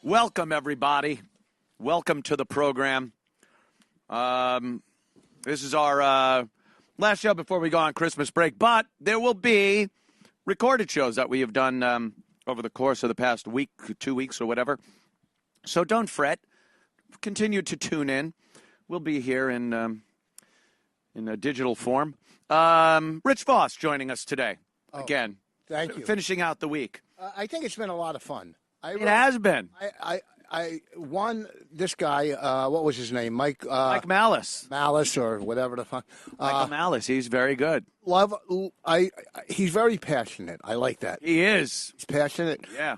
Welcome, everybody. Welcome to the program. This is our last show before we go on Christmas break, but there will be recorded shows that we have done over the course of the past week, 2 weeks or whatever. So don't fret. Continue to tune in. We'll be here in a digital form. Rich Voss joining us today again. Thank you. Finishing out the week. I think it's been a lot of fun. It has been. I won this guy. What was his name? Mike Malice. Malice or whatever the fuck. Michael Malice. He's very good. He's very passionate. I like that. He is. He's passionate. Yeah.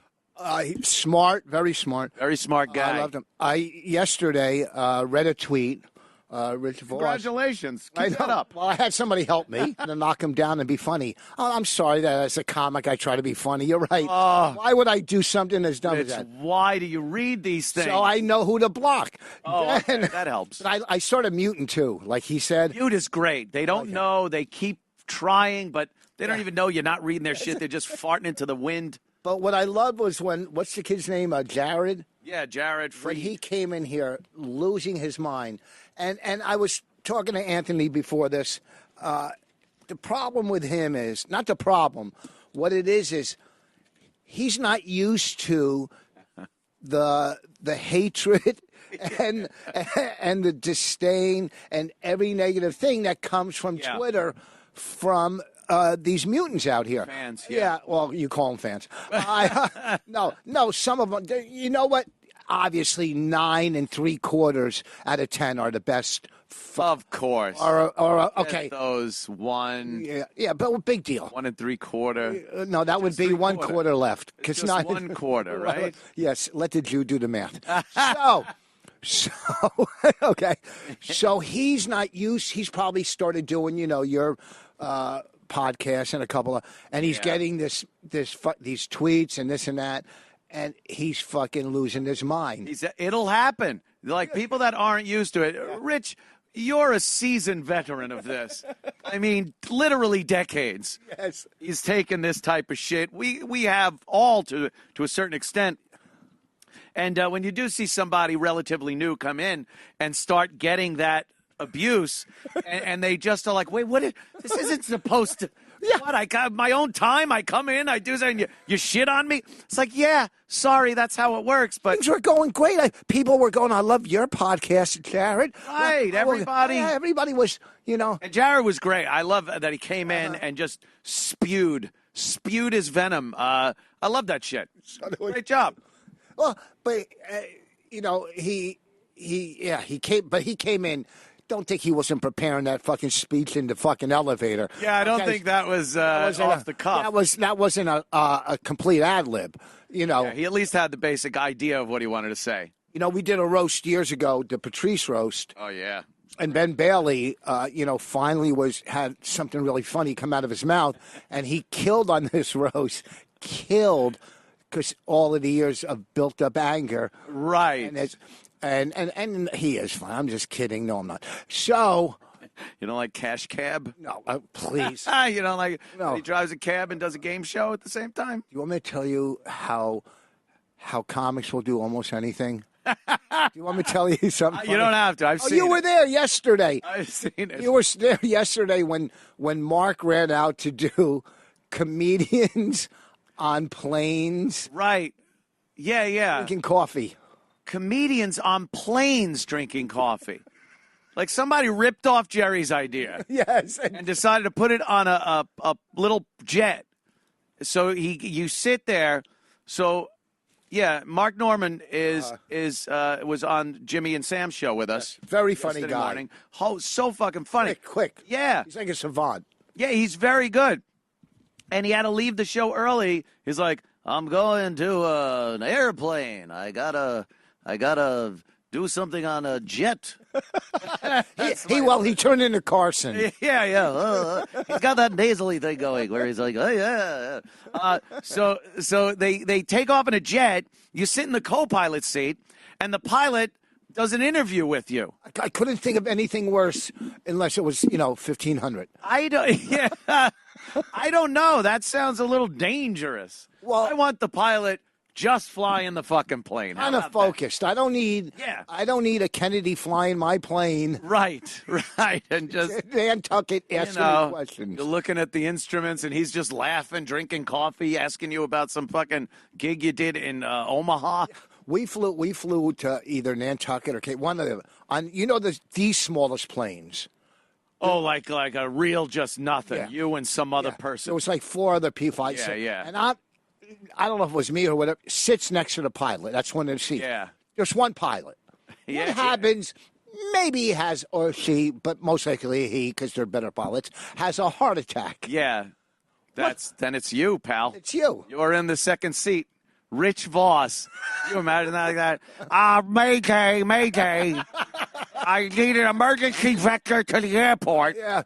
He's smart. Very smart. Very smart guy. I loved him. I yesterday read a tweet. Rich Voss. Congratulations. Keep that up. Well, I had somebody help me to knock him down and be funny. Oh, I'm sorry that as a comic I try to be funny. You're right. Why would I do something as dumb as that? Why do you read these things? So I know who to block. Oh, okay. That helps. But I started muting too, like he said. Mute is great. They don't know. They keep trying, but they don't even know you're not reading their shit. They're just farting into the wind. But what I loved was what's the kid's name? Jared? Yeah, Jared Freed. When he came in here losing his mind. And I was talking to Anthony before this. The problem with him is, not the problem, what it is he's not used to the hatred and the disdain and every negative thing that comes from Twitter from these mutants out here. Fans, yeah. Well, you call them fans. No, some of them. You know what? Obviously, 9 3/4 out of 10 are the best. Of course. Or okay. Those one. Yeah, but big deal. 1 3/4. No, that would be 1/4 left. It's just 1/4, right? Yes. Let the Jew do the math. So okay. So he's not used. He's probably started doing, your podcast and a couple of, and he's getting these tweets and this and that. And he's fucking losing his mind. It'll happen. Like people that aren't used to it. Rich, you're a seasoned veteran of this. I mean, literally decades. Yes. He's taken this type of shit. We have all to a certain extent. And when you do see somebody relatively new come in and start getting that abuse, and they just are like, wait, this isn't supposed to. Yeah. What? I got my own time. I come in, I do something, you shit on me. It's like, yeah, sorry, that's how it works. But things were going great. People were going, I love your podcast, Jared. Right, everybody. Everybody was, And Jared was great. I love that he came in and just spewed his venom. I love that shit. Great job. Well, but he came in. Don't think he wasn't preparing that fucking speech in the fucking elevator. Yeah, I don't think that was off the cuff. That wasn't a complete ad lib. Yeah, he at least had the basic idea of what he wanted to say. We did a roast years ago, the Patrice roast. Oh yeah. And Ben Bailey, finally had something really funny come out of his mouth, and he killed on this roast. Killed because all of the years of built up anger. Right. And he is fine. I'm just kidding. No, I'm not. So. You don't like Cash Cab? No, please. You don't like he drives a cab and does a game show at the same time? You want me to tell you how comics will do almost anything? Do you want me to tell you something funny? You don't have to. I've seen it. You were there yesterday. I've seen it. You were there yesterday when Mark ran out to do comedians on planes. Right. Yeah. Drinking coffee. Comedians on planes drinking coffee. Like somebody ripped off Jerry's idea. Yes. And decided to put it on a little jet. So you sit there. So yeah, Mark Norman was on Jimmy and Sam's show with us. Very funny guy. Morning. Oh, so fucking funny. Quick. Yeah. He's like a savant. Yeah, he's very good. And he had to leave the show early. He's like, I'm going to an airplane. I gotta do something on a jet. He turned into Carson. Yeah. He's got that nasally thing going where he's like, oh, yeah. So they take off in a jet. You sit in the co-pilot seat, and the pilot does an interview with you. I couldn't think of anything worse unless it was, 1,500. I don't know. That sounds a little dangerous. Well, I want the pilot just flying the fucking plane. Kind of focused. I don't need. Yeah. I don't need a Kennedy flying my plane. Right, and just Nantucket asking me questions. You're looking at the instruments, and he's just laughing, drinking coffee, asking you about some fucking gig you did in Omaha. We flew to either Nantucket or one of them. On the smallest planes. Oh, like a real just nothing. Yeah. You and some other person. There was like 4 other people. Yeah. And I don't know if it was me or whatever, sits next to the pilot. That's one of the seats. Yeah. There's one pilot. Yeah, what happens, maybe he has, or she, but most likely he, because they're better pilots, has a heart attack. Yeah. Then it's you, pal. It's you. You're in the second seat. Rich Voss. You imagine that like that? Mayday. I need an emergency vector to the airport. Yeah.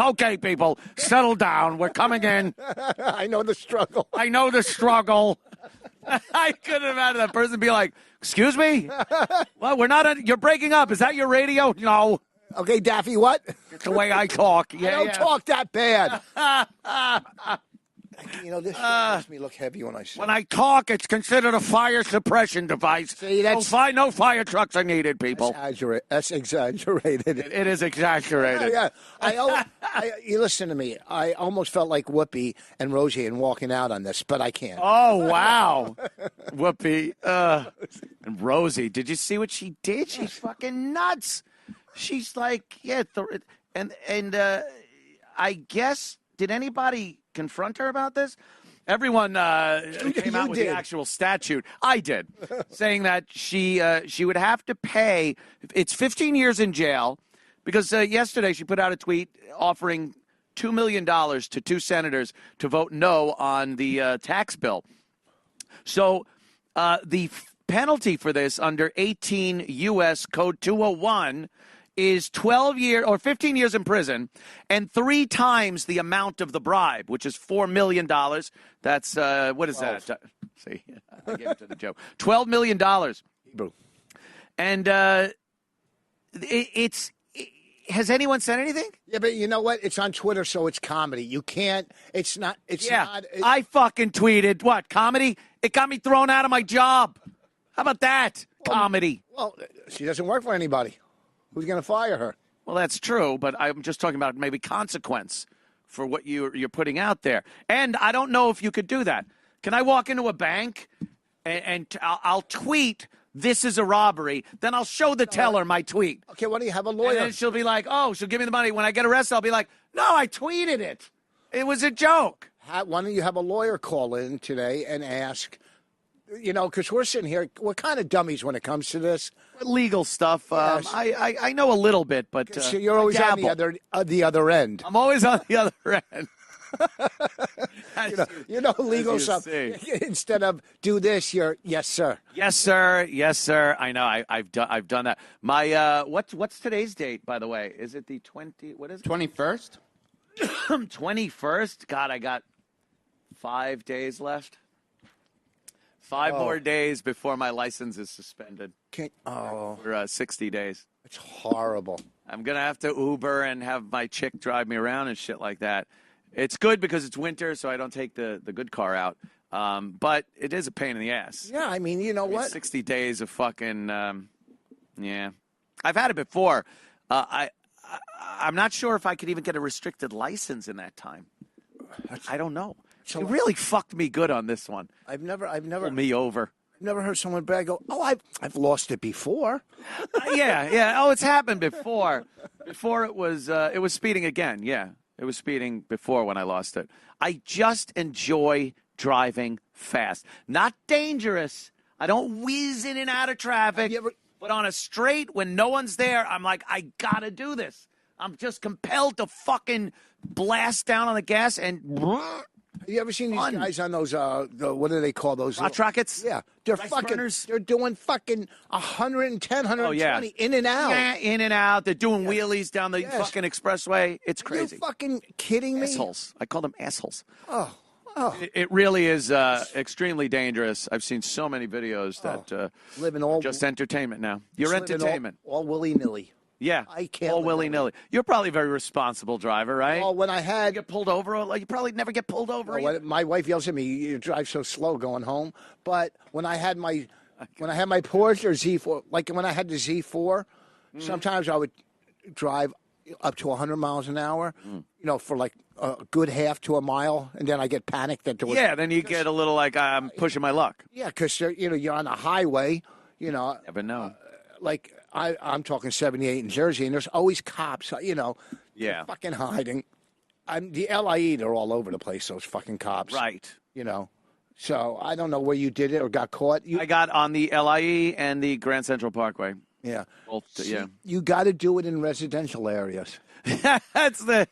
Okay, people, settle down. We're coming in. I know the struggle. I couldn't imagine that person be like, excuse me? Well, we're not, you're breaking up. Is that your radio? No. Okay, Daffy, what? It's the way I talk. Yeah, I don't talk that bad. This makes me look heavy when I say. When I talk, it's considered a fire suppression device. See, no fire trucks are needed, people. That's exaggerated. It is exaggerated. Yeah. You listen to me. I almost felt like Whoopi and Rosie and walking out on this, but I can't. Oh, wow. Whoopi. And Rosie, did you see what she did? She's fucking nuts. She's like, I guess, did anybody confront her about this? Everyone came out with the actual statute. I did, saying that she would have to pay. It's 15 years in jail because yesterday she put out a tweet offering $2 million to 2 senators to vote no on the tax bill. So the penalty for this under 18 U.S. Code 201 is 12 years or 15 years in prison and 3 times the amount of the bribe, which is $4 million. That's, what is 12. That? See, I gave it to the joke. $12 million. Hebrew. And has anyone said anything? Yeah, but you know what? It's on Twitter, so it's comedy. You can't, it's not. I fucking tweeted, what, comedy? It got me thrown out of my job. How about that? Comedy. Well, she doesn't work for anybody. Who's going to fire her? Well, that's true, but I'm just talking about maybe consequence for what you're putting out there. And I don't know if you could do that. Can I walk into a bank and I'll tweet, this is a robbery, then I'll show the teller my tweet. Okay, why do you have a lawyer? And then she'll be like, oh, she'll give me the money. When I get arrested, I'll be like, no, I tweeted it. It was a joke. Why don't you have a lawyer call in today and ask, because we're sitting here, we're kind of dummies when it comes to this. Legal stuff. Yes. I know a little bit, but so you're always on the other end. I'm always on the other end. Legal stuff. Instead of do this, you're yes, sir. Yes, sir. Yes, sir. I know. I've done that. My what's today's date? By the way, is it the 20? What is it? 21st. 21st. God, I got 5 days left. 5 more days before my license is suspended. For 60 days. It's horrible. I'm going to have to Uber and have my chick drive me around and shit like that. It's good because it's winter, so I don't take the good car out. But it is a pain in the ass. Yeah, I mean, you know what? 60 days of fucking, yeah. I've had it before. I'm not sure if I could even get a restricted license in that time. I don't know. So it really fucked me good on this one. I've never pulled me over. I've never heard someone brag. Go, I've lost it before. Yeah. Oh, it's happened before. Before it was speeding again. Yeah, it was speeding before when I lost it. I just enjoy driving fast, not dangerous. I don't whiz in and out of traffic. But on a straight when no one's there, I'm like, I gotta do this. I'm just compelled to fucking blast down on the gas and. Have you ever seen these guys on those, what do they call those? Hot rockets? Yeah. They're they're doing fucking 110, 120 in and out. Yeah, in and out. They're doing wheelies down the fucking expressway. It's crazy. Are you fucking kidding me? Assholes. I call them assholes. Oh. It really is extremely dangerous. I've seen so many videos that living all just entertainment now. You're entertainment. All willy-nilly. Yeah, I can't all live willy-nilly. You're probably a very responsible driver, right? Well, when I You had get pulled over, like you probably never get pulled over. either. my wife yells at me, "You drive so slow going home." But when I had my Porsche or Z4, like when I had the Z4, sometimes I would drive up to 100 miles an hour, for like a good half to a mile, and then I get panicked that there was. Yeah, then you get a little like I'm pushing my luck. Yeah, because you're on a highway, Never know. like I'm talking 78 in Jersey, and there's always cops, Yeah. they're fucking hiding. The LIE, they're all over the place, those fucking cops. Right. So I don't know where you did it or got caught. I got on the LIE and the Grand Central Parkway. Yeah. Both, yeah. You got to do it in residential areas. That's the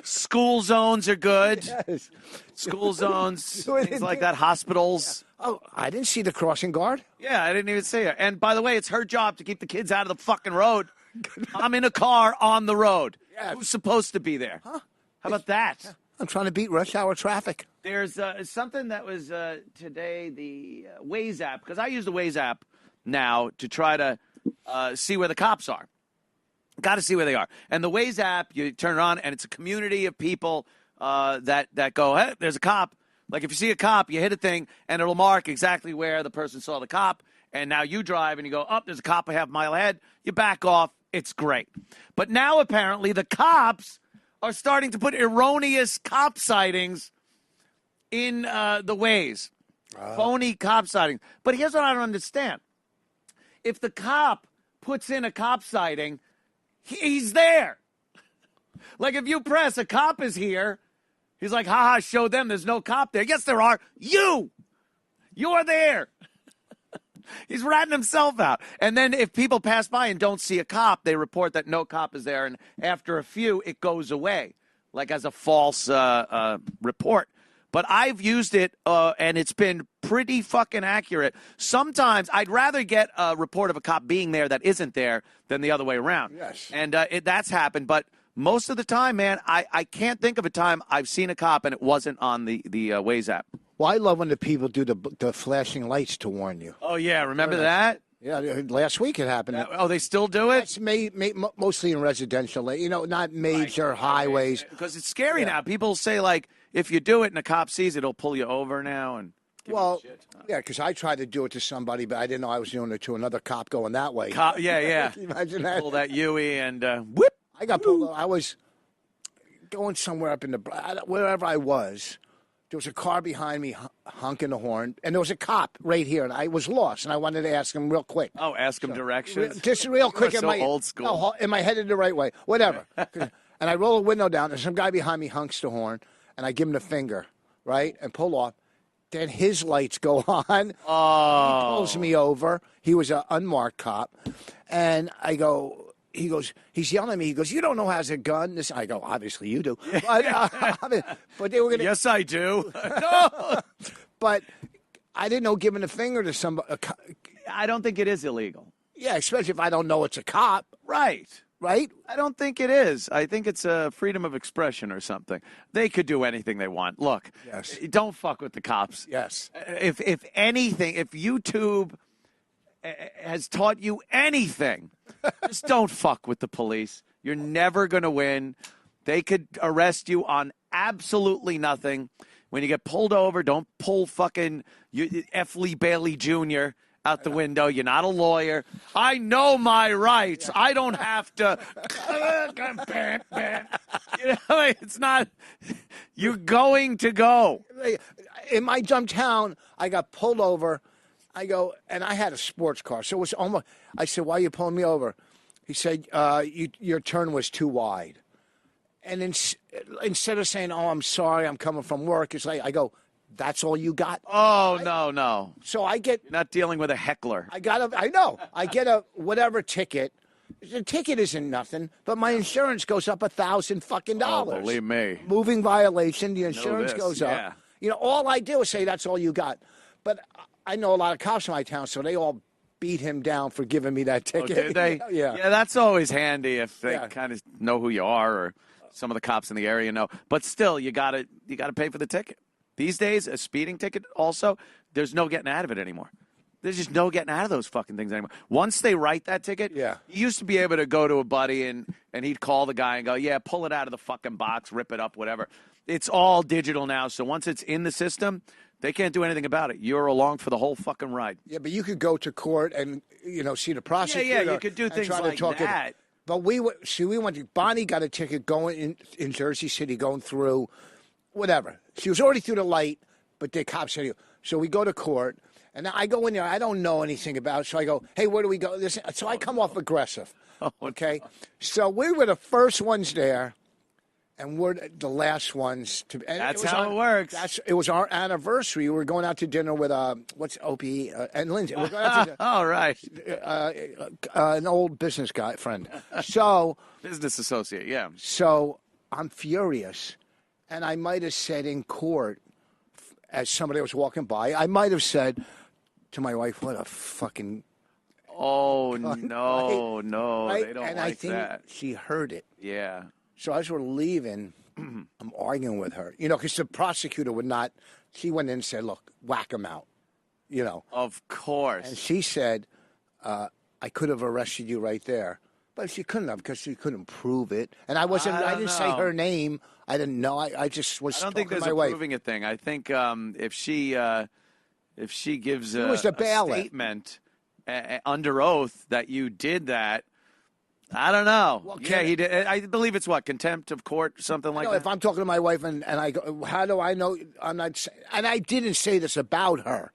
school zones are good. Yes. School zones, Do it things in like there. that, hospitals. Oh, I didn't see the crossing guard. Yeah, I didn't even see her. And by the way, it's her job to keep the kids out of the fucking road. I'm in a car on the road. Yeah. Who's supposed to be there? Huh? How about that? I'm trying to beat rush hour traffic. There's something that was today, the Waze app, because I use the Waze app now to try to see where the cops are. Got to see where they are. And the Waze app, you turn it on, and it's a community of people that go, hey, there's a cop. Like if you see a cop, you hit a thing, and it'll mark exactly where the person saw the cop. And now you drive, and you go, there's a cop a half mile ahead. You back off. It's great. But now apparently the cops are starting to put erroneous cop sightings in the Waze. Phony cop sightings. But here's what I don't understand. If the cop puts in a cop sighting, he's there. Like if you press a cop is here, he's like, haha, show them there's no cop there. Yes, there are. You're there. He's ratting himself out. And then if people pass by and don't see a cop, they report that no cop is there. And after a few, it goes away, like as a false report. But I've used it, and it's been pretty fucking accurate. Sometimes I'd rather get a report of a cop being there that isn't there than the other way around. Yes. And that's happened. But most of the time, man, I can't think of a time I've seen a cop and it wasn't on the Waze app. Well, I love when the people do the flashing lights to warn you. Oh, yeah. Remember that? Yeah, last week it happened. They still do it? It's mostly in residential, not major highways. Because it's scary now. People say, like, if you do it and a cop sees it, it'll pull you over now. And Well, yeah, because I tried to do it to somebody, but I didn't know I was doing it to another cop going that way. Yeah. Can you imagine that? Pull that Yui and whip. I got pulled over. I was going somewhere up in wherever I was. There was a car behind me honking the horn, and there was a cop right here, and I was lost, and I wanted to ask him real quick. Oh, ask him directions? Just real quick. So old school. No, am I headed the right way? Whatever. And I roll the window down, and some guy behind me honks the horn, and I give him the finger, right, and pull off. Then his lights go on. Oh. He pulls me over. He was an unmarked cop, and I go. He goes, he's yelling at me. He goes, you don't know how has a gun. I go, obviously you do. But they were going to. Yes, I do. No. But I didn't know giving a finger to somebody. I don't think it is illegal. Yeah, especially if I don't know it's a cop. Right. Right? I don't think it is. I think it's a freedom of expression or something. They could do anything they want. Look, Yes. Don't fuck with the cops. Yes. If anything, if YouTube has taught you anything, just don't fuck with the police. You're never going to win. They could arrest you on absolutely nothing. When you get pulled over, don't pull fucking F. Lee Bailey Jr. out the window. You're not a lawyer. I know my rights. Yeah. I don't have to. It's not. You're going to go. In my dumb town, I got pulled over. I go, and I had a sports car, so it was almost. I said, "Why are you pulling me over?" He said, "Your turn was too wide." And instead of saying, "Oh, I'm sorry, I'm coming from work," it's like I go, "That's all you got?" Oh, no. So I get. You're not dealing with a heckler. I know. I get a whatever ticket. The ticket isn't nothing, but my insurance goes up $1,000 fucking dollars. Oh, believe me. Moving violation, the insurance goes up. Yeah. All I do is say that's all you got. But I know a lot of cops in my town, so they all beat him down for giving me that ticket. Oh, did they? Yeah. Yeah, that's always handy if they kind of know who you are or some of the cops in the area know. But still, you gotta pay for the ticket. These days, a speeding ticket also, there's no getting out of it anymore. There's just no getting out of those fucking things anymore. Once they write that ticket, Yeah. you used to be able to go to a buddy and he'd call the guy and go, yeah, pull it out of the fucking box, rip it up, whatever. It's all digital now. So once it's in the system, they can't do anything about it. You're along for the whole fucking ride. Yeah, but you could go to court and, see the prosecutor. Yeah, you could do things like that. But Bonnie got a ticket going in Jersey City, going through whatever. She was already through the light, but the cops said, so we go to court. And I go in there. I don't know anything about it. So I go, hey, where do we go? So I come off aggressive. Okay? So we were the first ones there, and we're the last ones to. That's how it works. It was our anniversary. We were going out to dinner with what's Opie and Lindsay. We're going out to all right. An old business guy friend. So business associate, yeah. So I'm furious, and I might have said in court, as somebody was walking by, I might have said to my wife, "What a fucking." Oh no, right? They don't and like I think that. she heard it. Yeah. So as we're leaving, I'm arguing with her, because the prosecutor would not. She went in and said, "Look, whack him out," Of course. And she said, "I could have arrested you right there." But she couldn't have because she couldn't prove it. And I didn't say her name. I didn't know. I just was I don't think there's my a wife. proving it thing. I think if she gives a statement under oath that you did that, I don't know. Well, he did. I believe it's contempt of court, something like that. If I'm talking to my wife and I go, how do I know I'm not? And I didn't say this about her.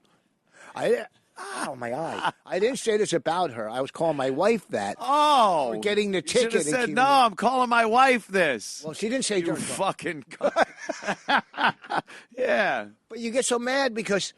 My eye. I didn't say this about her. I was calling my wife that. Oh. For getting the You ticket. should have said, no, I'm calling my wife this. Well, she didn't say You fucking. Yeah. But you get so mad because,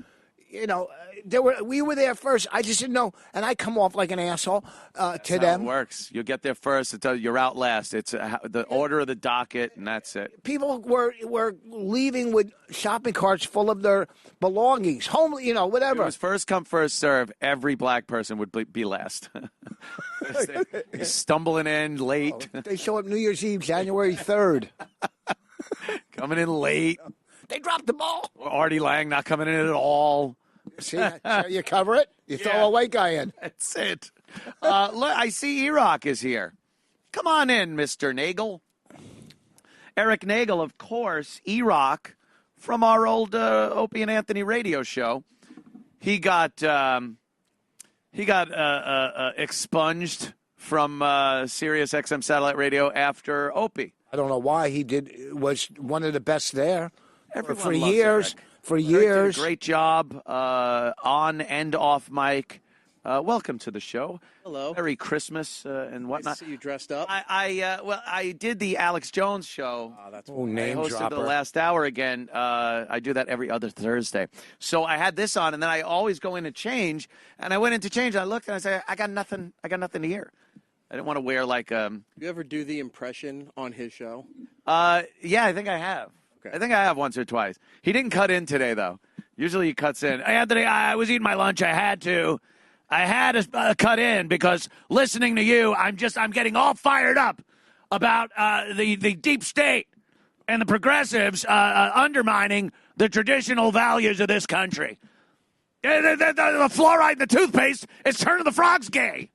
we were there first. I just didn't know. And I come off like an asshole to them. It works. You'll get there first. You're out last. It's the order of the docket, and that's it. People were leaving with shopping carts full of their belongings, home, whatever. It was first come, first serve. Every black person would be last. They're stumbling in late. They show up New Year's Eve, January 3rd. Coming in late. They dropped the ball. Artie Lang not coming in at all. See, you cover it. You throw a white guy in. That's it. Look, I see Erik is here. Come on in, Mr. Nagel. Erik Nagel, of course. Erik from our old Opie and Anthony radio show. He got expunged from Sirius XM satellite radio after Opie. I don't know why he was one of the best there. Everyone for loves years. Erik. For Erik years. did a great job on and off mic. Welcome to the show. Hello. Merry Christmas and whatnot. Nice to see you dressed up. I did the Alex Jones show. Oh, that's name I hosted dropper. the last hour again. I do that every other Thursday. So I had this on, and then I always go in to change. And I went in to change. And I looked and I said, I got nothing to hear. I didn't want to wear like. You ever do the impression on his show? Yeah, I think I have. Okay. I think I have once or twice. He didn't cut in today though. Usually he cuts in. Hey, Anthony, I was eating my lunch. I had to cut in because listening to you, I'm getting all fired up about the deep state and the progressives undermining the traditional values of this country. The fluoride in the toothpaste is turning the frogs gay.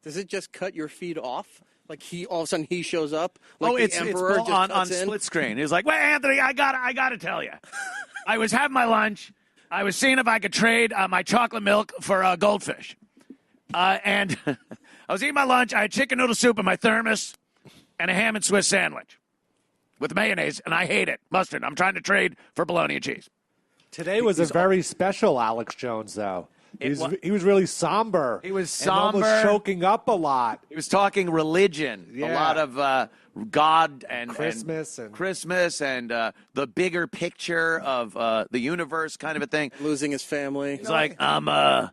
Does it just cut your feed off? Like all of a sudden he shows up? Like It's Emperor just on cuts in? split screen. He's like, well, Anthony, I gotta tell you. I was having my lunch. I was seeing if I could trade my chocolate milk for goldfish. And I was eating my lunch. I had chicken noodle soup in my thermos and a ham and Swiss sandwich with mayonnaise, and I hate it. Mustard. I'm trying to trade for bologna and cheese. Today was a very special Alex Jones, though. He was really somber. He was and almost somber. choking up a lot. He was talking religion, a lot of God and Christmas and the bigger picture of the universe, kind of a thing. Losing his family. He's like, I'm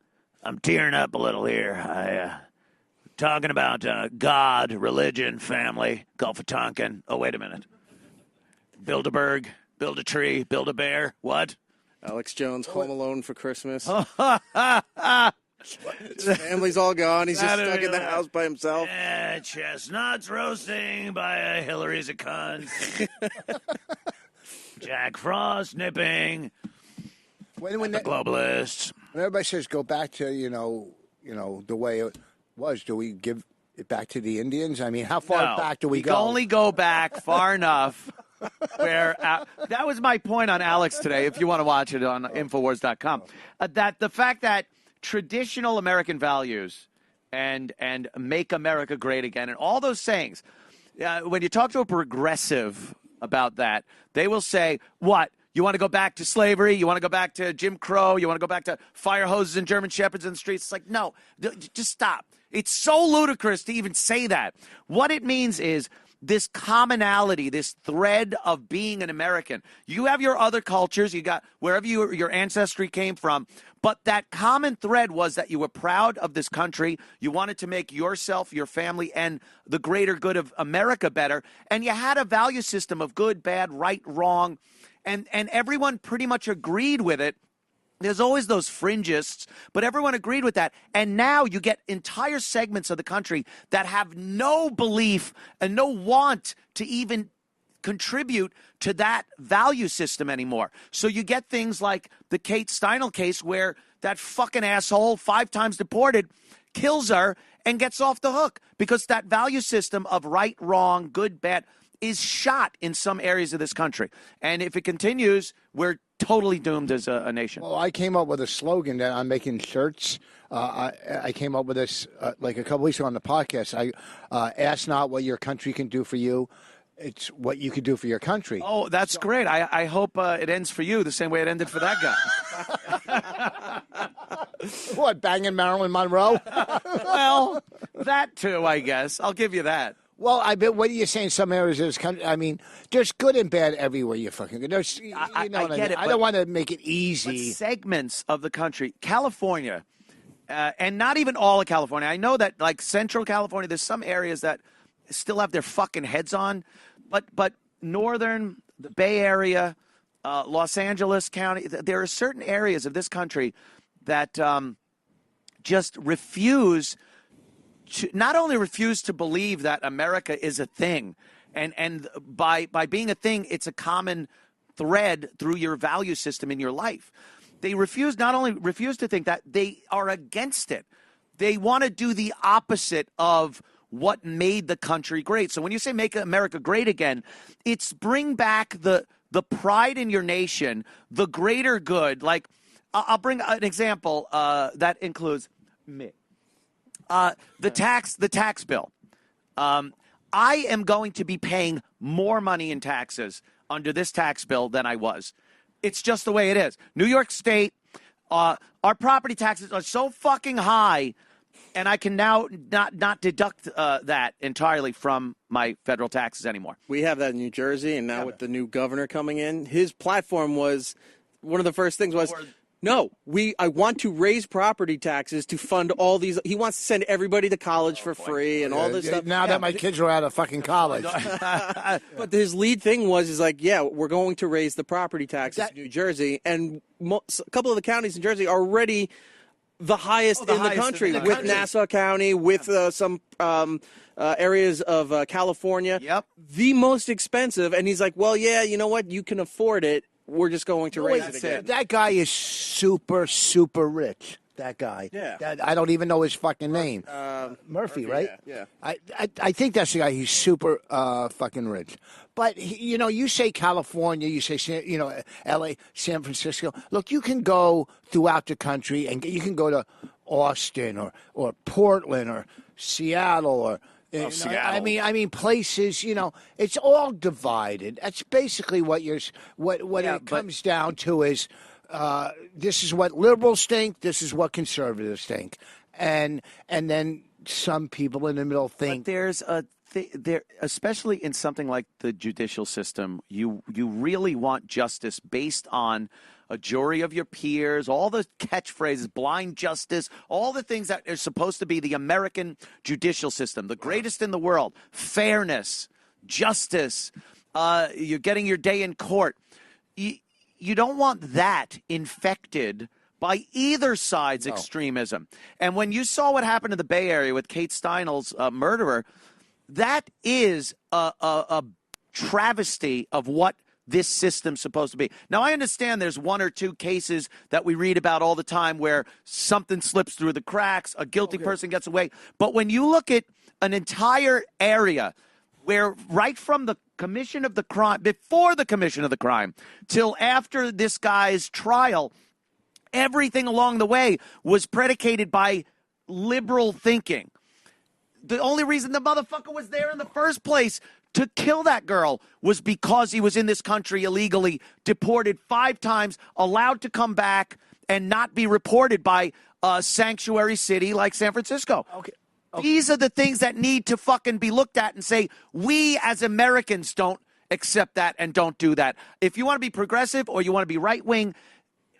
tearing up a little here. Talking about God, religion, family, Gulf of Tonkin. Oh, wait a minute. Bilderberg, build a tree, build a bear. What? Alex Jones, home alone for Christmas. His family's all gone. He's just stuck in the house by himself. Chestnuts roasting by Hillary's a cunt. Jack Frost nipping. When The globalists. When everybody says go back to the way it was, do we give it back to the Indians? I mean, how far back do we You go? can only go back far enough. Where that was my point on Alex today. If you want to watch it on Infowars.com, that the fact that traditional American values and make America great again and all those sayings, when you talk to a progressive about that, they will say, "What? You want to go back to slavery? You want to go back to Jim Crow? You want to go back to fire hoses and German shepherds in the streets?" It's like, no, just stop. It's so ludicrous to even say that. What it means is this commonality, this thread of being an American. You have your other cultures, you got wherever your ancestry came from, but that common thread was that you were proud of this country. You wanted to make yourself, your family, and the greater good of America better. And you had a value system of good, bad, right, wrong, and everyone pretty much agreed with it. There's always those fringists, but everyone agreed with that. And now you get entire segments of the country that have no belief and no want to even contribute to that value system anymore. So you get things like the Kate Steinle case where that fucking asshole, 5 times deported, kills her and gets off the hook because that value system of right, wrong, good, bad is shot in some areas of this country. And if it continues, we're totally doomed as a nation. Well, I came up with a slogan that I'm making shirts. I came up with this like a couple weeks ago on the podcast. I ask not what your country can do for you. It's what you could do for your country. Oh, that's great. I hope it ends for you the same way it ended for that guy. What, banging Marilyn Monroe? Well, that too, I guess. I'll give you that. Well, I bet. What are you saying? Some areas of this country. I mean, there's good and bad everywhere. You fucking go. There's, you know I what I get mean? it. I don't want to make it easy. But segments of the country, California, and not even all of California. I know that, like Central California, there's some areas that still have their fucking heads on, but northern, the Bay Area, Los Angeles County, there are certain areas of this country that just refuse. Not only refuse to believe that America is a thing, and by being a thing, it's a common thread through your value system in your life. They not only refuse to think that, they are against it. They want to do the opposite of what made the country great. So when you say make America great again, it's bring back the pride in your nation, the greater good. Like, I'll bring an example that includes me. The tax bill. I am going to be paying more money in taxes under this tax bill than I was. It's just the way it is. New York State, our property taxes are so fucking high, and I can now not deduct that entirely from my federal taxes anymore. We have that in New Jersey, and now with the new governor coming in, his platform was, one of the first things was, no, I want to raise property taxes to fund all these. He wants to send everybody to college for free and all this stuff. Now that my kids are out of fucking college. But his lead thing was, we're going to raise the property taxes in New Jersey. And a couple of the counties in Jersey are already the highest in the country, with Nassau County, with some areas of California. Yep. The most expensive. And he's like, well, yeah, you know what? You can afford it. We're just going to raise it again. That guy is super, super rich. That guy. Yeah. I don't even know his fucking name. Murphy, right? Yeah. I think that's the guy. He's super fucking rich. But, you say California, you say, L.A., San Francisco. Look, you can go throughout the country, and you can go to Austin or Portland or Seattle or Seattle. I mean, places. It's all divided. That's basically what it comes down to is. This is what liberals think. This is what conservatives think, and then some people in the middle think. But there's there, especially in something like the judicial system, you really want justice based on a jury of your peers, all the catchphrases, blind justice, all the things that are supposed to be the American judicial system, the greatest in the world, fairness, justice, you're getting your day in court. You don't want that infected by either side's extremism. And when you saw what happened in the Bay Area with Kate Steinle's murderer, that is a travesty of what this system's supposed to be. Now, I understand there's one or two cases that we read about all the time where something slips through the cracks, a guilty person gets away. But when you look at an entire area where right from the commission of the crime, before the commission of the crime, till after this guy's trial, everything along the way was predicated by liberal thinking. The only reason the motherfucker was there in the first place to kill that girl was because he was in this country illegally, deported 5 times, allowed to come back and not be reported by a sanctuary city like San Francisco. Okay. These are the things that need to fucking be looked at and say, we as Americans don't accept that and don't do that. If you want to be progressive or you want to be right-wing,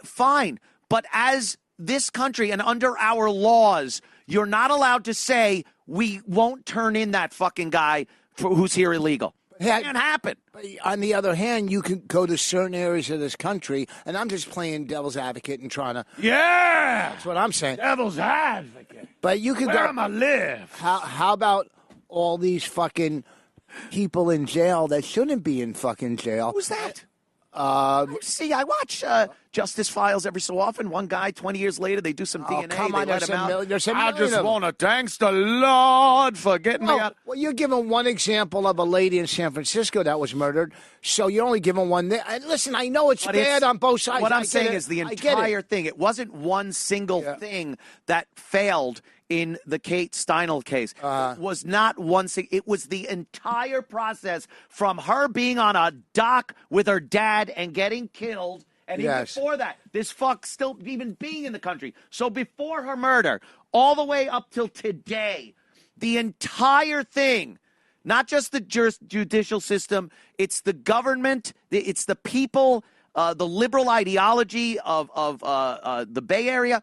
fine. But as this country and under our laws, you're not allowed to say we won't turn in that fucking guy who's here illegal. It can't happen. On the other hand, you can go to certain areas of this country, and I'm just playing devil's advocate and trying to. Yeah, that's what I'm saying. Devil's advocate. But you can Where go. am I live? How about all these fucking people in jail that shouldn't be in fucking jail? Who's that? See, I watch Justice Files every so often. One guy, 20 years later, they do some DNA. Come on, they let him out. I just want to thanks the Lord for getting me out. Well, you're giving one example of a lady in San Francisco that was murdered, so you're only giving one there. And listen, I know it's bad on both sides. What I'm saying is the entire thing. It wasn't one single thing that failed in the Kate Steinle case. It was not one thing. It was the entire process from her being on a dock with her dad and getting killed. And even before that, this fuck still even being in the country. So before her murder, all the way up till today, the entire thing, not just the judicial system, it's the government, it's the people, the liberal ideology of the Bay Area,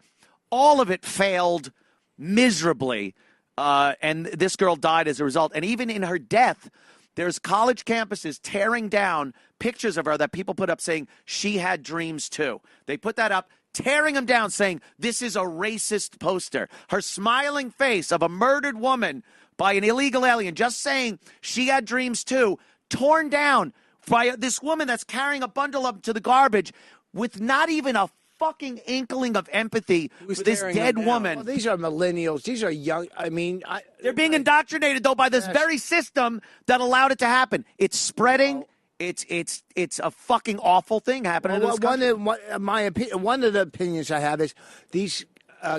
all of it failed miserably, and this girl died as a result. And even in her death, there's college campuses tearing down pictures of her that people put up saying she had dreams too. They put that up, tearing them down, saying this is a racist poster. Her smiling face of a murdered woman by an illegal alien just saying she had dreams too, torn down by this woman that's carrying a bundle up to the garbage with not even a fucking inkling of empathy with this dead woman. Well, these are millennials. These are young. I mean, they're being indoctrinated though by this very system that allowed it to happen. It's spreading. It's a fucking awful thing happening. One of the opinions I have is these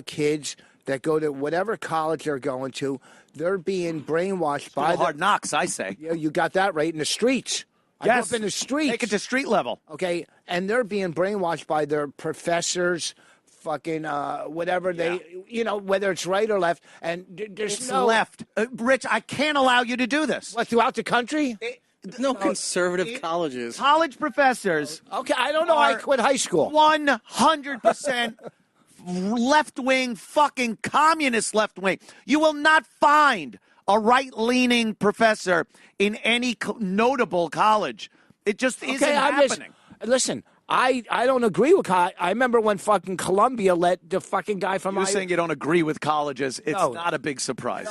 kids that go to whatever college they're going to, they're being brainwashed by Hard Knocks. I say. Yeah, you got that right in the streets. Yes. I grew up in the streets. Take it to street level. Okay, and they're being brainwashed by their professors, fucking whatever they, whether it's right or left. And there's left. Rich, I can't allow you to do this. What, throughout the country? No conservative colleges. College professors. Okay, I don't know. I quit high school. 100% left-wing, fucking communist left-wing. You will not find a right-leaning professor in any notable college. It just isn't happening. Listen, I don't agree with college. I remember when fucking Columbia let the fucking guy from... You're saying you don't agree with colleges. It's not a big surprise.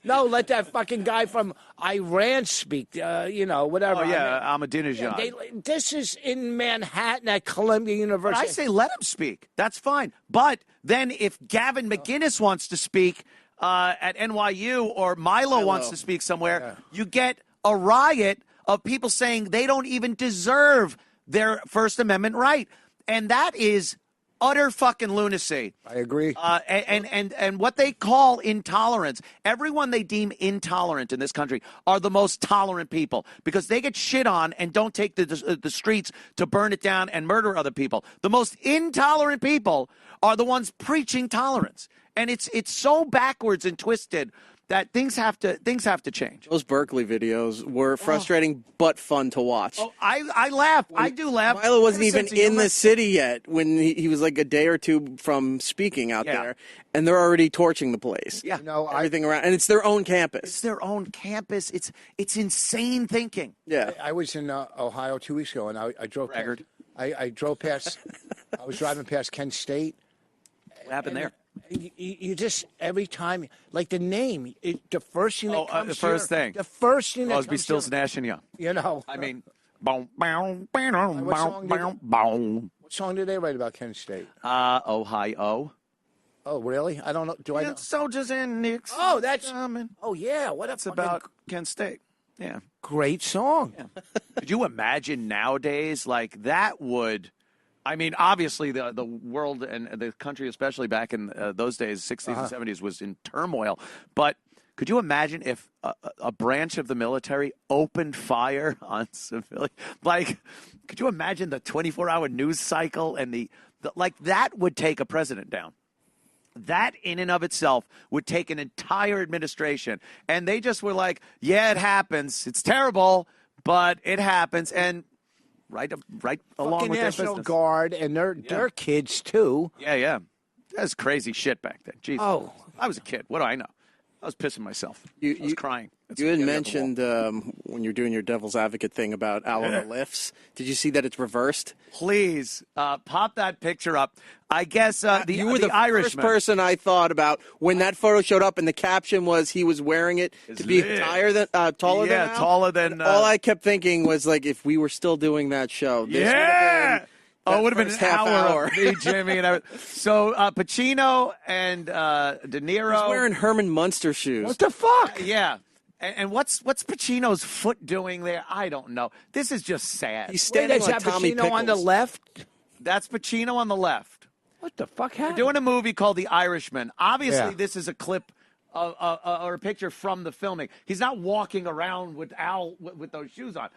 No, let that fucking guy from Iran speak, whatever. Oh, yeah, Ahmadinejad. This is in Manhattan at Columbia University. But I say let him speak. That's fine. But then if Gavin McInnes wants to speak at NYU or Milo wants to speak somewhere, you get a riot of people saying they don't even deserve their First Amendment right. And that is utter fucking lunacy. I agree. And what they call intolerance, everyone they deem intolerant in this country are the most tolerant people because they get shit on and don't take the streets to burn it down and murder other people. The most intolerant people are the ones preaching tolerance. And it's so backwards and twisted that things have to change. Those Berkeley videos were frustrating but fun to watch. Oh, I laugh. I do laugh. Milo wasn't even in the city yet when he was like a day or two from speaking out there, and they're already torching the place. Yeah, everything around, and it's their own campus. It's their own campus. It's insane thinking. Yeah, I was in Ohio 2 weeks ago, and I drove. I drove past. I was driving past Kent State. What happened there? You just every time, like the name, the first thing that comes the first thing that Crosby, comes Stills, Nash and Young. I mean, Boom, boom, boom, What song did- boom, boom. What song did they write about Kent State? Ohio. Oh, really? I don't know. Do I know? Soldiers and Knicks. Oh, that's. coming. Oh, yeah. What It's about Kent State. Yeah. great song. Yeah. Could you imagine nowadays, like that would, I mean, obviously the world and the country, especially back in those days, 60s and 70s, was in turmoil. But could you imagine if a branch of the military opened fire on civilians? Like, could you imagine the 24-hour news cycle and the like that would take a president down? That in and of itself would take an entire administration. And they just were like, yeah, it happens. It's terrible, but it happens. And right along Fucking with their National business. Guard and their kids, too. Yeah. That's crazy shit back then. Jesus. Oh. I was a kid. What do I know? I was pissing myself. I was crying. You had mentioned when you're doing your devil's advocate thing about Alamo lifts. Did you see that it's reversed? Please pop that picture up. I guess You were the Irishman. first person I thought about when that photo showed up, and the caption was he was wearing it to be taller than Al. Yeah, taller than. All I kept thinking was like, if we were still doing that show, this would have been it would have been an first half hour hour. of me, Jimmy, and I. So Pacino and De Niro. He's wearing Herman Munster shoes. What the fuck? Yeah. And what's Pacino's foot doing there? I don't know. This is just sad. He's Wait, standing is like that Tommy Pacino on the Pickles. left? That's Pacino on the left. What the fuck happened? Doing a movie called The Irishman. Obviously, Yeah. this is a clip or a picture from the filming. He's not walking around with Al with those shoes on.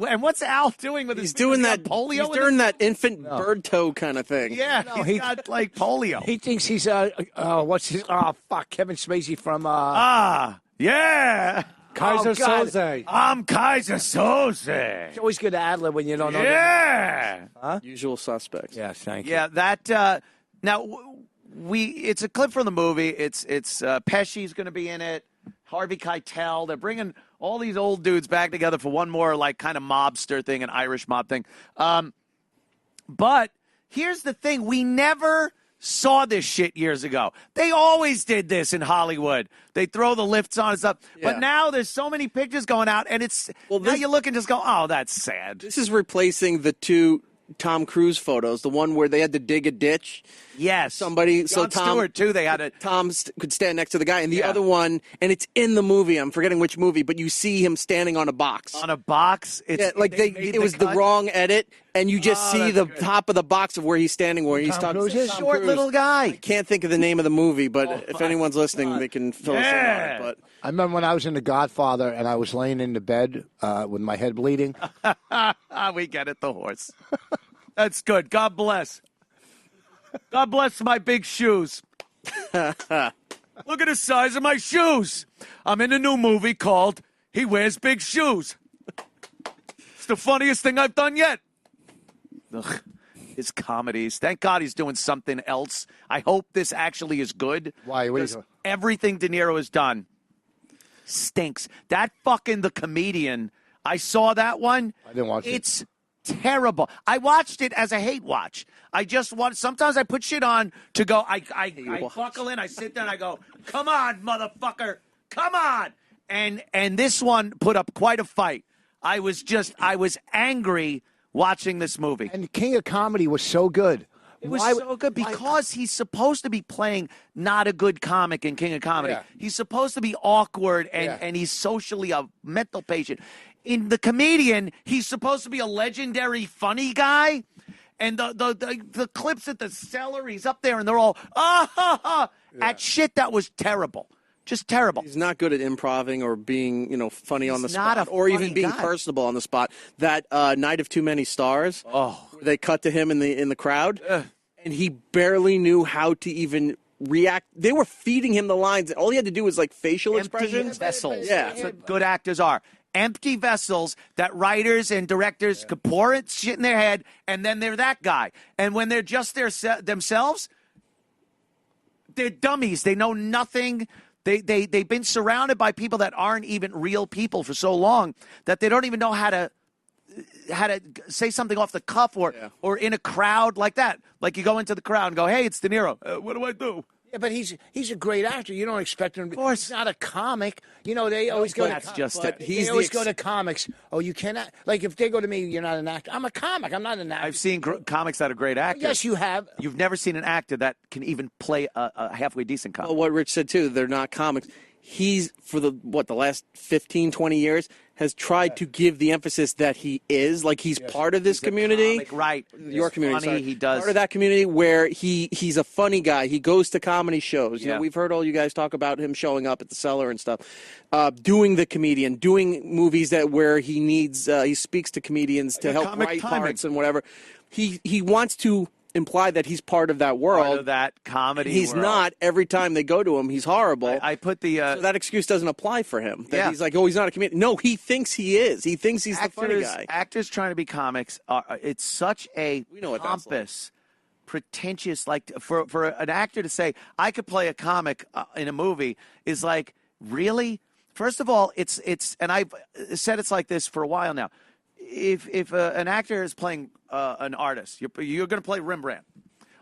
And what's Al doing with his? He's doing that polio. He's doing that infant bird toe kind of thing. Yeah, he's he- got like polio. He thinks he's what's his? Oh fuck, Kevin Spacey from Yeah. Kaiser Oh, God. Soze. I'm Kaiser Soze. It's always good to ad-lib when you don't know. Yeah. Usual suspects. Yes, thank you. Yeah, that now it's a clip from the movie. It's Pesci's going to be in it. Harvey Keitel. They're bringing all these old dudes back together for one more like kind of mobster thing, an Irish mob thing. But here's the thing: we never saw this shit years ago. They always did this in Hollywood. They throw the lifts on and stuff. Yeah. But now there's so many pictures going out, and now you look and just go, oh, that's sad. This is replacing the two Tom Cruise photos, the one where they had to dig a ditch. Yes. Somebody, so Jon Tom Stewart, too, they had a... could stand next to the guy, and the Yeah. other one, and it's in the movie. I'm forgetting which movie, but you see him standing on a box. On a box? Yeah, like it was the wrong edit, and you just see the top of the box of where he's standing, where he's talking. Cruise is? Tom Short Cruise. little guy. Can't think of the name of the movie, but if anyone's listening, they can fill us in on it. But I remember when I was in The Godfather and I was laying in the bed with my head bleeding. We get it, the horse. That's good. God bless. God bless my big shoes. Look at the size of my shoes. I'm in a new movie called He Wears Big Shoes. It's the funniest thing I've done yet. Ugh. His comedies. Thank God he's doing something else. I hope this actually is good. Why? What are you Because doing? everything De Niro has done stinks. That fucking The Comedian, I saw that one. I didn't watch it. It's terrible. I watched it as a hate watch. I just want. Sometimes I put shit on to go. I buckle in. I sit there and I go, "Come on, motherfucker, come on!" And this one put up quite a fight. I was angry watching this movie. And King of Comedy was so good. It was so good because he's supposed to be playing not a good comic in King of Comedy. Yeah. He's supposed to be awkward and he's socially a mental patient. In The Comedian, he's supposed to be a legendary funny guy. And the clips at the cellar, he's up there and they're all at shit that was terrible. Just terrible. he's not good at improving or being, funny on the not spot, a or even funny being guy. personable on the spot. That Night of Too Many Stars. Where they cut to him in the crowd, and he barely knew how to even react. They were feeding him the lines. All he had to do was like facial Empty expressions. vessels. Yeah. That's what good actors are. Empty vessels that writers and directors could pour it shit in their head, and then they're that guy. And when they're just themselves, they're dummies. They know nothing. They've been surrounded by people that aren't even real people for so long that they don't even know how to say something off the cuff or in a crowd like that. Like you go into the crowd and go, "Hey, it's De Niro. What do I do?" Yeah, but he's a great actor. You don't expect him to be. Of course. He's not a comic. You know, they always go that's to just but it. he's they always go to comics. Oh, you cannot. Like, if they go to me, you're not an actor. I'm a comic. I'm not an actor. I've seen comics that are great actors. Yes, you have. You've never seen an actor that can even play a halfway decent comic. Well, what Rich said, too, they're not comics. He's, for the last 15, 20 years, has tried to give the emphasis that he is, like he's part of this community. Comic, right. Your community, funny, sorry. he does. Part of that community where he's a funny guy. He goes to comedy shows. You Yeah. know, we've heard all you guys talk about him showing up at the Cellar and stuff. Doing the comedian, doing movies where he needs, he speaks to comedians to help comic write timing. parts and whatever. He wants to imply that he's part of that world. Part of that comedy He's world. not. Every time they go to him, he's horrible. I put the so that excuse doesn't apply for him. That Yeah. he's like, oh, he's not a comedian. No, he thinks he is. He thinks he's the funny guy. Actors trying to be comics, it's such a We know what that's pompous, pretentious. Like for an actor to say, I could play a comic in a movie is like, really? First of all, it's and I've said it's like this for a while now. If an actor is playing an artist, you're going to play Rembrandt.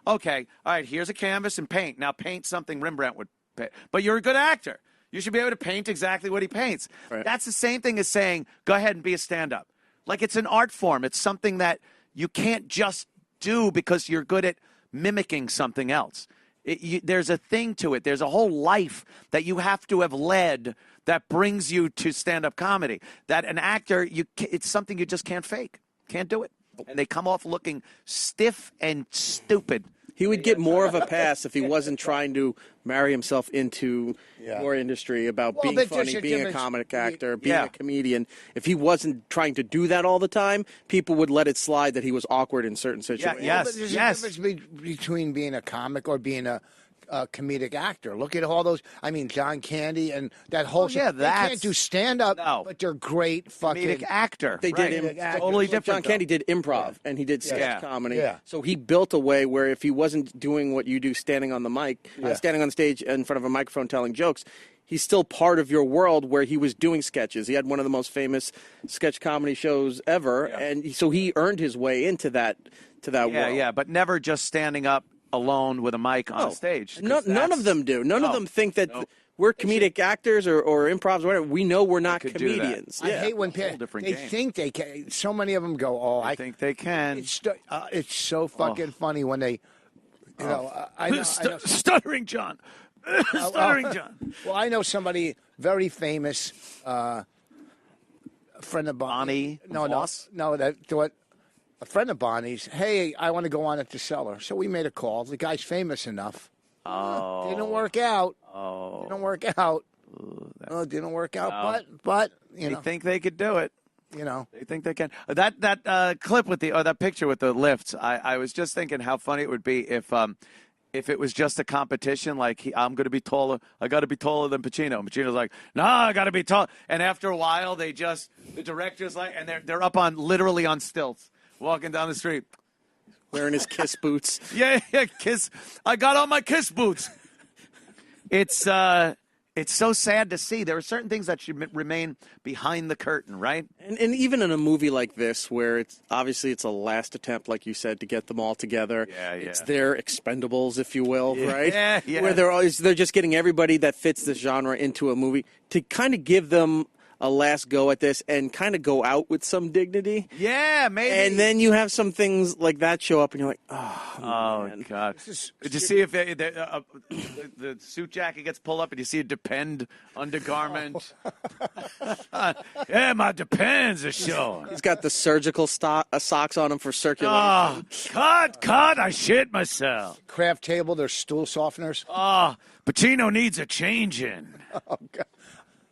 Okay, all right, here's a canvas and paint. Now paint something Rembrandt would paint. But you're a good actor. You should be able to paint exactly what he paints. Right. That's the same thing as saying, go ahead and be a stand-up. Like, it's an art form. It's something that you can't just do because you're good at mimicking something else. There's a thing to it. There's a whole life that you have to have led that brings you to stand-up comedy. That an actor, it's something you just can't fake. Can't do it. And they come off looking stiff and stupid. He would get more of a pass if he wasn't trying to marry himself into your industry about being but funny, there's a being a difference. comic actor, being Yeah. a comedian. If he wasn't trying to do that all the time, people would let it slide that he was awkward in certain situations. yes. But there's a difference between being a comic or being a comedic actor. Look at all those. I mean, John Candy and that whole. yeah, they can't do stand up, No. but they're great fucking Comedic actor. They right. did Totally different. John Candy did improv and he did sketch Yeah. comedy. Yeah. So he built a way where if he wasn't doing what you do, standing on the mic, standing on stage in front of a microphone telling jokes, he's still part of your world where he was doing sketches. He had one of the most famous sketch comedy shows ever, and so he earned his way into that world. Yeah, but never just standing up alone with a mic on stage. None of them do. None of them think that we're comedic actors or improvs or whatever. We know we're not could do that. comedians. I hate when Whole different they game. think they can. So many of them go, "Oh, I think they can. It's so fucking funny when they, you know, I know. Stuttering John. Stuttering John. Well, I know somebody very famous, a friend of Bonnie Voss? No, that what a friend of Bonnie's. Hey, I want to go on at the Cellar, so we made a call. The guy's famous enough. Oh, Didn't work out. Oh, Didn't work out. Didn't work out. But you they know, think they could do it. you know. They think they can. That clip with that picture with the lifts. I was just thinking how funny it would be if it was just a competition. Like I'm going to be taller. I got to be taller than Pacino. And Pacino's like, no, I got to be tall. And after a while, the director's like, and they're up literally on stilts, walking down the street. Wearing his Kiss boots. Yeah, Kiss. I got on my Kiss boots. It's so sad to see. There are certain things that should remain behind the curtain, right? And even in a movie like this, where it's a last attempt, like you said, to get them all together. Yeah. It's their Expendables, if you will, right? Yeah. Where they're just getting everybody that fits this genre into a movie to kind of give them a last go at this and kind of go out with some dignity. Yeah, maybe. And then you have some things like that show up, and you're like, oh man. God. Did you see if the suit jacket gets pulled up and you see a Depend undergarment? Yeah, my Depends are showing. He's got the surgical socks on him for circulation. Oh, cut, I shit myself. Craft table, there's stool softeners. Oh, Pacino needs a change in. Oh, God.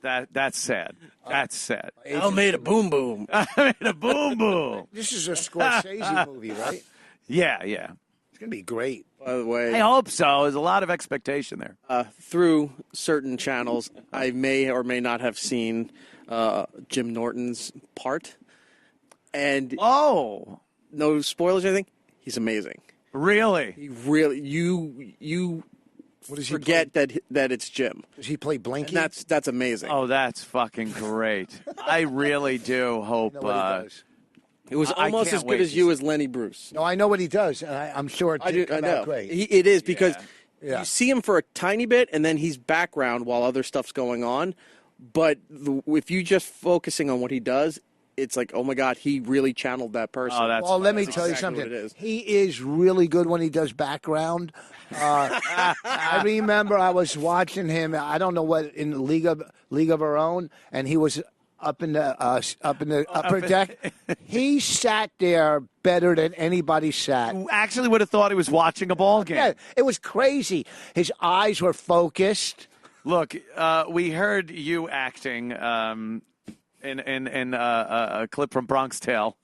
That's sad. That's sad. I made a boom boom. I made a boom boom. This is a Scorsese movie, right? Yeah. It's going to be great. By the way, I hope so. There's a lot of expectation there. through certain channels, I may or may not have seen Jim Norton's part. And Oh, no spoilers or anything, he's amazing. really? He really, you What does he forget that it's Jim. Does he play Blinky? And that's amazing. Oh, that's fucking great. I really do hope. I know what he does. It was I almost can't as wait good as to you see. as Lenny Bruce. No, I know what he does, and I'm sure it I did do. I come know. out great. It is because Yeah. You see him for a tiny bit, and then he's background while other stuff's going on. But if you just focusing on what he does, it's like, oh my God, he really channeled that person. Oh, that's Well, let me That's tell you exactly something. what it is. He is really good when he does background. I remember I was watching him. I don't know what in the League of Our Own, and he was up in the upper deck. He sat there better than anybody sat. You actually would have thought he was watching a ball game. Yeah, it was crazy. His eyes were focused. Look, we heard you acting in a clip from Bronx Tale.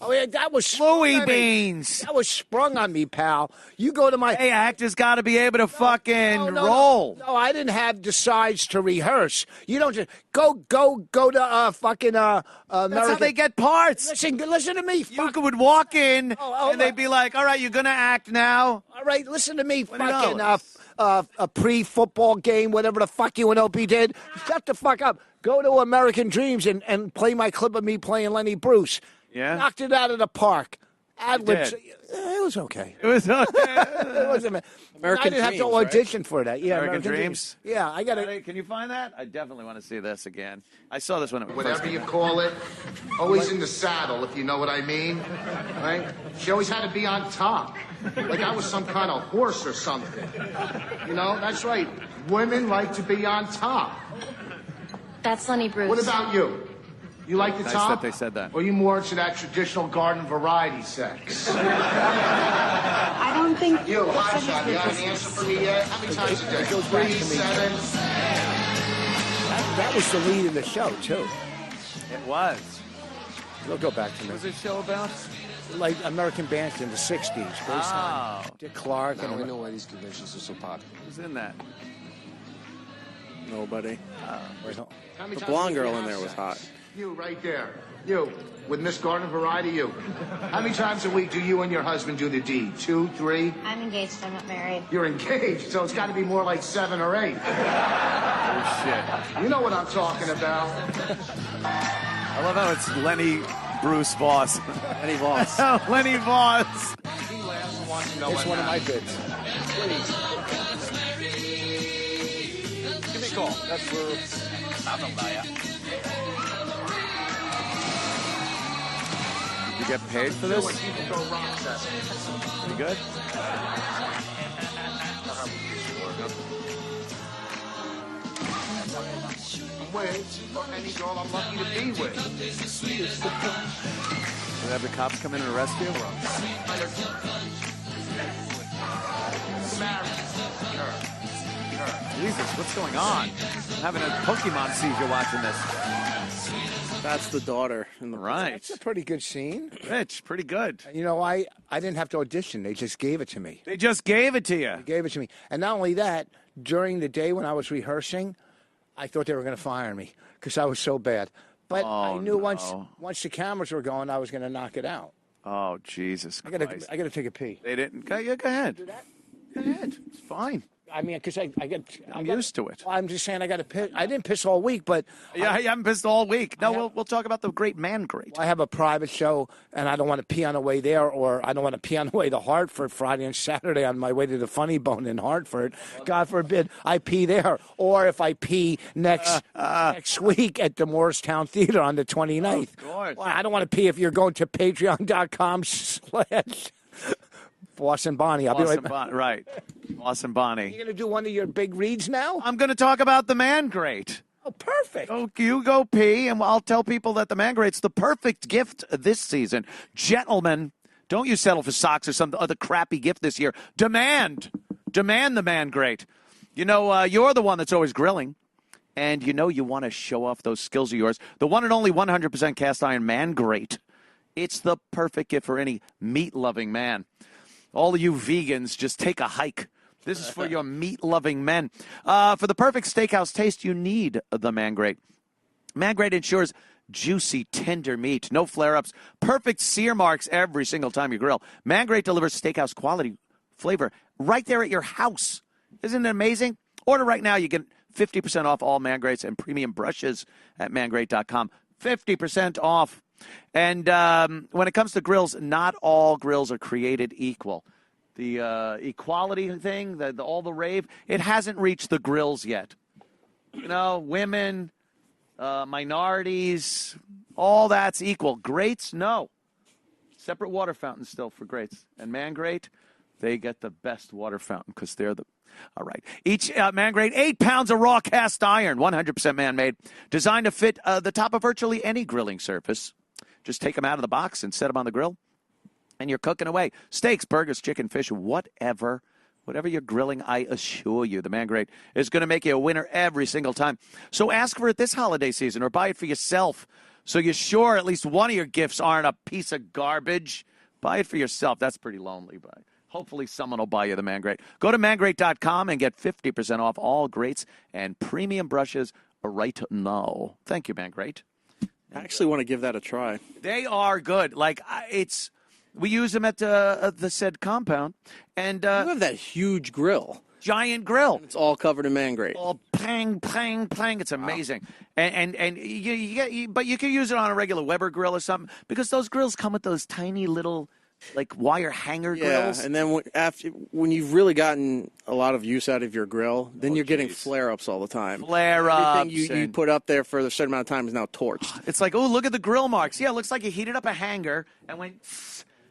Oh, yeah, that was sprung Louis on me. Beans. That was sprung on me, pal. You go to my... Hey, actors got to be able to fucking No, roll. No, I didn't have the sides to rehearse. You don't just go to fucking American. That's how they get parts. Listen to me. You would walk in Oh, and they'd be like, all right, you're going to act now. All right, listen to me. $20. Fucking a pre-football game, whatever the fuck UNLV did. Shut the fuck up. Go to American Dreams and play my clip of me playing Lenny Bruce. Yeah? Knocked it out of the park. Ad-libs. did. It was okay. It was okay. It wasn't. American I didn't have to Dreams, right? audition for that. Yeah, American Dreams? Yeah, I got Hey, it. can you find that? I definitely want to see this again. I saw this when it was first Whatever came you out. call it, always in the saddle, if you know what I mean, right? She always had to be on top, like I was some kind of horse or something. You know, that's right. Women like to be on top. That's Lenny Bruce. What about you? You like the Nice top? that they said that. Or you more into that traditional garden variety sex? I don't think. You, hot shot, you got an answer for me yet? How many times a day? It goes back 3, to me. 7? That was the lead in the show, too. It was. It'll go back to me. What was this show about? Like American bands in the 60s. Based on Oh. Dick Clark. Now we And know why these conventions are so popular. Who's in that? Nobody. How many The times blonde a week girl you in have there was sex? hot. You, right there. You, with Miss Garden Variety, you. How many times a week do you and your husband do the deed? 2, 3? I'm engaged. I'm not married. You're engaged, so it's got to be more like 7 or 8. Oh, shit. You know what I'm talking about. I love how it's Lenny Bruce Voss. Lenny Voss. Lenny Voss. He laughs and wants to know it's what one of my happened. bits. Give me a call. That's for... Did you get paid for this? When people throw rocks at me. Pretty good. I'm with, or any girl I'm lucky to be with. Did they have the cops come in and arrest you? Jesus, what's going on? I'm having a Pokemon seizure watching this. That's the daughter in the Right. It's a pretty good scene. Rich, pretty good. You know, I didn't have to audition. They just gave it to me. They just gave it to you. They gave it to me. And not only that, during the day when I was rehearsing, I thought they were going to fire me because I was so bad. But I knew once the cameras were going, I was going to knock it out. Oh, Jesus I Christ. got to take a pee. They didn't. Go ahead. Go ahead. It's fine. I mean, because I'm used to it. I'm just saying I got to piss. I didn't piss all week, but Yeah, I haven't pissed all week. No, we'll talk about the great man great. I have a private show, and I don't want to pee on the way there, or I don't want to pee on the way to Hartford Friday and Saturday on my way to the Funny Bone in Hartford. God forbid I pee there. Or if I pee next week at the Morristown Theater on the 29th. Of course. Well, I don't want to pee if you're going to patreon.com/ Boss and Bonnie. I'll be right back. Right. Boss and Bonnie. You're going to do one of your big reads now? I'm going to talk about the man great. Oh, perfect. You go pee, and I'll tell people that the man great's the perfect gift this season. Gentlemen, don't you settle for socks or some other crappy gift this year. Demand the man great. You know, you're the one that's always grilling, and you know you want to show off those skills of yours. The one and only 100% cast iron man great. It's the perfect gift for any meat-loving man. All of you vegans, just take a hike. This is for your meat-loving men. For the perfect steakhouse taste, you need the Man Great. Man Great ensures juicy, tender meat, no flare-ups, perfect sear marks every single time you grill. Man Great delivers steakhouse quality flavor right there at your house. Isn't it amazing? Order right now. You get 50% off all Man Greats and premium brushes at mangreat.com. 50% off. And when it comes to grills, not all grills are created equal. equality thing, all the rave, it hasn't reached the grills yet. You know, women, minorities, all that's equal. Greats, no. Separate water fountains still for greats. And Man Great, they get the best water fountain because they're the... All right. Each Man Great, 8 pounds of raw cast iron, 100% man-made, designed to fit the top of virtually any grilling surface. Just take them out of the box and set them on the grill, and you're cooking away. Steaks, burgers, chicken, fish, whatever you're grilling, I assure you, the Man Great is going to make you a winner every single time. So ask for it this holiday season or buy it for yourself so you're sure at least one of your gifts aren't a piece of garbage. Buy it for yourself. That's pretty lonely, but hopefully someone will buy you the Man Great. Go to mangreat.com and get 50% off all grates and premium brushes right now. Thank you, Man Great. I actually want to give that a try. They are good. Like, we use them at the said compound. And you have that huge grill. Giant grill. It's all covered in Man Great. All pang, pang, pang. It's amazing. Wow. And but you can use it on a regular Weber grill or something because those grills come with those tiny little like wire hanger grills. Yeah, and then when you've really gotten a lot of use out of your grill, then you're getting flare-ups all the time. Flare-ups. Everything you put up there for a certain amount of time is now torched. It's like, oh, look at the grill marks. Yeah, it looks like you heated up a hanger and went...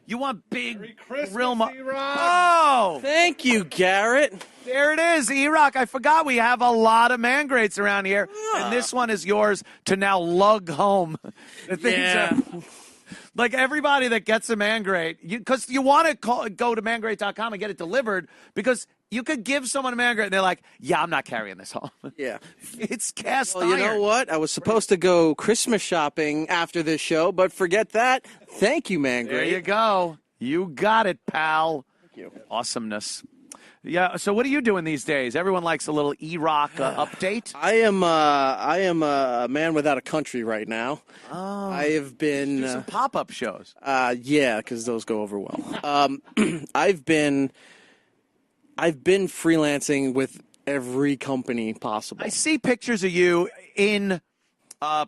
You want big grill marks. Oh! Thank you, Garrett. There it is, Erik. I forgot we have a lot of Man Greats around here. Yeah. And this one is yours to now lug home. Like everybody that gets a Man Great, because you want to go to mangreat.com and get it delivered because you could give someone a Man Great and they're like, yeah, I'm not carrying this home. Yeah. It's cast iron. You know what? I was supposed to go Christmas shopping after this show, but forget that. Thank you, Man Great. There you go. You got it, pal. Thank you. Awesomeness. Yeah. So what are you doing these days? Everyone likes a little Erik update. I am a man without a country right now. Oh. I have been do some pop-up shows. Yeah, because those go over well. I've been freelancing with every company possible. I see pictures of you in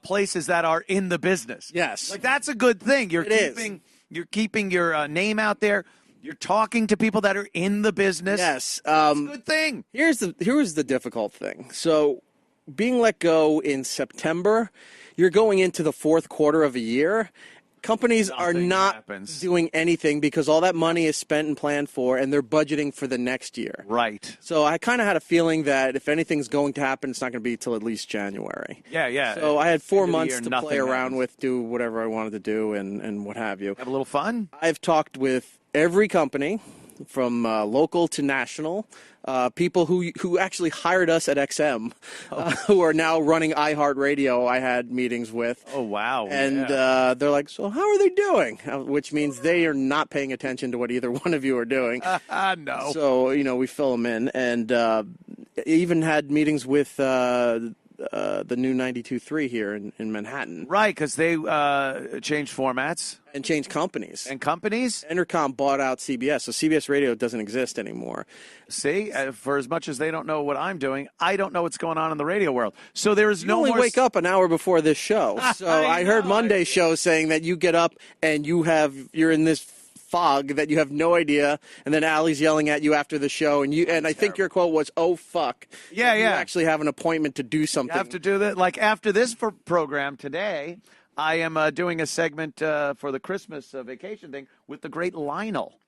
places that are in the business. Yes, like that's a good thing. You're keeping your name out there. You're talking to people that are in the business. Yes, it's a good thing. Here's the difficult thing. So, being let go in September, you're going into the fourth quarter of a year. Companies are not doing anything because all that money is spent and planned for, and they're budgeting for the next year. Right. So I kind of had a feeling that if anything's going to happen, it's not going to be till at least January. Yeah, yeah. So I had 4 months to play around with, do whatever I wanted to do, and what have you. Have a little fun? I've talked with every company, from local to national, people who actually hired us at XM, who are now running iHeartRadio. I had meetings with. Oh, wow. And they're like, so how are they doing? Which means they are not paying attention to what either one of you are doing. No. So, we fill them in. And even had meetings with the new 92.3 here in Manhattan. Right, because they changed formats. And changed companies. And companies? Entercom bought out CBS, so CBS Radio doesn't exist anymore. See, for as much as they don't know what I'm doing, I don't know what's going on in the radio world. So there is no only more... wake up an hour before this show. So I heard Monday's show saying that you get up and you're in this fog that you have no idea, and then Allie's yelling at you after the show, and I think your quote was, "Oh fuck." Yeah, you actually have an appointment to do something. You have to do that. Like after this program today, I am doing a segment for the Christmas vacation thing with the great Lionel.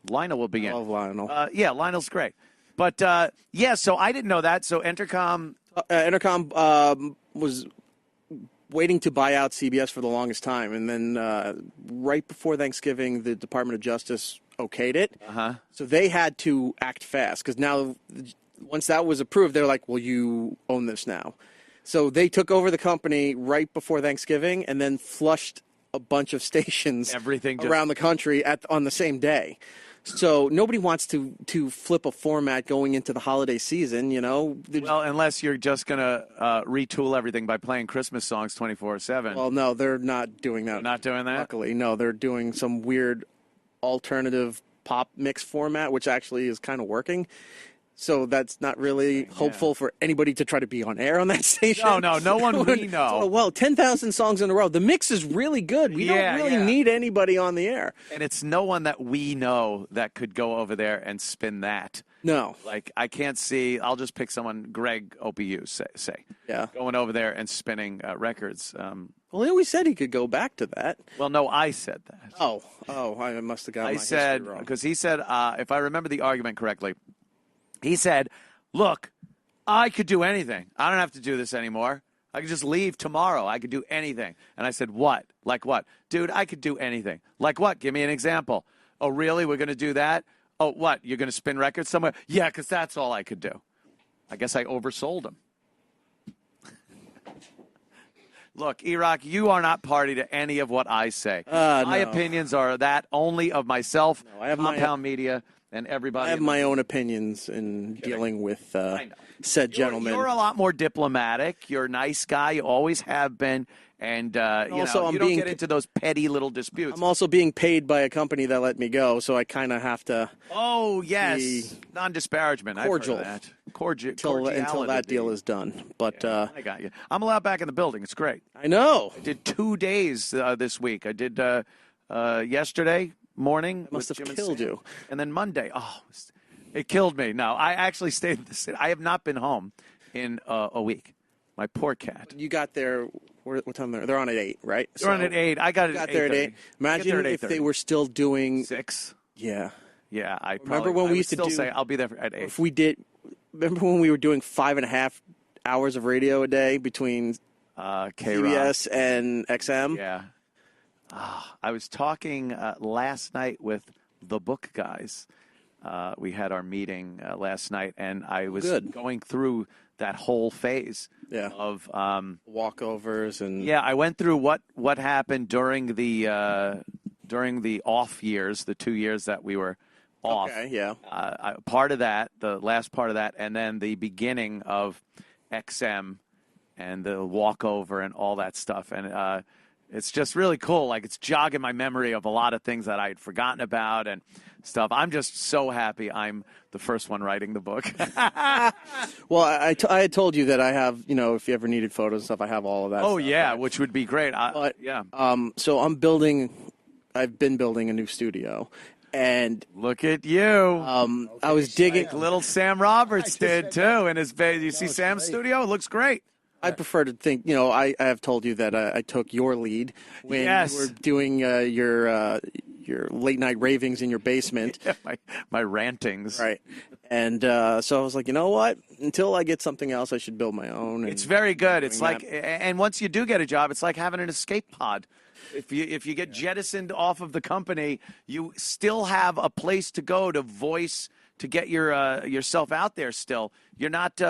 Lionel will be in. I love Lionel. Yeah, Lionel's great. But so I didn't know that. So Entercom was waiting to buy out CBS for the longest time, and then right before Thanksgiving, the Department of Justice okayed it. So they had to act fast because now, once that was approved, they're like, "Well, you own this now." So they took over the company right before Thanksgiving, and then flushed a bunch of stations around the country on the same day. So nobody wants to flip a format going into the holiday season, Well, unless you're just going to retool everything by playing Christmas songs 24/7. Well, no, they're not doing that. They're not doing that? Luckily, no. They're doing some weird alternative pop mix format, which actually is kind of working. So that's not really hopeful for anybody to try to be on air on that station. No one we know. So, well, 10,000 songs in a row. The mix is really good. We don't really need anybody on the air. And it's no one that we know that could go over there and spin that. No. Like, I can't see. I'll just pick someone, Greg OPU, say. Yeah. Going over there and spinning records. Well, he always said he could go back to that. Well, no, I said that. Oh, I must have got my history wrong. Because he said, if I remember the argument correctly, he said, look, I could do anything. I don't have to do this anymore. I could just leave tomorrow. I could do anything. And I said, what? Like what? Dude, I could do anything. Like what? Give me an example. Oh, really? We're going to do that? Oh, what? You're going to spin records somewhere? Yeah, because that's all I could do. I guess I oversold him. Look, Erik, you are not party to any of what I say. My opinions are that only of myself, Compound Media, and everybody. I have my own opinions in dealing with said gentleman. You're a lot more diplomatic. You're a nice guy. You always have been. And, you don't get into those petty little disputes. I'm also being paid by a company that let me go, so I kind of have to. Oh, yes. Non-disparagement. Cordial. I've heard of that. Until that deal is done. But I got you. I'm allowed back in the building. It's great. I know. I did 2 days this week. I did yesterday morning. It must have killed you. And then Monday. Oh, it killed me. No, I actually stayed in the city. I have not been home in a week. My poor cat. You got there. What time they're on at 8, right? They're on at 8. I got there at 8. Imagine if they were still doing 6. Yeah. Yeah, I remember when we used to say I'll be there at 8. If we did, remember when we were doing 5.5 hours of radio a day between CBS and XM? Yeah. I was talking last night with the book guys. We had our meeting last night, and I was going through that whole phase of walkovers and I went through what happened during the off years, the 2 years that we were off. Okay, part of that, the last part of that, and then the beginning of XM and the walkover and all that stuff, and it's just really cool. Like, it's jogging my memory of a lot of things that I had forgotten about and stuff. I'm just so happy I'm the first one writing the book. Well, I had told you that I have, if you ever needed photos and stuff, I have all of that. Oh, stuff, yeah, right? which would be great. So I've been building a new studio. And look at you. I was digging. Like little Sam Roberts did, too, in his bed. You see Sam's studio? It looks great. I prefer to think, I have told you that I took your lead when you were doing your late night ravings in your basement. Yeah, my rantings. Right. And so I was like, you know what? Until I get something else, I should build my own. It's very good. It's like, and once you do get a job, it's like having an escape pod. If you get jettisoned off of the company, you still have a place to go to voice, to get yourself out there still. You're not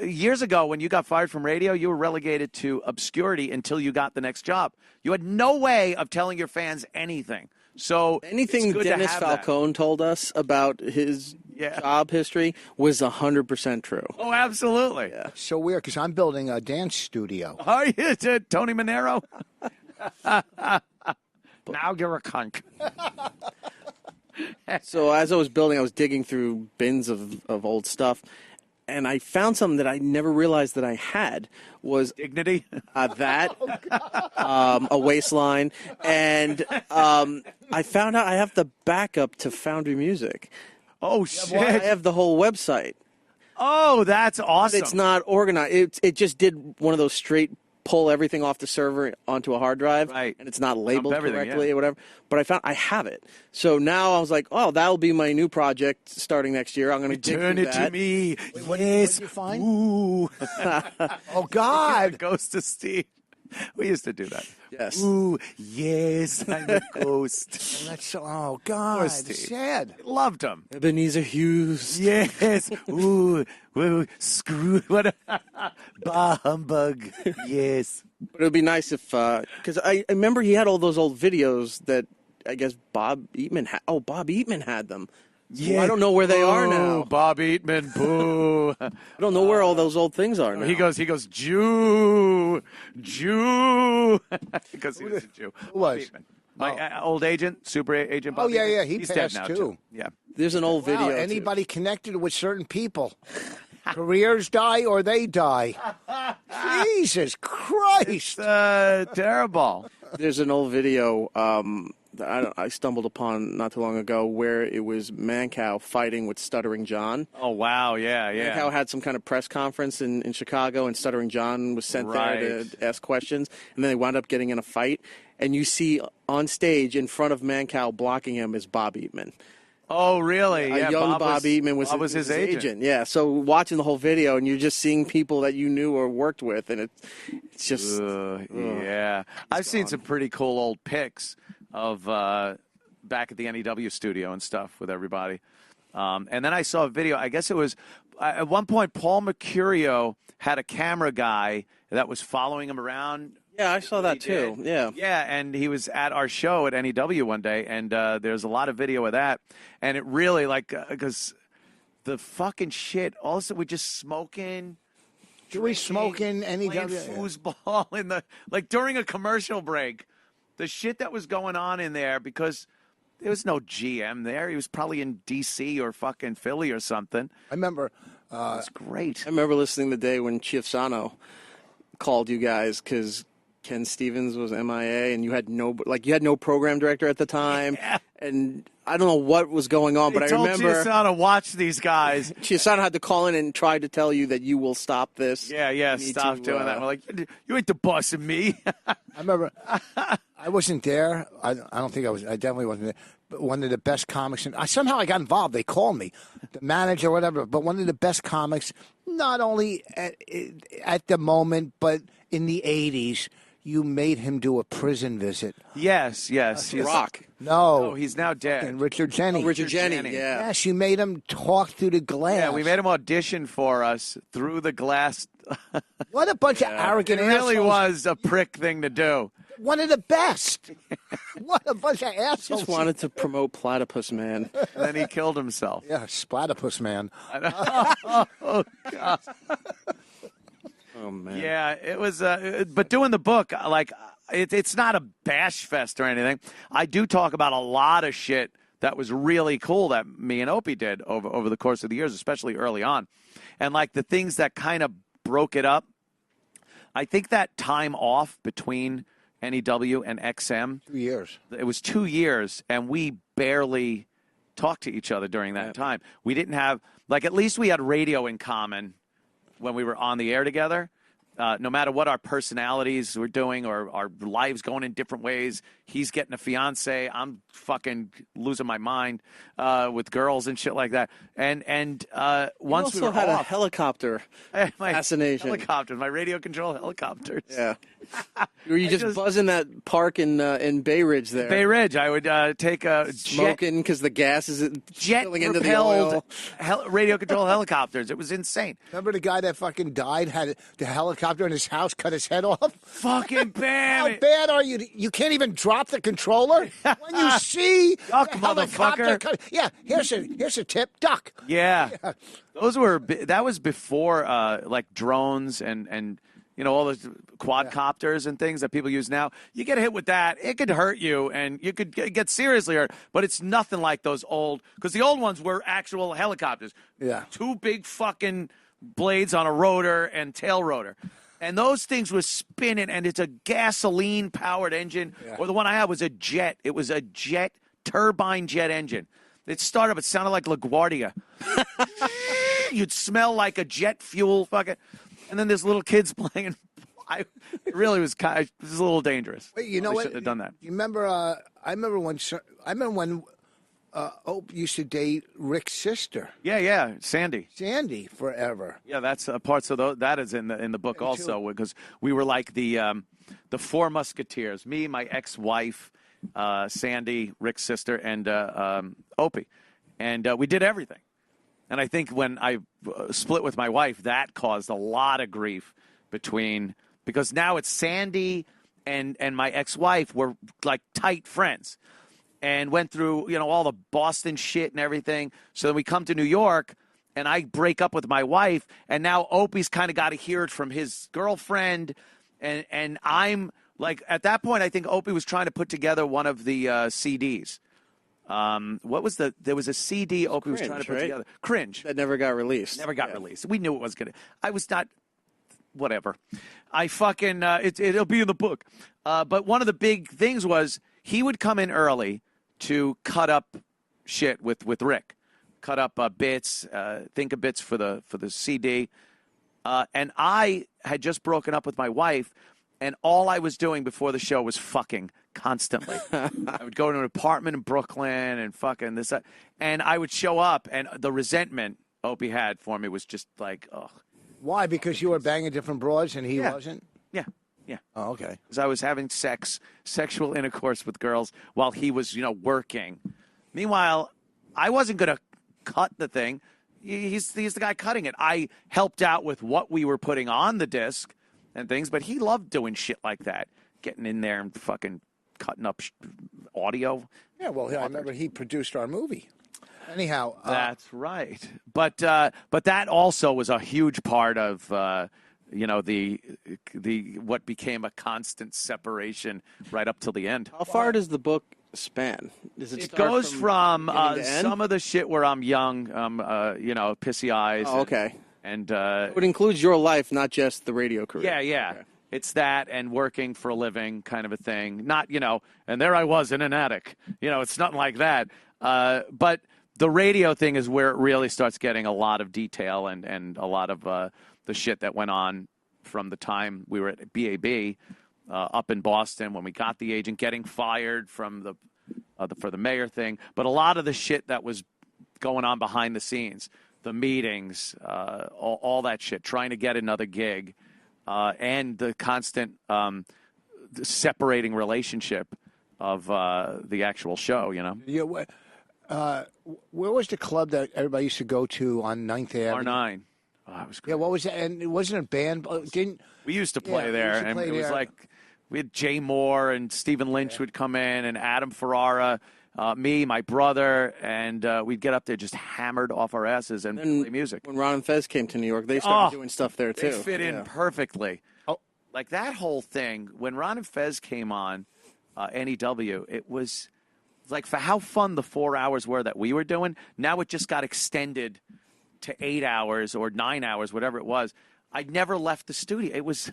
years ago when you got fired from radio, you were relegated to obscurity until you got the next job. You had no way of telling your fans anything. So anything Dennis Falcone told us about his job history was 100% true. Oh, absolutely. Yeah. So weird, because I'm building a dance studio. Are you, Tony Manero? Now you're a cunt. So as I was building, I was digging through bins of old stuff, and I found something that I never realized that I had was dignity. A waistline, and I found out I have the backup to Foundry Music. Oh shit! I have the whole website. Oh, that's awesome. But it's not organized. It just did one of those straight pull everything off the server onto a hard drive, right? And it's not labeled correctly or whatever. But I found I have it. So now I was like, oh, that'll be my new project starting next year. I'm going to turn it to me. Wait, what did you find? Ooh. Oh God! Ghost of Steve. We used to do that. Yes. Ooh, yes, I'm a ghost. That's so. Oh God! Sad. Loved him. Ebenezer Hughes. Yes. Ooh, screw. What? Bah humbug. Yes. But it would be nice if, because I remember he had all those old videos that I guess Bob Eatman had. Oh, Bob Eatman had them. Yeah. Well, I don't know where they are now. Bob Eatman, boo. I don't know where all those old things are now. He goes, Jew. Because he was a Jew. Who was? My old agent, super agent. Oh, Bobby, yeah. He he's passed, dead now, too. Yeah. There's an old video. Wow, too. anybody connected with certain people. Careers die or they die. Jesus Christ. Terrible. There's an old video that I stumbled upon not too long ago where it was Mancow fighting with Stuttering John. Oh, wow. Yeah. Mancow had some kind of press conference in Chicago, and Stuttering John was sent there to ask questions, and then they wound up getting in a fight. And you see on stage in front of Mancow blocking him is Bob Eatman. Oh, really? A young Bob Eatman was his agent. Yeah, so watching the whole video, and you're just seeing people that you knew or worked with, and it's just... yeah. I've seen some pretty cool old pics of back at the NEW studio and stuff with everybody. And then I saw a video. I guess it was... at one point, Paul Mercurio had a camera guy that was following him around. Yeah, I saw that too. Yeah. Yeah, and he was at our show at NEW one day, and there's a lot of video of that. And it really, because the fucking shit, also we're just smoking. Do we smoke in NEW? Playing foosball in the, during a commercial break. The shit that was going on in there, because there was no GM there. He was probably in D.C. or fucking Philly or something. I remember. It was great. I remember listening the day when Chiafsano called you guys because Ken Stevens was MIA, and you had no program director at the time, and I don't know what was going on, but I remember Chiafsano watch these guys. Chiafsano had to call in and try to tell you that you will stop this. Yeah, stop doing that. We're like, you ain't the boss of me. I remember. I wasn't there. I don't think I was. I definitely wasn't there. But one of the best comics, and somehow I got involved. They called me, the manager, or whatever. But one of the best comics, not only at the moment, but in the '80s. You made him do a prison visit. Yes. Rock. No, he's now dead. And Richard Jenny. Oh, Richard Jenny, yeah. Yes, you made him talk through the glass. Yeah, we made him audition for us through the glass. What a bunch of arrogant assholes. It really was a prick thing to do. One of the best. What a bunch of assholes. Just wanted to promote Platypus Man. And then he killed himself. Yeah, Splatipus Man. Oh, God. Oh, man. Yeah, it was, but doing the book, it's not a bash fest or anything. I do talk about a lot of shit that was really cool that me and Opie did over the course of the years, especially early on. And, the things that kind of broke it up, I think that time off between NEW and XM. 2 years. It was 2 years, and we barely talked to each other during that time. We didn't have, at least we had radio in common when we were on the air together. No matter what our personalities were doing or our lives going in different ways, he's getting a fiance. I'm fucking losing my mind with girls and shit like that. And once we also were had off, a helicopter fascination. Helicopters, my radio control helicopters. Yeah. Were you just buzzing that park in Bay Ridge there? Bay Ridge. I would take a smoking because the gas is spilling into the oil. Radio control helicopters. It was insane. Remember the guy that fucking died, had the helicopter in his house, cut his head off? Fucking bad. How bad are you? You can't even drop the controller? When you see duck, the helicopter yeah, here's a tip. Duck. Yeah. That was before drones and all those quadcopters and things that people use now. You get hit with that, it could hurt you, and you could get seriously hurt. But it's nothing like those old, because the old ones were actual helicopters. Yeah. 2 big fucking blades on a rotor and tail rotor. And those things were spinning, and it's a gasoline-powered engine. Yeah. Or the one I had was a jet. It was a turbine jet engine. It started up. It sounded like LaGuardia. You'd smell like a jet fuel fucking. And then there's little kids playing. It really was it was a little dangerous. Wait, you know what? Shouldn't have done that. You remember? I remember when Ope used to date Rick's sister. Yeah, Sandy. Sandy forever. Yeah, that's parts of that is in the book also, because we were like the 4 Musketeers. Me, my ex-wife, Sandy, Rick's sister, and Opie, and we did everything. And I think when I split with my wife, that caused a lot of grief because now it's Sandy and my ex-wife were like tight friends and went through, all the Boston shit and everything. So then we come to New York and I break up with my wife, and now Opie's kind of got to hear it from his girlfriend, and I'm Like at that point, I think Opie was trying to put together one of the CDs. What was there was a CD Opie was trying to put together. Cringe. That never got released. Never got released. We knew it was going to. I was not, whatever. I fucking, it'll be in the book. But one of the big things was he would come in early to cut up shit with Rick. Cut up bits, think of bits for the CD. And I had just broken up with my wife, and all I was doing before the show was fucking constantly. I would go to an apartment in Brooklyn and fucking this, and I would show up, and the resentment Opie had for me was just like, ugh. Why? Because you were banging different broads and he wasn't? Yeah. Oh, okay. Because I was having sexual intercourse with girls while he was, working. Meanwhile, I wasn't going to cut the thing. He's the guy cutting it. I helped out with what we were putting on the disc and things, but he loved doing shit like that, getting in there and fucking cutting up audio. Yeah, well, I remember he produced our movie. Anyhow, that's right. But that also was a huge part of the what became a constant separation right up till the end. How far does the book span? Does it goes from some of the shit where I'm young, pissy eyes. Oh, okay. And it includes your life, not just the radio career. Yeah. Okay. It's that and working for a living kind of a thing. Not, and there I was in an attic. It's nothing like that. But the radio thing is where it really starts getting a lot of detail and a lot of the shit that went on from the time we were at BAB up in Boston when we got the agent, getting fired from for the mayor thing. But a lot of the shit that was going on behind the scenes, the meetings, all that shit, trying to get another gig, and the constant separating relationship of the actual show, Yeah, where was the club that everybody used to go to on 9th Avenue? R9. Oh, that was great. Yeah, what was that? And it wasn't a band. We used to play there, and it was like we had Jay Moore and Stephen Lynch would come in, and Adam Ferrara, me, my brother, and we'd get up there just hammered off our asses and play music. When Ron and Fez came to New York, they started doing stuff there too. They fit in perfectly. Oh, like that whole thing when Ron and Fez came on NEW, it was like for how fun the 4 hours were that we were doing. Now it just got extended to 8 hours or 9 hours, whatever it was. I never left the studio. It was.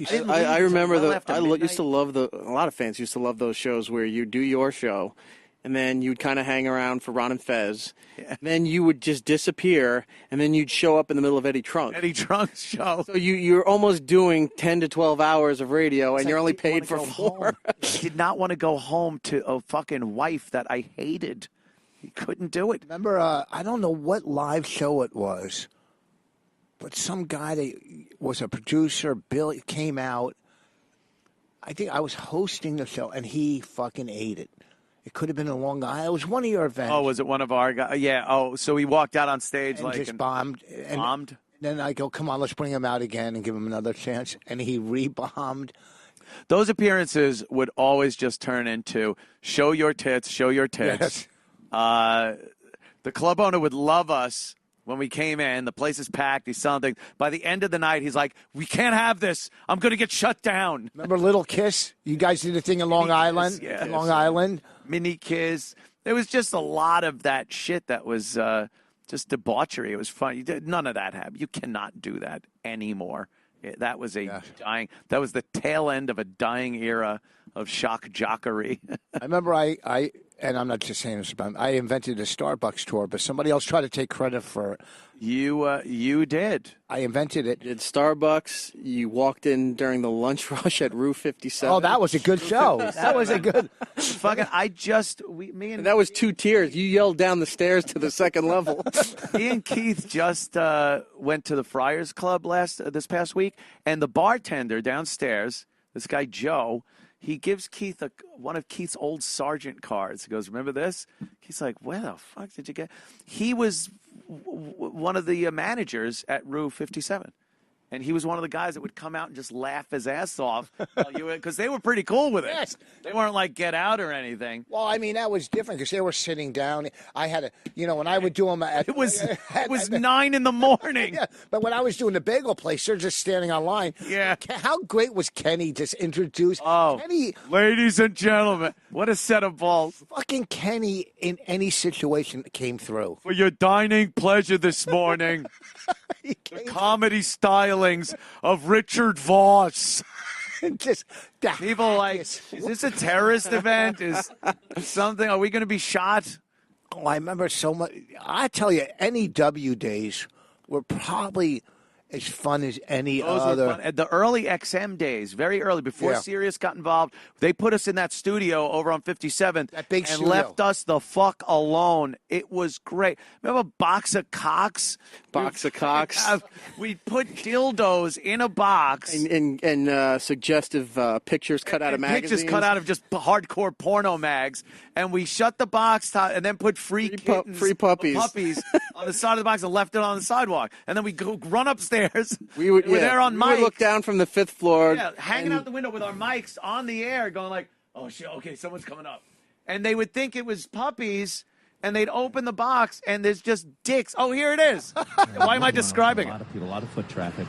I remember I used to love a lot of fans used to love those shows where you do your show, and then you'd kind of hang around for Ron and Fez. Yeah. Then you would just disappear, and then you'd show up in the middle of Eddie Trunk. Eddie Trunk's show. So you're almost doing 10 to 12 hours of radio, and you're only paid for 4. I did not want to go home to a fucking wife that I hated. He couldn't do it. Remember, I don't know what live show it was, but some guy that was a producer, Bill, came out. I think I was hosting the show, and he fucking ate it. It could have been a Long Island. It was one of your events. Oh, was it one of our guys? Yeah. Oh, so he walked out on stage and just bombed. Bombed? Then I go, come on, let's bring him out again and give him another chance. And he rebombed. Those appearances would always just turn into show your tits, show your tits. Yes. The club owner would love us when we came in. The place is packed. He's selling things. By the end of the night, he's like, we can't have this. I'm going to get shut down. Remember Little Kiss? You guys did a thing in Long Island? Yeah. Long Island? Mini Kiss. There was just a lot of that shit that was just debauchery. It was fun. None of that happened. You cannot do that anymore. That was that was the tail end of a dying era of shock jockery. I remember and I'm not just saying this about I invented a Starbucks tour, but somebody else tried to take credit for it. You did. I invented it. You did Starbucks. You walked in during the lunch rush at Rue 57. Oh, that was a good show. That was a good. Fucking, and that was 2 tiers. You yelled down the stairs to the second level. Me and Keith just went to the Friars Club this past week, and the bartender downstairs, this guy Joe, he gives Keith one of Keith's old sergeant cards. He goes, remember this? Keith's like, where the fuck did you get? He was one of the managers at Rue 57. And he was one of the guys that would come out and just laugh his ass off because they were pretty cool with it. Yes. They weren't like get out or anything. Well, I mean, that was different because they were sitting down. I had to, when I would do them It was 9 in the morning. Yeah, but when I was doing the bagel place, they're just standing on line. Yeah. How great was Kenny just introduced? Oh, Kenny, ladies and gentlemen, what a set of balls. fucking Kenny in any situation came through. For your dining pleasure this morning, the comedy stylings of Richard Voss. Just People like, is this a terrorist event? Is something, are we going to be shot? Oh, I remember so much. I tell you, NEW days were probably as fun as any Those other. were fun. At the early XM days, very early, before Sirius got involved, they put us in that studio over on 57th That big and studio. left us the fuck alone. It was great. Remember Box of Cocks? Box of Cocks. We put dildos in a box. And suggestive pictures cut out of magazines. Pictures cut out of just hardcore porno mags. And we shut the box top and then put free puppies on the side of the box and left it on the sidewalk. And then we go run upstairs. We would, We're there on we mic. would look down from the 5th floor. Yeah, hanging out the window with our mics on the air, going like, oh, shit, okay, someone's coming up. And they would think it was puppies, and they'd open the box, and there's just dicks. Oh, here it is. Why am I describing it? A lot of foot traffic.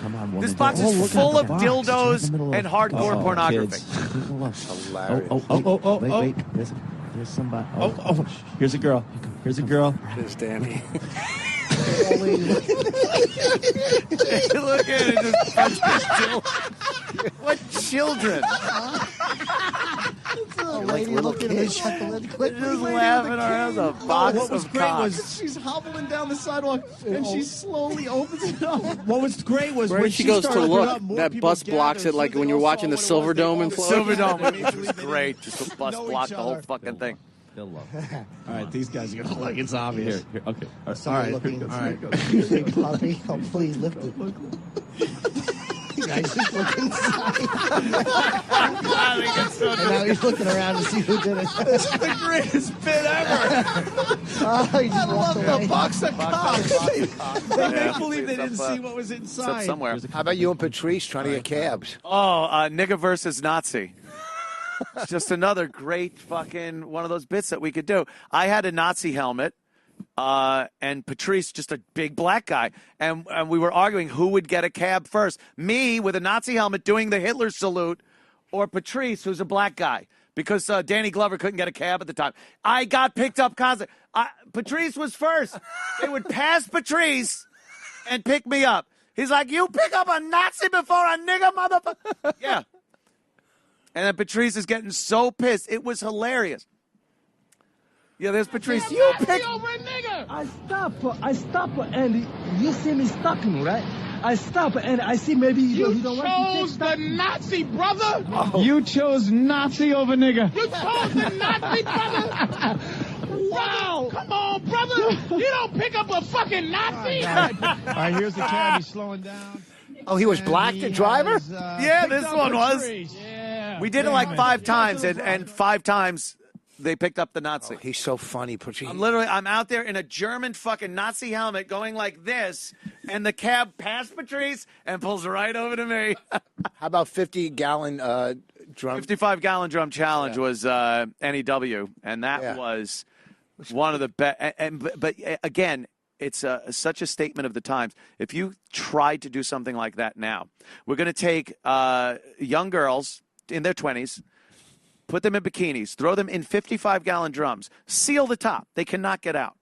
Come on, woman. This box is full of dildos and hardcore pornography. Hilarious. Wait. There's somebody. Here's a girl. This Danny. Look at it. What children? Lady looking at me, shut the lid quick. Just laughing our ass off. Box What was of great cocks. was she's hobbling down the sidewalk and she slowly opens it up. What was great was When when she goes to started look, it up, more that people bus blocks gathered. it like So when they you're all watching saw the what it Silver was. They Dome all implode. Silver Dome Immediately was they great. Just a bus know block each the whole other. fucking thing. All right, these guys are gonna look. It's obvious. Here, okay. All Somebody right, looking. all right. Big puppy. Oh, please lift it. Guys, just look inside. And now he's looking around to see who did it. This is the greatest bit ever. Oh, he just I walked love away. the box of cocks. They Yeah. can't believe they didn't It's up, see what was It's up inside. somewhere. How about you and Patrice trying to get cabs? Oh, nigga versus Nazi. It's just another great fucking one of those bits that we could do. I had a Nazi helmet, and Patrice, just a big black guy. And we were arguing who would get a cab first. Me with a Nazi helmet doing the Hitler salute, or Patrice, who's a black guy. Because Danny Glover couldn't get a cab at the time. I got picked up constantly. Patrice was first. They would pass Patrice and pick me up. He's like, you pick up a Nazi before a nigga, motherfucker. Yeah. And then Patrice is getting so pissed. It was hilarious. Yeah, there's Patrice. You pick over a nigger. I stop, and you see me stopping, right? I stop, and I see maybe you don't want to chose the Nazi, brother. You chose Nazi over nigger. You chose the Nazi, brother. Wow. Come on, brother. You don't pick up a fucking Nazi. All right, here's the cab. He's slowing down. Oh, he was black, the driver? Yeah, this one was. Yeah. We did it like 5 times, and 5 times they picked up the Nazi. He's so funny, Patrice. I'm out there in a German fucking Nazi helmet going like this, and the cab passed Patrice and pulls right over to me. How about 50-gallon drum? 55-gallon drum challenge was NEW, and that was one of the best. But again, it's such a statement of the times. If you tried to do something like that now, we're going to take young girls in their 20s, put them in bikinis, throw them in 55-gallon drums, seal the top. They cannot get out.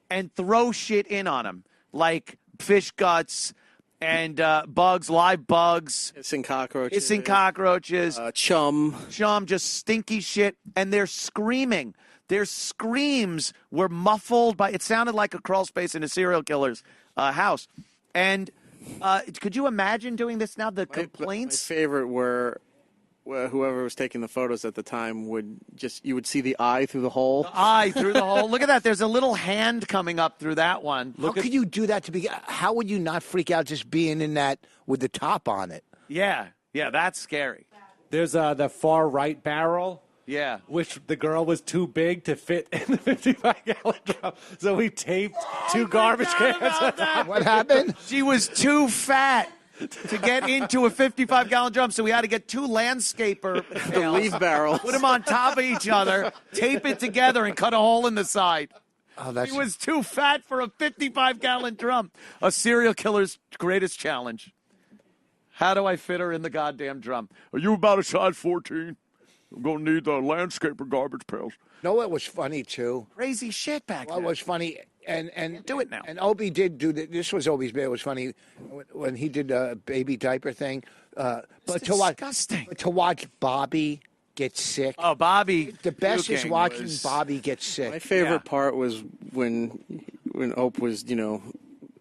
And throw shit in on them, like fish guts and bugs, live bugs. Hissing cockroaches. Chum, just stinky shit. And they're screaming. Their screams were muffled by, it sounded like a crawl space in a serial killer's house. And could you imagine doing this now? The complaints? My favorite were whoever was taking the photos at the time you would see the eye through the hole. Look at that. There's a little hand coming up through that one. How could you do that how would you not freak out just being in that with the top on it? Yeah, that's scary. There's the far right barrel Yeah. which the girl was too big to fit in the 55-gallon drum. So we taped two garbage cans. What happened? She was too fat to get into a 55-gallon drum, so we had to get two landscaper The leaf barrels. put them on top of each other, tape it together, and cut a hole in the side. Oh, that's She was too fat for a 55-gallon drum. A serial killer's greatest challenge. How do I fit her in the goddamn drum? Are you about a size 14? I'm going to need the landscaper garbage pails. No, it was funny too. Crazy shit back Well, then. it was funny, and Do it now. And Opie did do this. Was Opie's bit. It was funny when he did a baby diaper thing. But disgusting. to watch Bobby get sick. Oh, Bobby. The best is puking watching was- Bobby get sick. My favorite part was when Ope was,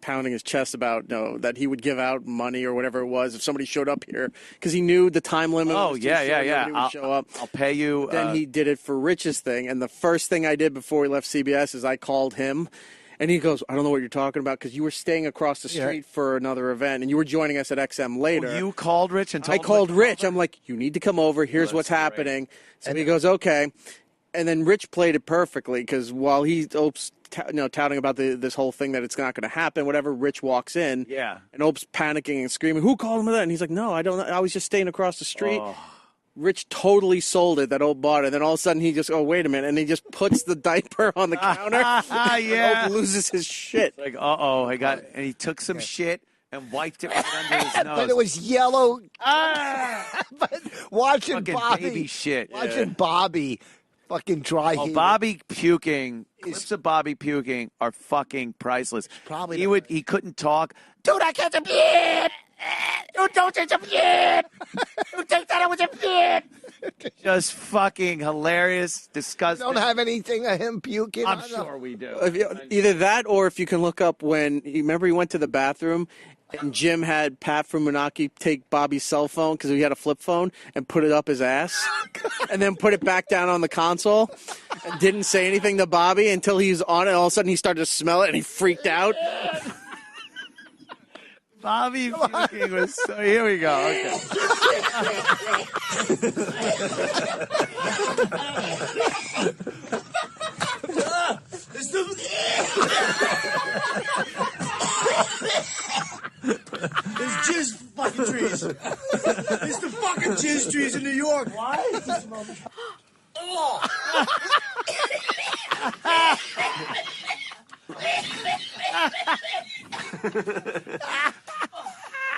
pounding his chest about that he would give out money or whatever it was if somebody showed up here because he knew the time limit. Oh, was too yeah. short, nobody would show up. I'll pay you. Then he did it for Rich's thing, and the first thing I did before we left CBS is I called him, and he goes, "I don't know what you're talking about because you were staying across the street for another event, and you were joining us at XM later." You called Rich and told I him called to Rich. I'm like, "You need to come over. Here's what's happening." So he goes, "Okay." And then Rich played it perfectly because while he's Ope's touting about this whole thing that it's not going to happen, whatever, Rich walks in. Yeah. And Ope's panicking and screaming, "Who called him that?" And he's like, "No, I don't know. I was just staying across the street." Oh. Rich totally sold it that Ope bought it. And then all of a sudden he just, "Oh, wait a minute." And he just puts the diaper on the counter. Yeah. Ope loses his shit. Like, and he took some shit and wiped it right under his nose. But it was yellow. But watching Fucking Bobby, baby shit. watching Bobby, fucking dry. Oh, heat. Bobby puking. Clips of Bobby puking are fucking priceless. Probably he couldn't talk. Dude, I can't shit. Dude, don't say some shit. You think that it was a shit? Just fucking hilarious, disgusting. Don't have anything of him puking. I'm on the- sure we do. Either that or if you can look up when, remember he went to the bathroom and Jim had Pat from Munaki take Bobby's cell phone because he had a flip phone and put it up his ass and then put it back down on the console and didn't say anything to Bobby until he was on it. All of a sudden he started to smell it and he freaked out. Bobby puking was so. Here we go. Okay. There's jizz fucking trees. It's the fucking jizz trees in New York. Why?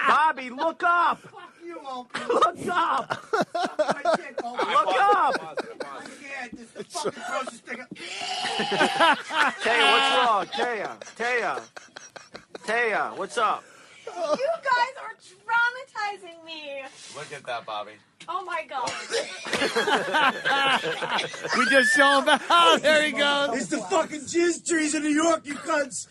Bobby, look up. Fuck you, Opie. Look up. Look up. This is the fucking grossest thing. Taya, what's wrong? Taya, what's up? You guys are traumatizing me. Look at that, Bobby. Oh my god. We just show him. Oh, there he goes. It's the fucking jizz trees in New York, you cunts.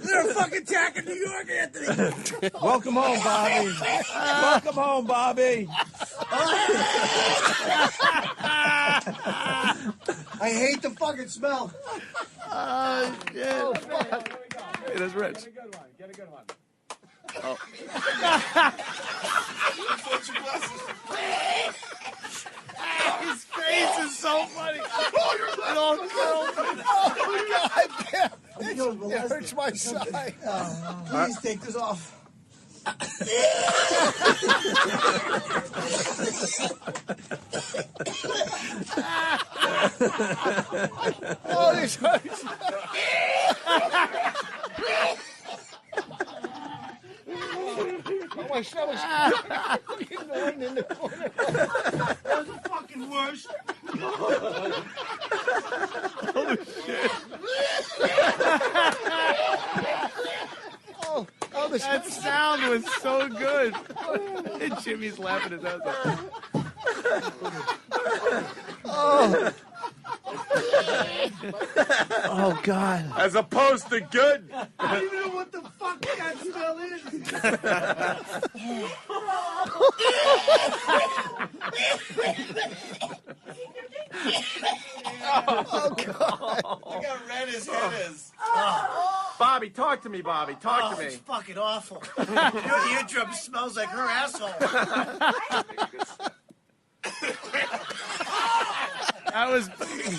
They're a fucking attacking New York, Anthony. Welcome home, Bobby. Welcome home, Bobby. I hate the fucking smell. Oh, shit. It is Rich. Get a good one. Oh. His face is so funny. It all curls. Oh, God. It hurts my side. Please take this off. Oh, this hurts. Oh, my stomach's going in the corner. That's the fucking worst. Oh, shit. Oh, That sound was so good. And Jimmy's laughing his ass off. Oh. Oh, God. As opposed to good. I don't even know what the fuck that smell is. Oh, God. Look how red his head is. Bobby, talk to me, Bobby. Talk to me. It's fucking awful. Your eardrum smells like her asshole. That was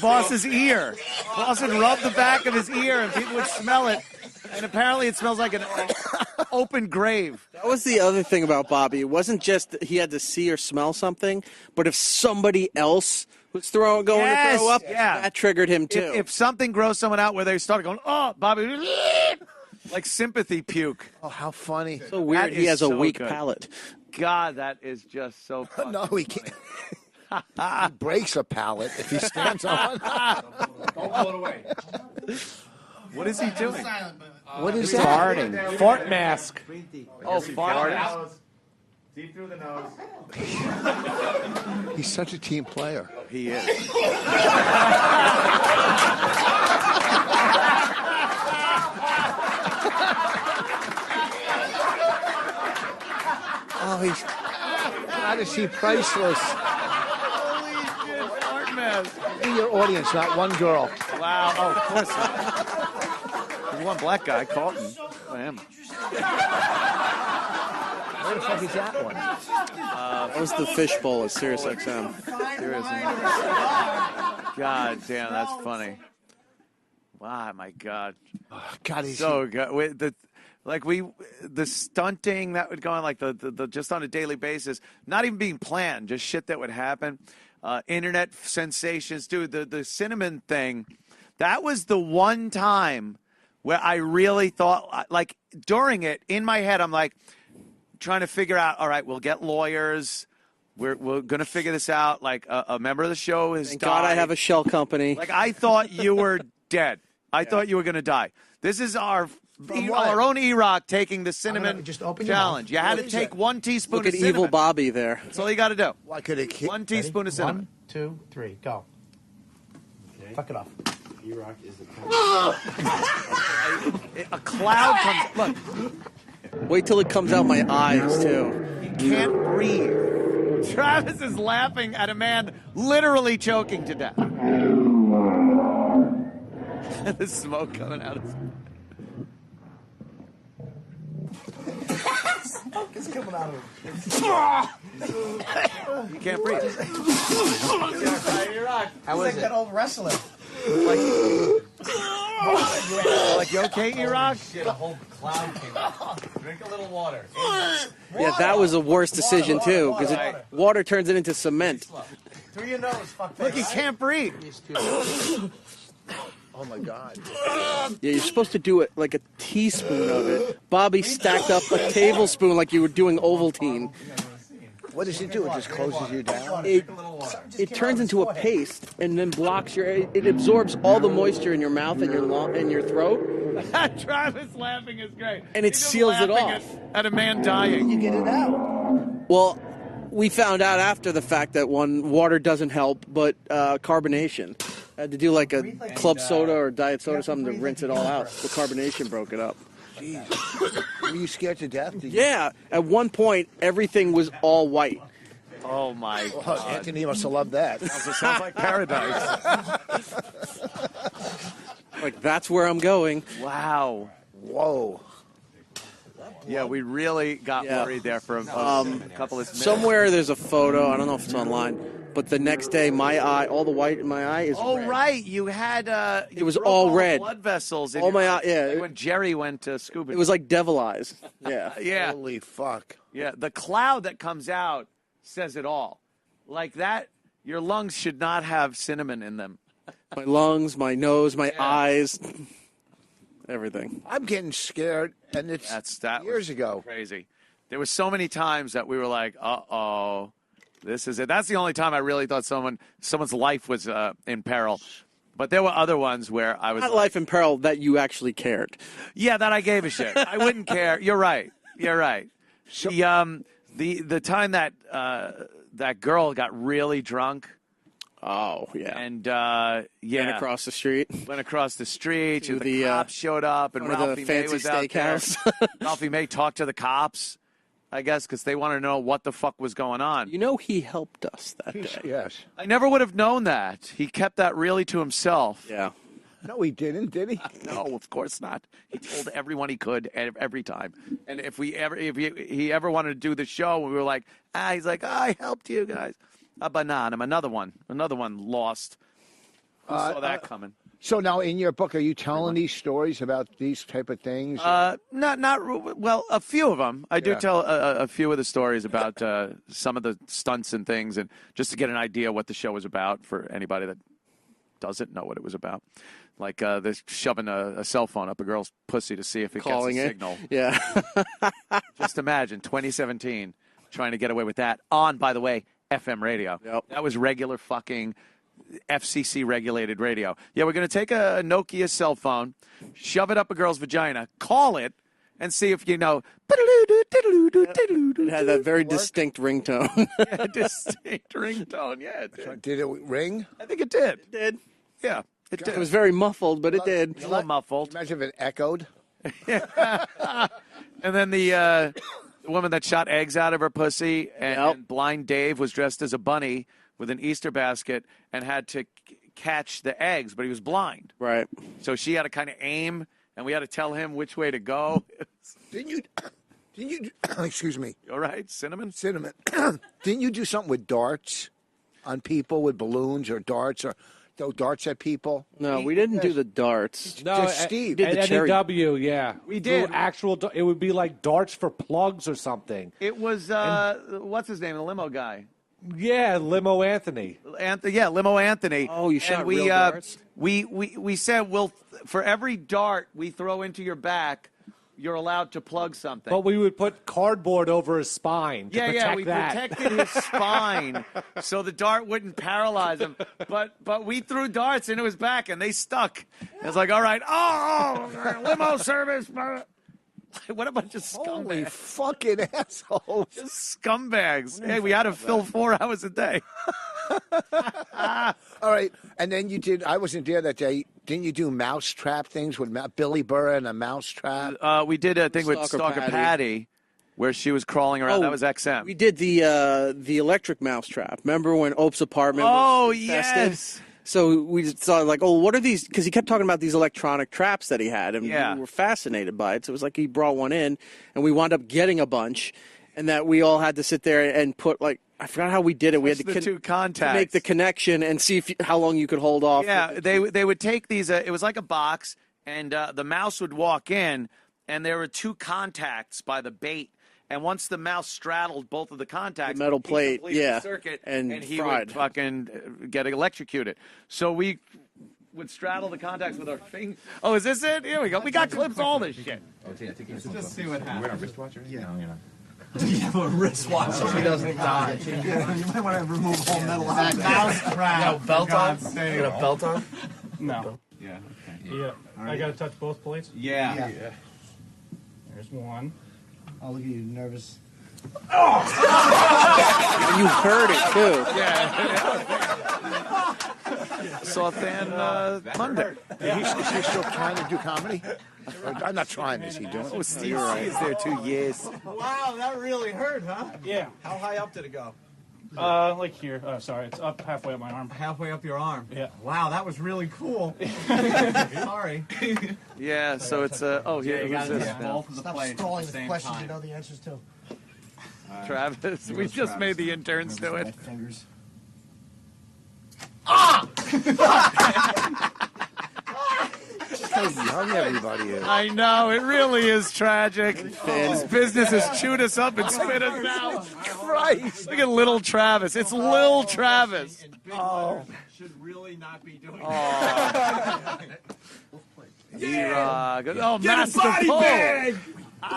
Boss's ear. Boss would rub the back of his ear, and people would smell it. And apparently it smells like an open grave. That was the other thing about Bobby. It wasn't just that he had to see or smell something, but if somebody else was going to throw up, that triggered him too. If something grossed someone out where they started going, oh, Bobby, like sympathy puke. Oh, how funny. So weird. He has a weak palate. God, that is just so funny. No, he can't. He breaks a pallet if he stands on. Don't blow it away. What is he doing? What is that? Farting. Fart mask. Oh, fart. Deep through the nose. He's such a team player. He is. Oh, he's Odyssey priceless. Holy shit, fart mask. Be your audience, not one girl. Wow. Oh, of course. There's one black guy, Carlton. I am. Where the fuck is that one? That was the fishbowl at Sirius XM. Seriously. God damn, that's funny. Wow, my God. Oh, God, he's so good. The stunting that would go on, like the just on a daily basis, not even being planned, just shit that would happen. Internet sensations, dude. The cinnamon thing, that was the one time where I really thought, like during it, in my head, I'm like trying to figure out. All right, we'll get lawyers. We're gonna figure this out. Like a member of the show is. Thank God I have a shell company. Like I thought you were dead. I thought you were gonna die. This is our own Erik taking the cinnamon challenge. You had to take 1 teaspoon Look of at cinnamon. Evil Bobby there. That's all you got to do. Why could it? 1 teaspoon of cinnamon. 1, 2, 3, go. Okay. Fuck it off. Erik is the A cloud comes. Look, Wait till it comes out my eyes too. you can't breathe. Travis is laughing at a man literally choking to death. The smoke coming out of his. It's coming out of him. You can't breathe. How was like that old wrestler. Like you okay, Erik? shit. A whole cloud came out. Drink a little water. Yeah, that was a worse decision too, because water turns it into cement. Through your nose, fuck Look, he can't breathe. Oh my God. Yeah, you're supposed to do it like a teaspoon of it. Bobby stacked up a tablespoon like you were doing Ovaltine. What does it do? It just closes you down? It turns into a paste and then blocks it absorbs all the moisture in your mouth and your throat. Travis laughing is great. And it He's just seals it laughing off. At a man dying. You get it out. Well, we found out after the fact that water doesn't help, but carbonation. I had to do like a club soda or diet soda or something to rinse it all out. The carbonation broke it up. Jeez. Were you scared to death? Yeah. At one point, everything was all white. Oh my Oh, God. Anthony must have loved that. Sounds like paradise. Like, that's where I'm going. Wow. Whoa. Yeah, we really got worried there for a couple of minutes. Somewhere there's a photo. I don't know if it's online. But the next day, my eye, all the white in my eye is red. Right. You had it was all red. Blood vessels. In all your my eye. eye, yeah. When Jerry went to scuba. It was like devil eyes. Yeah. Yeah. Holy fuck. Yeah. The cloud that comes out says it all. Like that, your lungs should not have cinnamon in them. My lungs, my nose, my eyes, everything. I'm getting scared, and that years ago. Crazy. There were so many times that we were like, uh-oh. This is it. That's the only time I really thought someone's life was in peril. But there were other ones where I was Not life in peril that you actually cared. Yeah, that I gave a shit. I wouldn't care. You're right. You're right. So, the time that that girl got really drunk. Oh yeah. And went across the street. Went across the street. To the cops showed up, and or Ralphie the May fancy was out there. steakhouse. Ralphie May talked to the cops, I guess, because they wanted to know what the fuck was going on. You know, he helped us that day. Yes. I never would have known that. He kept that really to himself. Yeah. No, he didn't, did he? No, of course not. He told everyone he could every time. And if he ever wanted to do the show, we were like, he's like, I helped you guys. A banana, another one lost. Who saw that coming? So now, in your book, are you telling these stories about these type of things? Well, a few of them. I do tell a few of the stories about some of the stunts and things, and just to get an idea what the show was about for anybody that doesn't know what it was about. Like they're shoving a cell phone up a girl's pussy to see if it gets a signal. Yeah. Just imagine 2017 trying to get away with that on, by the way, FM radio. Yep. That was regular fucking FCC regulated radio. Yeah, we're going to take a Nokia cell phone, shove it up a girl's vagina, call it, and see if you know. It had that very distinct ringtone. Yeah, distinct ringtone. Yeah, it did. Did it ring? I think it did. It did. Yeah, it did. It was very muffled, but it did. A little muffled. Imagine if it echoed. And then the woman that shot eggs out of her pussy, and Blind Dave was dressed as a bunny with an Easter basket and had to catch the eggs, but he was blind. Right. So she had to kind of aim, and we had to tell him which way to go. Didn't you, excuse me. All right, Cinnamon? Didn't you do something with darts on people with balloons or darts or throw darts at people? No, we didn't do the darts. No, Just Steve. did the at cherry. NEW, yeah. We did. It would be like darts for plugs or something. It was, what's his name, the limo guy? Yeah, Limo Anthony. Limo Anthony. Oh, you shot and real darts? We said, for every dart we throw into your back, you're allowed to plug something. But we would put cardboard over his spine to protect we that. protected his spine so the dart wouldn't paralyze him. But we threw darts into his back, and they stuck. It was like, all right, limo service. What a bunch of scumbags. Holy fucking assholes. Just scumbags. Hey, we had to fill 4 hours a day. All right. And then you did, I wasn't there that day. Didn't you do mousetrap things with Billy Burr and a mousetrap? We did a thing with Stalker Patty where she was crawling around. That was XM. We did the electric mousetrap. Remember when Ope's apartment was infested? Yes. So we saw like, what are these? Because he kept talking about these electronic traps that he had, and we were fascinated by it. So it was like he brought one in, and we wound up getting a bunch, and that we all had to sit there and put like, I forgot how we did it. We had to two contacts to make the connection and see how long you could hold off. Yeah, they would take these. It was like a box, and the mouse would walk in, and there were two contacts by the bait. And once the mouse straddled both of the contacts, the metal plate, the circuit, and he fried. would fucking get electrocuted. So we would straddle the contacts with our fingers. Oh, is this it? Here we go. We got clips, all this shit. Just see what happens. You wear a wristwatch or anything? Yeah. No, You have a wristwatch so he doesn't die. You might want to remove all metal out of that. Mouse belt on? You got a belt on? No. Yeah, okay. Yeah. I got to touch both plates? Yeah. There's one. Oh, look at you, nervous. Oh! You heard it, too. Yeah. Saw Fan Monday. Is he still trying to do comedy? I'm not trying. Is he doing it? Oh, Steve is there 2 years. Wow, that really hurt, huh? Yeah. How high up did it go? Like here. Sorry, it's up halfway up my arm. Halfway up your arm? Yeah. Wow, that was really cool. Sorry. Yeah, so it's here. You got Who's to this? both of the Stop plates stalling at the with same questions time. you know the answers to. Travis. We just made the interns do it. My fingers. Just how young everybody is. I know, it really is tragic. This business has chewed us up and spit us out. Christ. Look at little Travis. It's Lil Travis. Oh. Should really not be doing E-Rock. Oh, Get a Master body Pole. bag!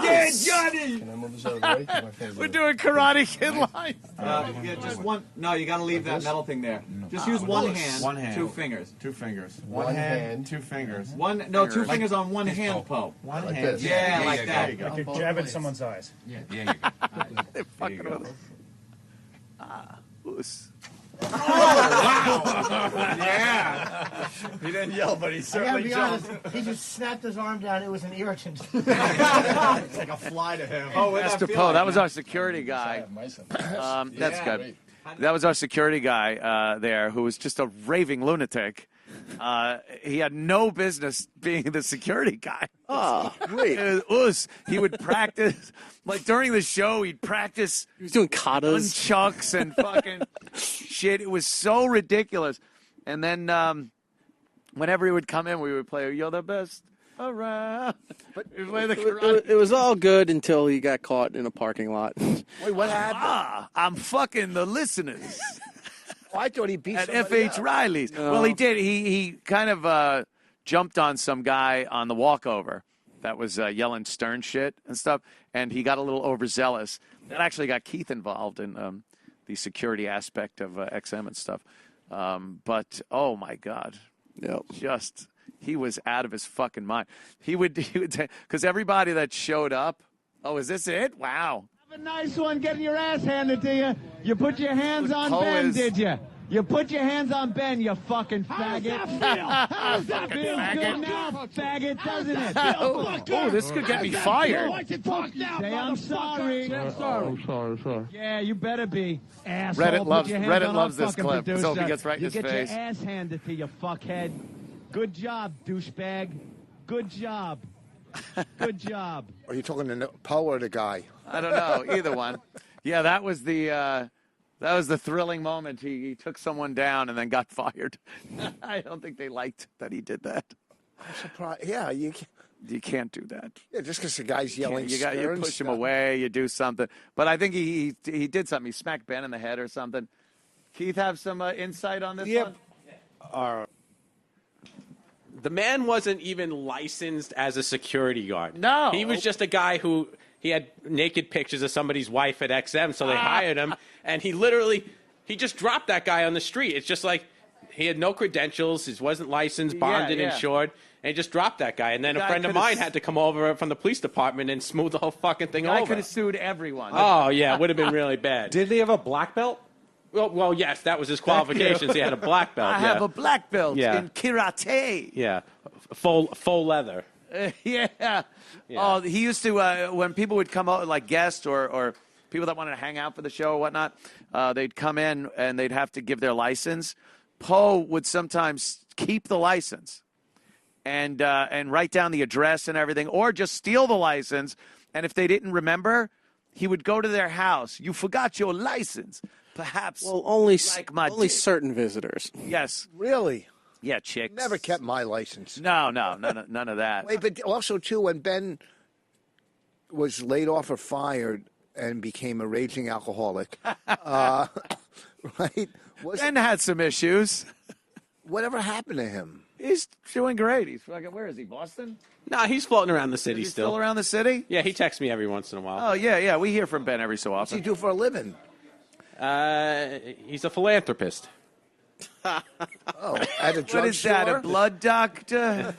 Yeah, Johnny! Can I move this out of the way? My fingers We're doing Karate Kid lines. Yeah, just one. No, you got to leave that metal thing there. Just use one hand. One hand. 2 fingers. 2 fingers. One hand. 2 fingers. Two fingers on one hand, Poe. One Like hand. this. Yeah, like that. There you go. Like you're jabbing someone's eyes. Yeah, you go. They're fucking with us. Oos. Yeah. He didn't yell, but he I gotta certainly be jumped. honest, he just snapped his arm down. It was an irritant. It's like a fly to him. Oh, Master Poe. That was our security guy. That's good. That was our security guy there, who was just a raving lunatic. he had no business being the security guy. Oh, great. He would practice, like during the show, he'd practice. He was doing katas. Nunchucks and fucking shit. It was so ridiculous. And then whenever he would come in, we would play, "You're the best around." But it was all good until he got caught in a parking lot. Wait, what happened? I'm fucking the listeners. Oh, I thought he beat at somebody F.H. up. Riley's. No. Well, he did. He kind of jumped on some guy on the walkover that was yelling stern shit and stuff, and he got a little overzealous. That actually got Keith involved in the security aspect of XM and stuff. But, oh, my God. Yep. Just, he was out of his fucking mind. He would because everybody that showed up, oh, is this it? Wow. Have a nice one getting your ass handed to you. You put your hands on Ben, did you? You put your hands on Ben, you fucking faggot. How does that feel? Feels good now, faggot, doesn't it? Oh, this could get me fired. Say I'm sorry. Sorry. Yeah, you better be. Asshole. Reddit loves this clip. So if he gets right in his face. You face. get your ass handed to you, fuckhead. Good job, douchebag. Good job. Good job. Are you talking to Poe or the guy? I don't know. Either one. Yeah, that was the thrilling moment. He took someone down and then got fired. I don't think they liked that he did that. I'm surprised. Yeah, you can't do that. Yeah, just because the guy's yelling. You push him away. You do something. But I think he did something. He smacked Ben in the head or something. Keith, have some insight on this one? The man wasn't even licensed as a security guard. No. He was just a guy who he had naked pictures of somebody's wife at XM, so they hired him. And he just dropped that guy on the street. It's just like he had no credentials. He wasn't licensed, bonded, insured. And he just dropped that guy. And then a friend of mine had to come over from the police department and smooth the whole fucking thing over. I could have sued everyone. Oh, yeah. It would have been really bad. Did he have a black belt? Well, yes, that was his qualifications. He had a black belt. I have a black belt in karate. Yeah, faux leather. Yeah. Oh, he used to when people would come out like guests or people that wanted to hang out for the show or whatnot, they'd come in and they'd have to give their license. Poe would sometimes keep the license and write down the address and everything, or just steal the license. And if they didn't remember, he would go to their house. You forgot your license. Perhaps. Well, only dick. certain visitors. Yes. Really? Yeah, chicks. Never kept my license. No, none of that. Wait, but also, too, when Ben was laid off or fired and became a raging alcoholic, right? Ben had some issues. Whatever happened to him? He's doing great. He's fucking, where is he, Boston? Nah, he's floating around the city Is he still. Still around the city? Yeah, he texts me every once in a while. Oh, yeah. We hear from Ben every so What's often. he do for a living? He's a philanthropist. Oh, at a drugstore? What is that, a blood doctor?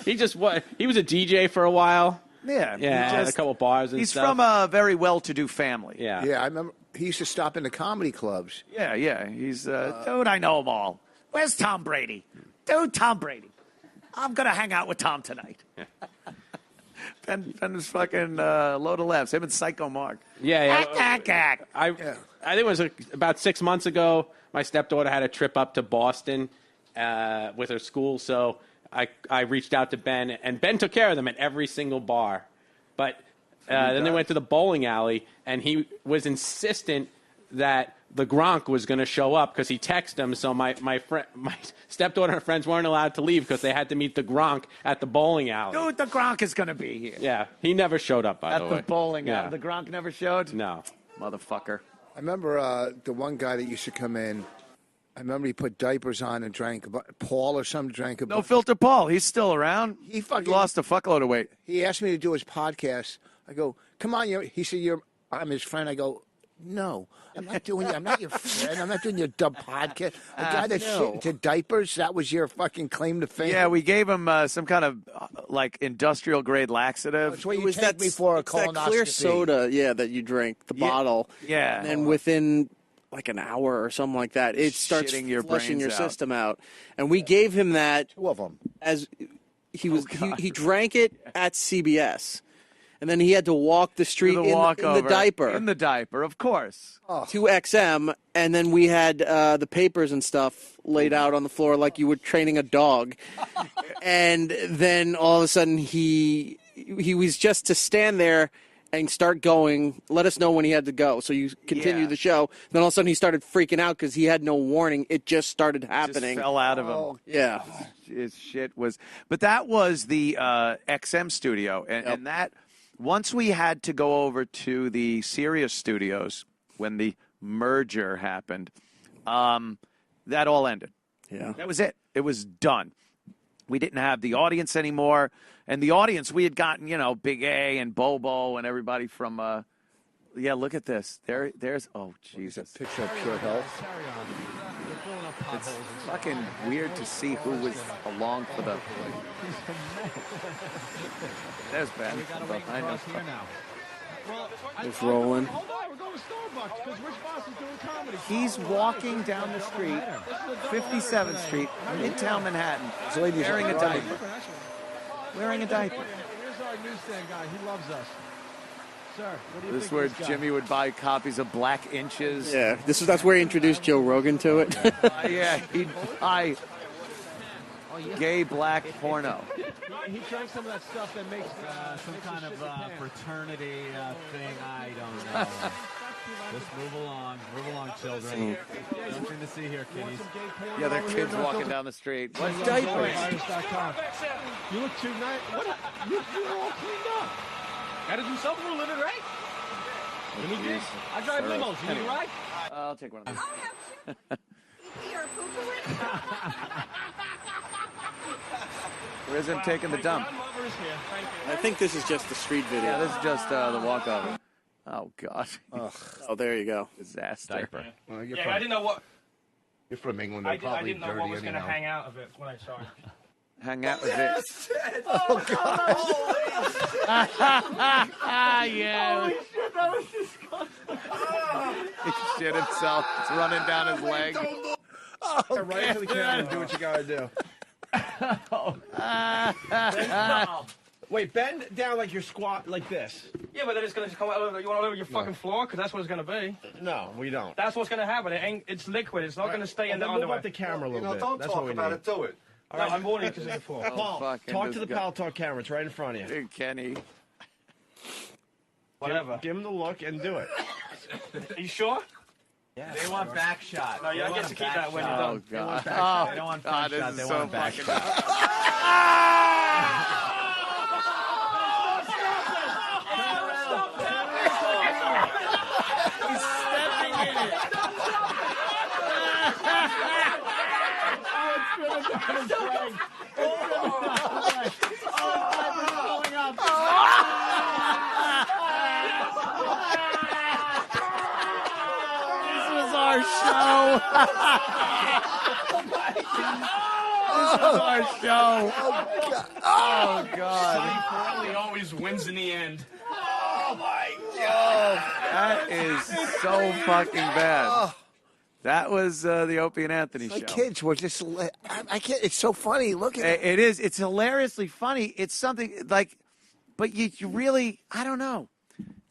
He was a DJ for a while. Yeah. Had a couple bars and he's stuff. from a very well-to-do family. Yeah. Yeah, I remember he used to stop in the comedy clubs. Yeah. He's, dude, I know them all. Where's Tom Brady? Dude, Tom Brady. I'm going to hang out with Tom tonight. Ben was fucking load of laughs. Him and Psycho Mark. Yeah. I think it was about 6 months ago. My stepdaughter had a trip up to Boston with her school, so I reached out to Ben, and Ben took care of them at every single bar. But then they went to the bowling alley, and he was insistent that the Gronk was going to show up because he texted him. So my stepdaughter and her friends weren't allowed to leave because they had to meet the Gronk at the bowling alley. Dude, the Gronk is going to be here. Yeah, he never showed up, by the way. At the bowling alley. The Gronk never showed? No. Motherfucker. I remember the one guy that used to come in. I remember he put diapers on and drank. Paul or some drank a. No Filter Paul. He's still around. He fucking lost a fuckload of weight. He asked me to do his podcast. I go, come on, he said, I'm his friend. I go, no, I'm not doing it. I'm not your friend. I'm not doing your dumb podcast. The guy that shit into diapers, that was your fucking claim to fame. Yeah, we gave him some kind of like industrial grade laxative. That's what you take me for a colonoscopy. That clear soda, that you drink, the bottle. Yeah. And then within like an hour or something like that, it starts flushing your system out. And we gave him that. 2 of them. As he drank it at CBS. And then he had to walk the street in the diaper. In the diaper, of course. To XM, and then we had the papers and stuff laid out on the floor like you were training a dog. And then all of a sudden he was just to stand there and start going, let us know when he had to go. So you continue the show. Then all of a sudden he started freaking out because he had no warning. It just started happening. Just fell out of him. Yeah. His shit was... But that was the XM studio. And that... Once we had to go over to the Sirius studios when the merger happened, that all ended. Yeah. That was it. It was done. We didn't have the audience anymore. And the audience, we had gotten, Big A and Bobo and everybody from, look at this. There's, oh, Jesus. Picture of pure health. It's fucking weird to see who was along for the... There's Ben. I know. It's rolling. Hold on, we're going to Starbucks because Rich Boss is doing comedy. He's walking down the street, 57th Street, Midtown Manhattan, wearing a diaper. Wearing a diaper. Here's our newsstand guy. He loves us. Sir, what do you This is think where of this guy? Jimmy would buy copies of Black Inches. Yeah, that's where he introduced Joe Rogan to it. Yeah, he'd buy gay black porno. He drank some of that stuff that makes Some kind of fraternity thing. I don't know. Just move along, children. Nothing to see here, kiddies. Yeah, their kids walking down the street. What's diapers? diapers? You look too nice. What? You're all cleaned up. Gotta do something for a living, right? I drive limos. You need a ride? I'll take one of these. Where's him taking the dump? I think this is just the street video. Yeah, this is just the walkover. Oh, God. Oh, there you go. Disaster. Diaper. I didn't know what. You're from England. I didn't know what was going to hang out of it when I saw it. Hang out with it. Oh, God. Yeah. Holy shit, that was disgusting. He shit himself. It's running down his leg. Oh, right into the camera. Do what you gotta do. Wait, bend down like you're squat like this. Yeah, but then it's going to come out. You want to live on your fucking floor? Because that's what it's going to be. No, we don't. That's what's going to happen. It's liquid. It's not going to stay in the Move underwear. up the camera a little bit. Don't That's talk what we about need. it. Do it. All right, I'm warning you because it's the floor. Paul, fucking talk to this the guy. Pal Talk camera. It's right in front of you. Dude, Kenny. Whatever. Give him the look and do it. Are you sure? Yeah, they want back shot. No, I guess you keep that when you're Oh, done. God. They don't want God, front this shot. is They so want back fucking... shot. He's stepping in it. This was our show. This was our show. Oh, God. He always wins in the end. Oh, my God. That is so fucking bad. That was the Opie and Anthony My show. kids were just. I can't. It's so funny. Look at it. It is. It's hilariously funny. It's something like, but you really, I don't know.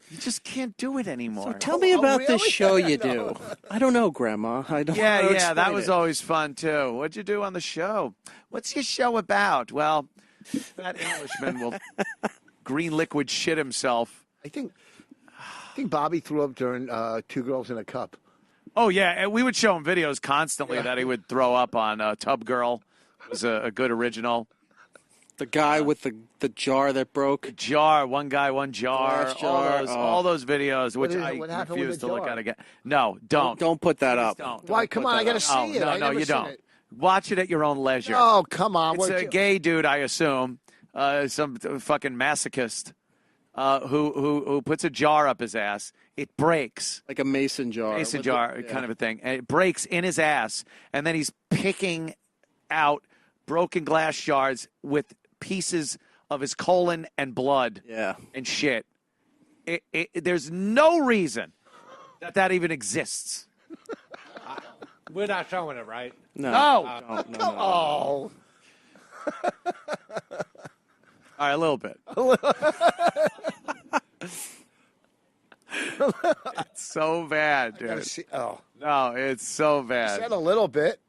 You just can't do it anymore. Tell me about really? this show you do. I don't know, Grandma. I don't know. how to Yeah, explain that was it. always fun, too. What'd you do on the show? What's your show about? Well, that Englishman will green liquid shit himself. I think Bobby threw up during Two Girls in a Cup. Oh, yeah, and we would show him videos constantly that he would throw up on. Tub Girl was a good original. The guy with the jar that broke. Jar, one guy, one jar. Glass jar. All those videos, which is it? I What happened with refuse the to look jar? at again. No, don't. Don't put that up. Don't. Why? Don't Come put on, that I gotta up. see it. No, I no, never you seen don't. it. Watch it at your own leisure. Oh, come on. It's a gay dude, I assume, some fucking masochist who puts a jar up his ass. It breaks. Like a mason jar. Mason jar kind of a thing. And it breaks in his ass, and then he's picking out broken glass shards with pieces of his colon and blood and shit. There's no reason that even exists. We're not showing it, right? No. No. Oh. All right, a little bit. so bad, I gotta dude. see. Oh, No, it's so bad. said a little bit.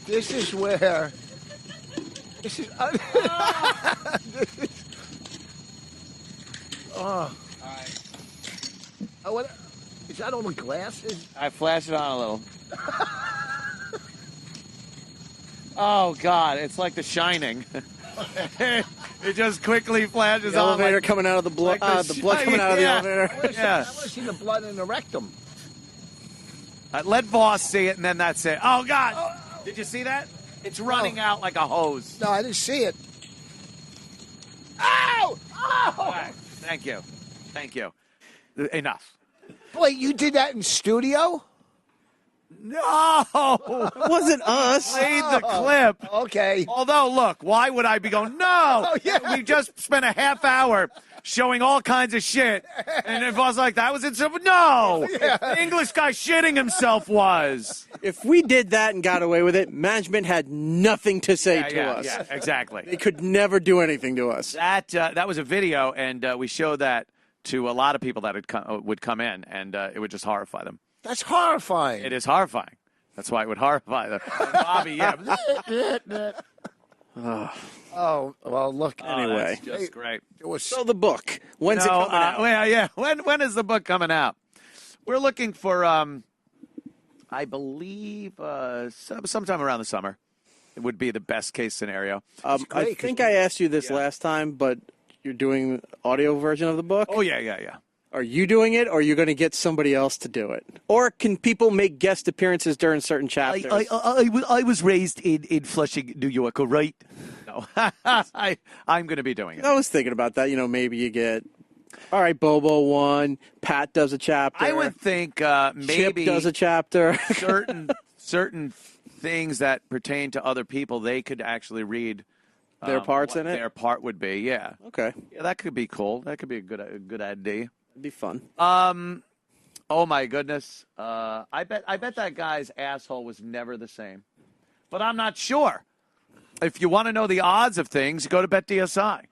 This is where. This is. Oh. Oh, what? Is that all the glasses? I flash it on a little. Oh, God. It's like The Shining. It just quickly flashes The on. elevator like, coming out of the blood. like The blood coming out of the elevator. Yeah. I want to see the blood in the rectum. Let Voss see it, and then that's it. Oh, God. Did you see that? It's running out like a hose. No, I didn't see it. Ow! Oh! All right. Thank you. Thank you. Enough. Wait, you did that in studio? No! It wasn't us. Played the clip. Okay. Although, look, why would I be going, no? Oh, yeah. We just spent a half hour showing all kinds of shit. And if I was like, that was it. No! Yeah. The English guy shitting himself was. If we did that and got away with it, management had nothing to say to us. Yeah, exactly. They could never do anything to us. That was a video, and we showed that to a lot of people that would come in, and it would just horrify them. That's horrifying. It is horrifying. That's why it would horrify them. Bobby, yeah. Oh, well, look. Anyway. That's just great. It was So the book. When's it coming out? Well, yeah. When is the book coming out? We're looking for, I believe, sometime around the summer. It would be the best case scenario. I think I asked you this last time, but you're doing audio version of the book? Oh, yeah. Are you doing it, or are you going to get somebody else to do it? Or can people make guest appearances during certain chapters? I was raised in Flushing, New York, all right? No. I'm going to be doing it. I was thinking about that. Maybe you get, all right, Bobo one, Pat does a chapter. I would think maybe Chip does a chapter. certain things that pertain to other people, they could actually read their parts in it? Their part would be, yeah. Okay. Yeah, that could be cool. That could be a good idea. It'd be fun. Oh my goodness. I bet that guy's asshole was never the same. But I'm not sure. If you want to know the odds of things, go to BetDSI.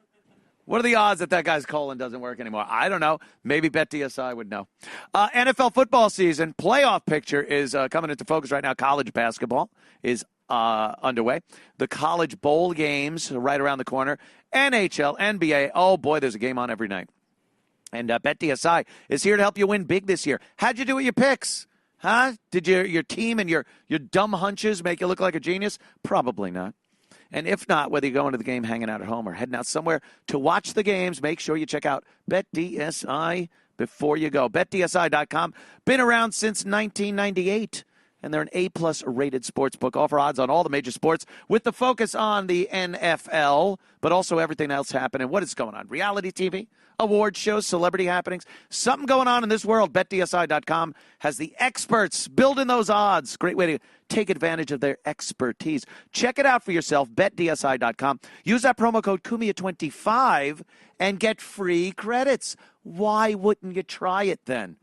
What are the odds that guy's colon doesn't work anymore? I don't know. Maybe BetDSI would know. NFL football season playoff picture is coming into focus right now. College basketball is underway. The college bowl games are right around the corner. NHL, NBA. Oh boy, there's a game on every night. And BetDSI is here to help you win big this year. How'd you do with your picks? Huh? Did your team and your dumb hunches make you look like a genius? Probably not. And if not, whether you're going to the game, hanging out at home, or heading out somewhere to watch the games, make sure you check out BetDSI before you go. BetDSI.com. Been around since 1998. And they're an A-plus rated sportsbook. Offer odds on all the major sports with the focus on the NFL, but also everything else happening. What is going on? Reality TV, award shows, celebrity happenings. Something going on in this world. BetDSI.com has the experts building those odds. Great way to take advantage of their expertise. Check it out for yourself, BetDSI.com. Use that promo code KUMIA25 and get free credits. Why wouldn't you try it then?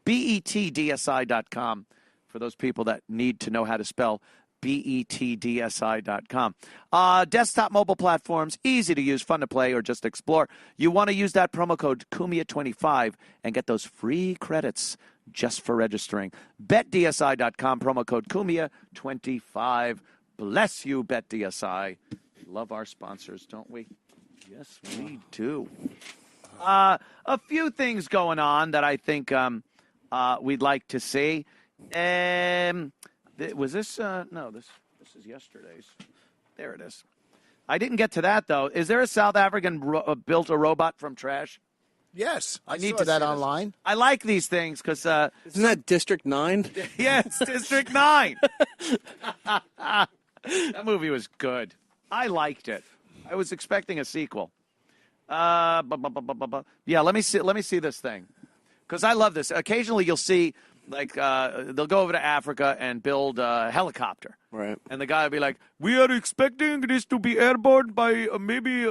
BetDSI.com. For those people that need to know how to spell BetDSI.com. Desktop mobile platforms, easy to use, fun to play, or just explore. You want to use that promo code KUMIA25 and get those free credits just for registering. BetDSI.com, promo code KUMIA25. Bless you, BetDSI. Love our sponsors, don't we? Yes, we do. A few things going on that I think we'd like to see. Was this? No, this is yesterday's. There it is. I didn't get to that, though. Is there a South African built a robot from trash? Yes, I need saw to that see this. online. I like these things because isn't that District 9? Yes, District 9. That movie was good. I liked it. I was expecting a sequel. Yeah, let me see this thing because I love this. Occasionally, you'll see. Like, they'll go over to Africa and build a helicopter. Right. And the guy will be like, we are expecting this to be airborne by maybe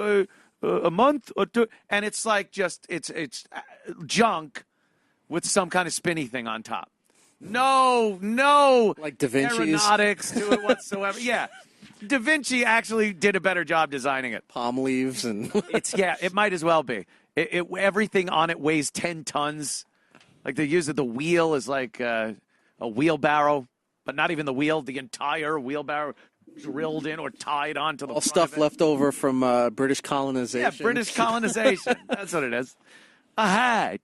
a month or two. And it's like just, it's junk with some kind of spinny thing on top. No like Da Vinci's? aeronautics to it whatsoever. Yeah. Da Vinci actually did a better job designing it. Palm leaves and it might as well be. Everything on it weighs 10 tons. Like they use it. The wheel is like a wheelbarrow, but not even the wheel. The entire wheelbarrow drilled in or tied onto the all front stuff of it. left over from British colonization. Yeah, British colonization. That's what it is. A hat.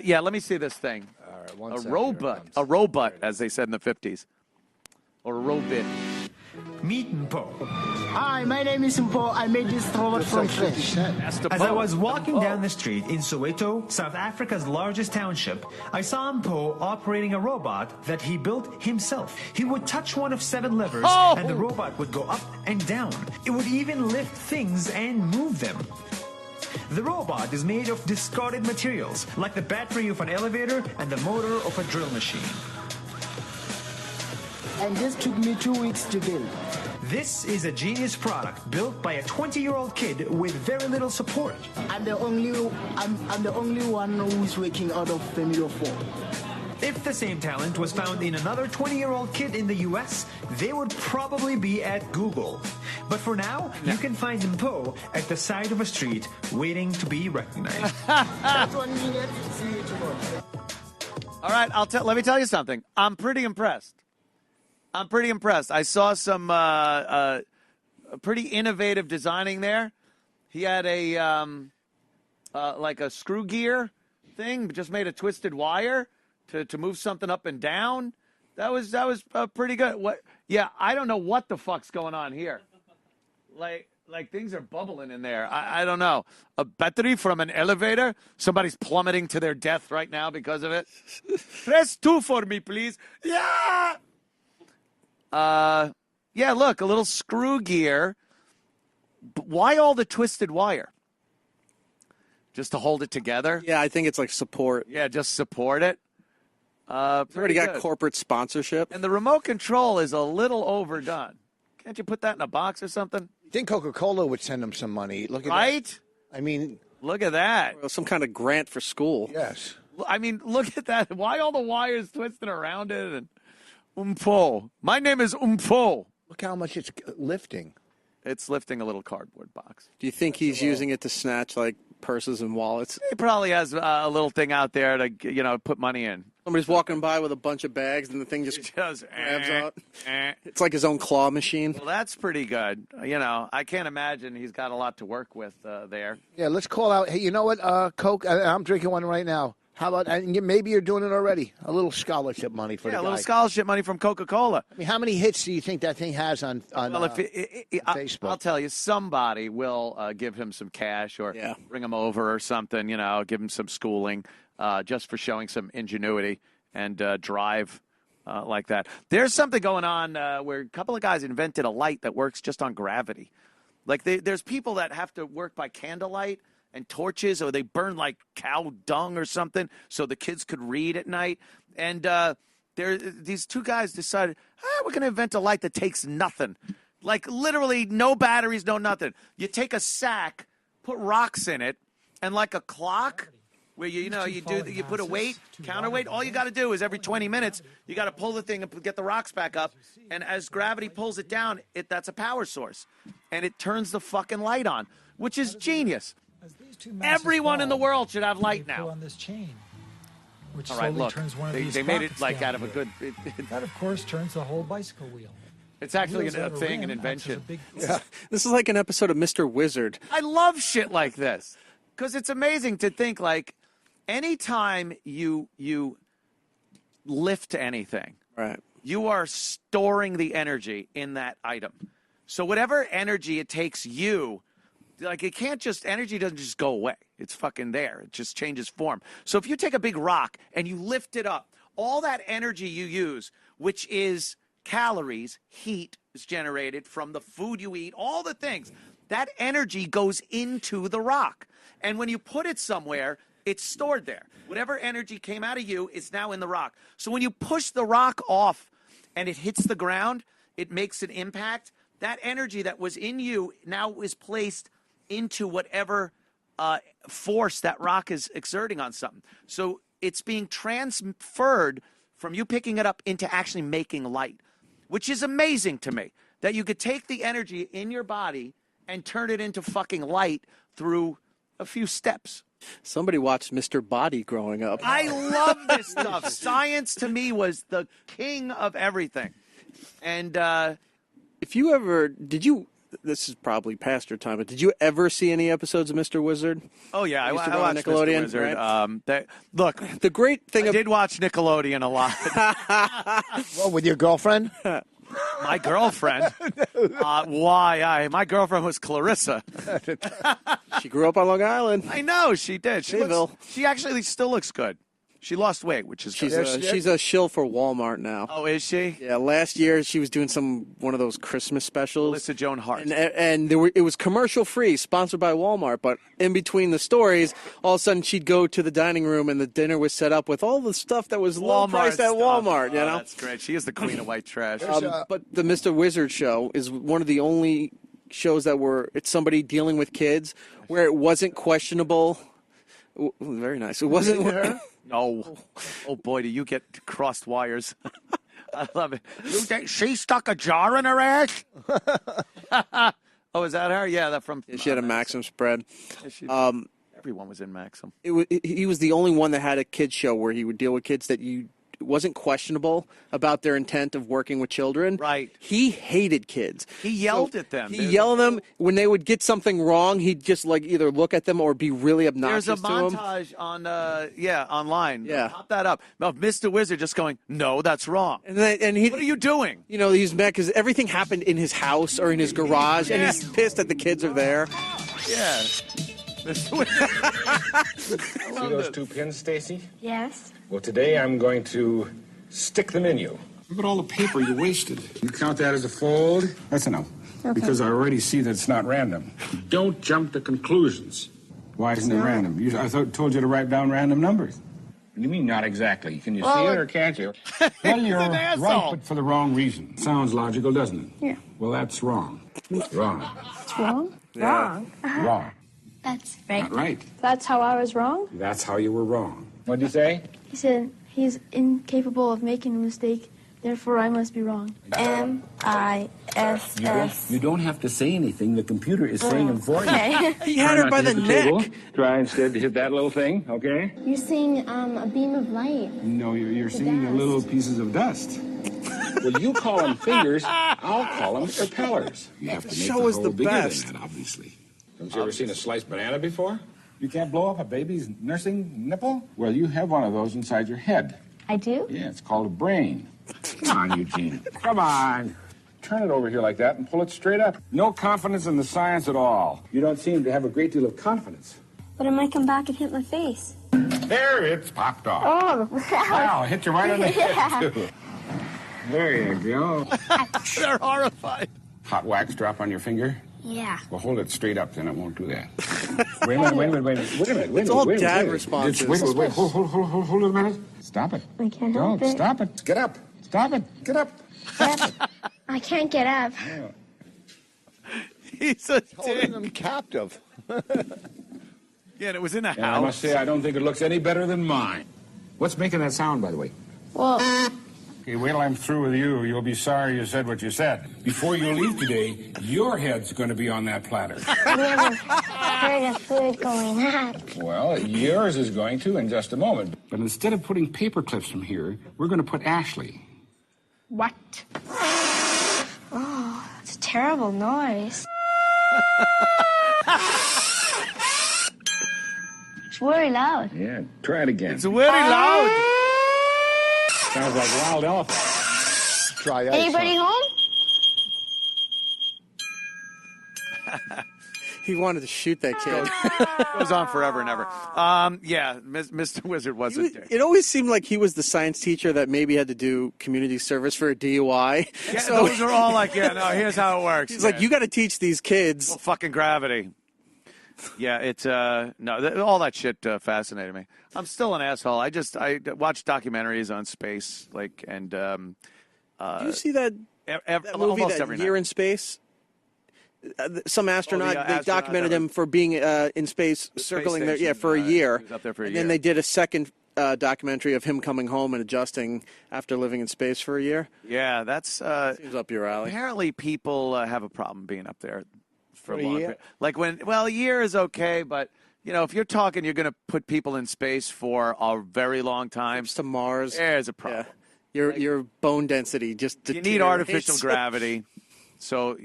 Yeah, let me see this thing. All right, one a second, robot. A robot, as they said in the 50s. Or a robot. Meet Mpo. Hi, my name is Mpo. I made this robot from scratch. As I was walking down the street in Soweto, South Africa's largest township, I saw Mpo operating a robot that he built himself. He would touch one of 7 levers, and the robot would go up and down. It would even lift things and move them. The robot is made of discarded materials, like the battery of an elevator and the motor of a drill machine. And this took me 2 weeks to build. This is a genius product built by a 20-year-old kid with very little support. I'm the only one who's working out of family of 4. If the same talent was found in another 20-year-old kid in the US, they would probably be at Google. But for now, you can find Mpo at the side of a street waiting to be recognized. That's 1 minute. See you tomorrow. All right, let me tell you something. I'm pretty impressed. I saw some pretty innovative designing there. He had a like a screw gear thing, just made a twisted wire to move something up and down. That was pretty good. What? Yeah, I don't know what the fuck's going on here. Like things are bubbling in there. I don't know. A battery from an elevator. Somebody's plummeting to their death right now because of it. Press 2 for me, please. Yeah. Yeah, look, a little screw gear. But why all the twisted wire? Just to hold it together? Yeah, I think it's like support. Yeah, just support it. Already got good. corporate sponsorship. And the remote control is a little overdone. Can't you put that in a box or something? You think Coca-Cola would send them some money? Look at right? That. I mean, look at that. Well, some kind of grant for school. Yes. I mean, look at that. Why all the wires twisted around it? And Mpo. My name is Mpo. Look how much it's lifting. It's lifting a little cardboard box. Do you think he's using it to snatch like purses and wallets? He probably has a little thing out there to, put money in. Somebody's walking by with a bunch of bags, and the thing just grabs out. It's like his own claw machine. Well, that's pretty good. I can't imagine he's got a lot to work with there. Yeah, let's call out. Hey, you know what, Coke? I'm drinking one right now. How about, and maybe you're doing it already, a little scholarship money for the guy. Yeah, a little scholarship money from Coca-Cola. I mean, how many hits do you think that thing has on Facebook? I'll tell you, somebody will give him some cash or bring him over or something, give him some schooling just for showing some ingenuity and drive like that. There's something going on where a couple of guys invented a light that works just on gravity. Like there's people that have to work by candlelight and torches, or they burn like cow dung or something so the kids could read at night. And these 2 guys decided, we're going to invent a light that takes nothing. Like literally no batteries, no nothing. You take a sack, put rocks in it, and like a clock where you put a weight, counterweight. All you got to do is every 20 minutes, you got to pull the thing and get the rocks back up. And as gravity pulls it down, that's a power source. And it turns the fucking light on, which is genius. Everyone in the world should have light now. On this chain, which all right, slowly look, turns one of they these made it sprockets like down out of a good. That, of course, turns the whole bicycle wheel. It's actually Wheels a on a thing, rim an acts as a invention. big- This is like an episode of Mr. Wizard. I love shit like this because it's amazing to think like anytime you lift anything, right? You are storing the energy in that item. So whatever energy it takes you, like energy doesn't just go away. It's fucking there. It just changes form. So if you take a big rock and you lift it up, all that energy you use, which is calories, heat is generated from the food you eat, all the things, that energy goes into the rock. And when you put it somewhere, it's stored there. Whatever energy came out of you is now in the rock. So when you push the rock off and it hits the ground, it makes an impact. That energy that was in you now is placed into whatever force that rock is exerting on something. So it's being transferred from you picking it up into actually making light, which is amazing to me. that you could take the energy in your body and turn it into fucking light through a few steps. Somebody watched Mr. Body growing up. I love this stuff. Science to me was the king of everything. And if you ever, this is probably past your time, but did you ever see any episodes of Mr. Wizard? Oh, yeah. I watched Nickelodeon, Mr. Wizard. Right? Look, the great thing I did watch Nickelodeon a lot. Well, with your girlfriend? My girlfriend? My girlfriend was Clarissa. She grew up on Long Island. I know, she did. She actually still looks good. She lost weight, which is good. She's a shill for Walmart now. Oh, is she? Yeah, last year she was doing one of those Christmas specials. Melissa Joan Hart. And it was commercial free, sponsored by Walmart. But in between the stories, all of a sudden she'd go to the dining room and the dinner was set up with all the stuff that was low priced at Walmart. You know, that's great. She is the queen of white trash. But the Mr. Wizard show is one of the only shows that it's somebody dealing with kids where it wasn't questionable. Very nice. It wasn't. No. Oh, boy, do you get crossed wires. I love it. She stuck a jar in her ass? Oh, is that her? Yeah, that from... She had a Maxim spread. Everyone was in Maxim. He was the only one that had a kids show where he would deal with kids that wasn't questionable about their intent of working with children. Right. He hated kids. He yelled at them. He yelled at them when they would get something wrong. He'd just either look at them or be really obnoxious to them. There's a montage on online. Yeah. Pop that up. Of Mr. Wizard just going, no, that's wrong. And what are you doing? You know, he's mad because everything happened in his house or in his garage, and he's pissed that the kids are there. Yeah. See those 2 pins, Stacy? Yes. Well, today I'm going to stick them in you. Look at all the paper you wasted. You count that as a fold? That's enough. Okay. Because I already see that it's not random. Don't jump to conclusions. Why isn't it random? I told you to write down random numbers. What do you mean, not exactly? Can you see it or can't you? Well, you're right, but for the wrong reason. Sounds logical, doesn't it? Yeah. Well, that's wrong. Wrong. It's wrong? Yeah. Wrong. Wrong. That's right. Not right. That's how I was wrong? That's how you were wrong. What'd you say? He said he's incapable of making a mistake, therefore I must be wrong. M-I-S-S. You don't have to say anything. The computer is saying them for you. Okay. He had her by the neck. Table. Try instead to hit that little thing, okay? You're seeing a beam of light. No, you're seeing the little pieces of dust. Well, you call them fingers, I'll call them propellers. You have to make show is the best. Than that, obviously. Haven't you ever seen a sliced banana before? You can't blow up a baby's nursing nipple? Well, you have one of those inside your head. I do? Yeah, it's called a brain. Come on, Eugene. Come on. Turn it over here like that and pull it straight up. No confidence in the science at all. You don't seem to have a great deal of confidence. But it might come back and hit my face. There, it's popped off. Oh, wow, hit you right on the head, too. There you go. They're horrified. Hot wax drop on your finger? Yeah. Well, hold it straight up, then it won't do that. Wait a minute. It's all dad responses. Wait. Hold it a minute. Stop it. I can't help it. Stop it. Get up. Stop it. Get up. I can't get up. Yeah. He's a holding them captive. Yeah, and it was in a house. I must say, I don't think it looks any better than mine. What's making that sound, by the way? Well... Okay, wait till I'm through with you. You'll be sorry you said what you said. Before you leave today, your head's going to be on that platter. Never heard of food going up. Well, yours is going to in just a moment. But instead of putting paper clips from here, we're going to put Ashley. What? Oh, it's a terrible noise. It's very loud. Yeah, try it again. It's very loud. Sounds like wild elephant. Try Anybody home? He wanted to shoot that kid. Goes on forever and ever. Yeah, Mr. Wizard was a dick. It always seemed like he was the science teacher that maybe had to do community service for a DUI. Yeah, so those are all like, yeah, no, here's how it works. He's like, you got to teach these kids. Well, fucking gravity. Yeah, it's all that shit fascinated me. I'm still an asshole. I watch documentaries on space, and do you see that movie, that Year in Space? Some astronaut, they documented him for being in space, circling there, for a year. He was up there for a and year. then they did a second documentary of him coming home and adjusting after living in space for a year. Yeah, that's seems up your alley. Apparently, people have a problem being up there for a long year? period. Like a year is okay, but if you're talking, you're going to put people in space for a very long time. To Mars, there's a problem. Your bone density just you need artificial gravity. So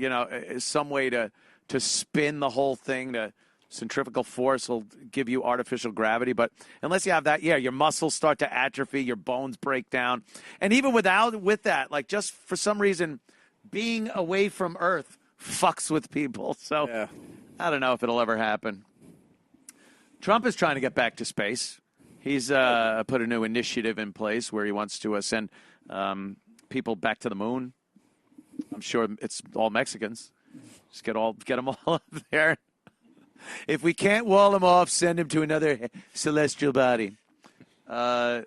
some way to spin the whole thing to. Centrifugal force will give you artificial gravity, but unless you have that, your muscles start to atrophy, your bones break down. And even with that, like just for some reason, being away from Earth fucks with people. So I don't know if it'll ever happen. Trump is trying to get back to space. He's put a new initiative in place where he wants to send people back to the moon. I'm sure it's all Mexicans. Just get them all up there. If we can't wall him off, send him to another celestial body. You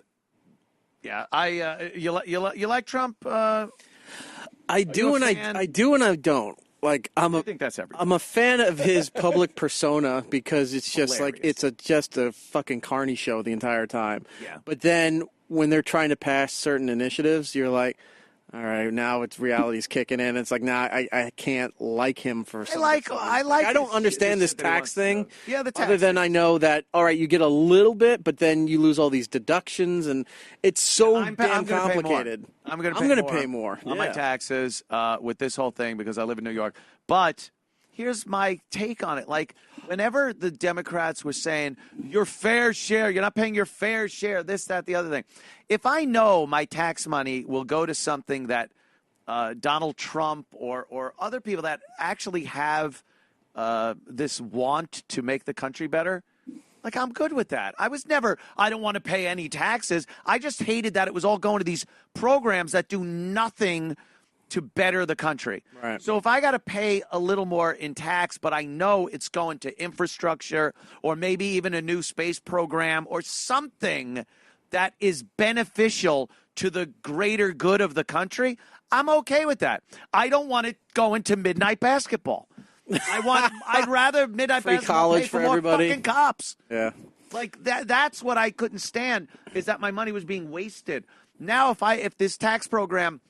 like Trump? I do and I don't. Like I think that's everything. I'm a fan of his public persona because it's just Hilarious. just a fucking carny show the entire time. Yeah. But then when they're trying to pass certain initiatives, you're like, all right, now it's reality's kicking in. It's like, I can't like him for something. I don't understand this tax thing. Yeah, the tax. Other than I know that, all right, you get a little bit, but then you lose all these deductions, and it's so damn complicated. I'm going to pay more on my taxes with this whole thing because I live in New York. But here's my take on it. Like, whenever the Democrats were saying, your fair share, you're not paying your fair share, this, that, the other thing. If I know my tax money will go to something that Donald Trump or other people that actually have this want to make the country better, like, I'm good with that. I don't want to pay any taxes. I just hated that it was all going to these programs that do nothing to better the country. Right. So if I got to pay a little more in tax, but I know it's going to infrastructure or maybe even a new space program or something that is beneficial to the greater good of the country, I'm okay with that. I don't want it going to midnight basketball. I'd rather midnight Free basketball college pay for for more everybody. fucking cops. Yeah. Like that's what I couldn't stand, is that my money was being wasted. Now if this tax program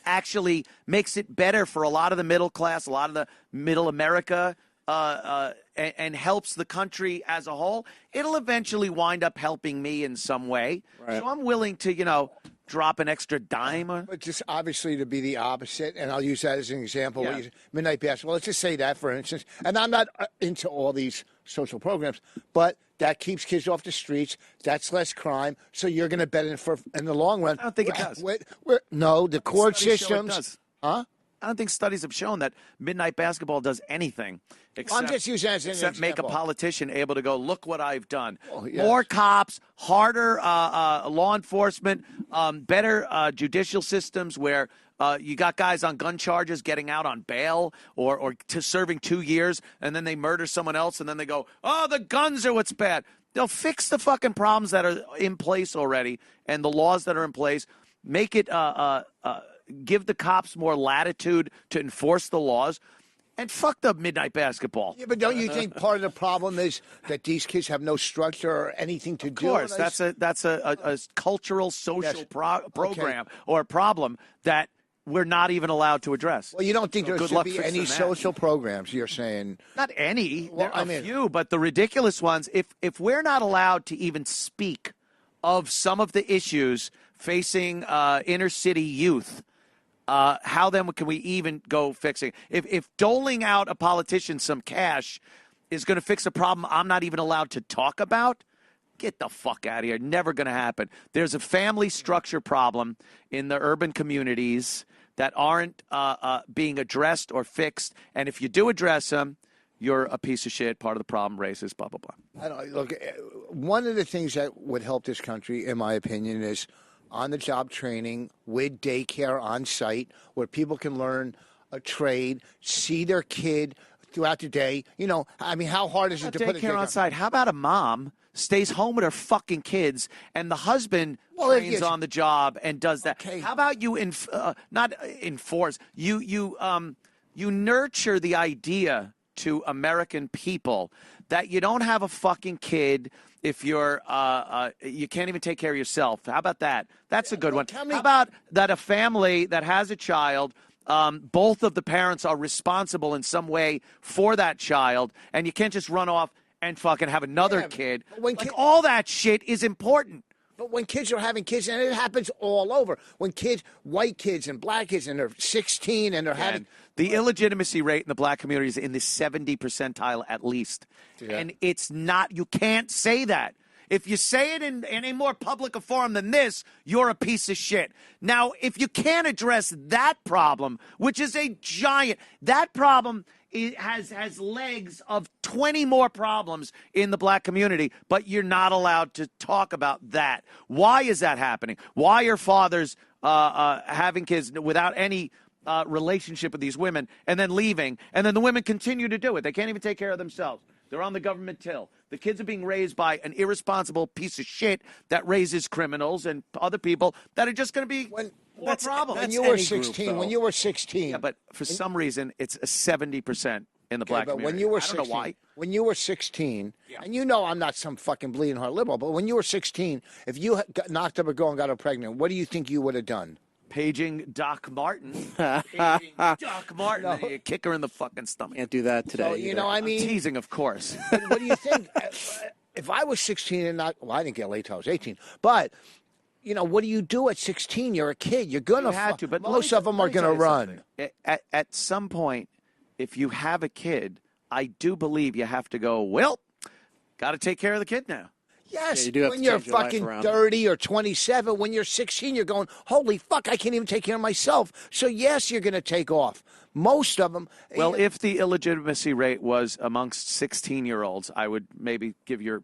actually makes it better for a lot of the middle class, a lot of the middle America, and helps the country as a whole, it'll eventually wind up helping me in some way. Right. So I'm willing to, drop an extra dime. But just obviously to be the opposite, and I'll use that as an example. Yeah. Midnight basketball. Let's just say that, for instance. And I'm not into all these social programs, but that keeps kids off the streets. That's less crime. So you're going to bet in the long run. I don't think it does. No, the court Studies show it systems. does. Huh? I don't think studies have shown that midnight basketball does anything except, I'm just using that as an except make a example. politician able to go, look what I've done. Oh, yes. More cops, harder law enforcement, better judicial systems where you got guys on gun charges getting out on bail or to serving 2 years, and then they murder someone else, and then they go, oh, the guns are what's bad. They'll fix the fucking problems that are in place already and the laws that are in place, make it give the cops more latitude to enforce the laws, and fuck the midnight basketball. Yeah, but don't you think part of the problem is that these kids have no structure or anything to do? Of course, that's a cultural, social program or problem that we're not even allowed to address. Well, you don't think there good should luck be fixing any that. social programs, you're saying? Not any. Well, There are a few, but the ridiculous ones, if we're not allowed to even speak of some of the issues facing inner city youth, how then can we even go fixing? If doling out a politician some cash is going to fix a problem I'm not even allowed to talk about, get the fuck out of here. Never going to happen. There's a family structure problem in the urban communities that aren't being addressed or fixed. And if you do address them, you're a piece of shit, part of the problem, racist, blah, blah, blah. I don't look. One of the things that would help this country, in my opinion, is on-the-job training with daycare on site, where people can learn a trade, see their kid throughout the day. I mean, how hard is it to put a daycare on site? How about a mom stays home with her fucking kids, and the husband trains on the job and does that? Okay. How about you not enforce? You nurture the idea to American people that you don't have a fucking kid if you're you can't even take care of yourself. How about that? That's a good one. How about that a family that has a child, both of the parents are responsible in some way for that child, and you can't just run off and fucking have another kid. All that shit is important. But when kids are having kids, and it happens all over, when kids, white kids and black kids, and they're 16 and they're having... The illegitimacy rate in the black community is in the 70 percentile at least. Yeah. And it's not, you can't say that. If you say it in a more public a forum than this, you're a piece of shit. Now, if you can't address that problem, which is a giant, that problem has legs of 20 more problems in the black community, but you're not allowed to talk about that. Why is that happening? Why are fathers having kids without any relationship with these women and then leaving, and then the women continue to do it? They can't even take care of themselves. They're on the government till. The kids are being raised by an irresponsible piece of shit that raises criminals and other people that are just going to be more problems. When you were 16, Yeah, but for some reason, it's a 70% in the black community. When you were I don't 16, know why. When you were 16, and you know I'm not some fucking bleeding heart liberal, but when you were 16, if you got knocked up a girl and got her pregnant, what do you think you would have done? Paging Doc Martin. Paging Doc Martin. No. You kick her in the fucking stomach. Can't do that today. So, you know, I mean, I'm teasing, of course. What do you think? If I was 16 and not, well, I didn't get laid till I was 18, but you know, what do you do at 16? You're a kid. You're gonna have to, but most of them are gonna run. At some point, if you have a kid, I do believe you have to go, well, got to take care of the kid now. Yes, you do have when to you're change your life fucking around. 30 or 27, when you're 16, you're going, holy fuck, I can't even take care of myself. So, yes, you're going to take off. Most of them. Well, if the illegitimacy rate was amongst 16-year-olds, I would maybe give your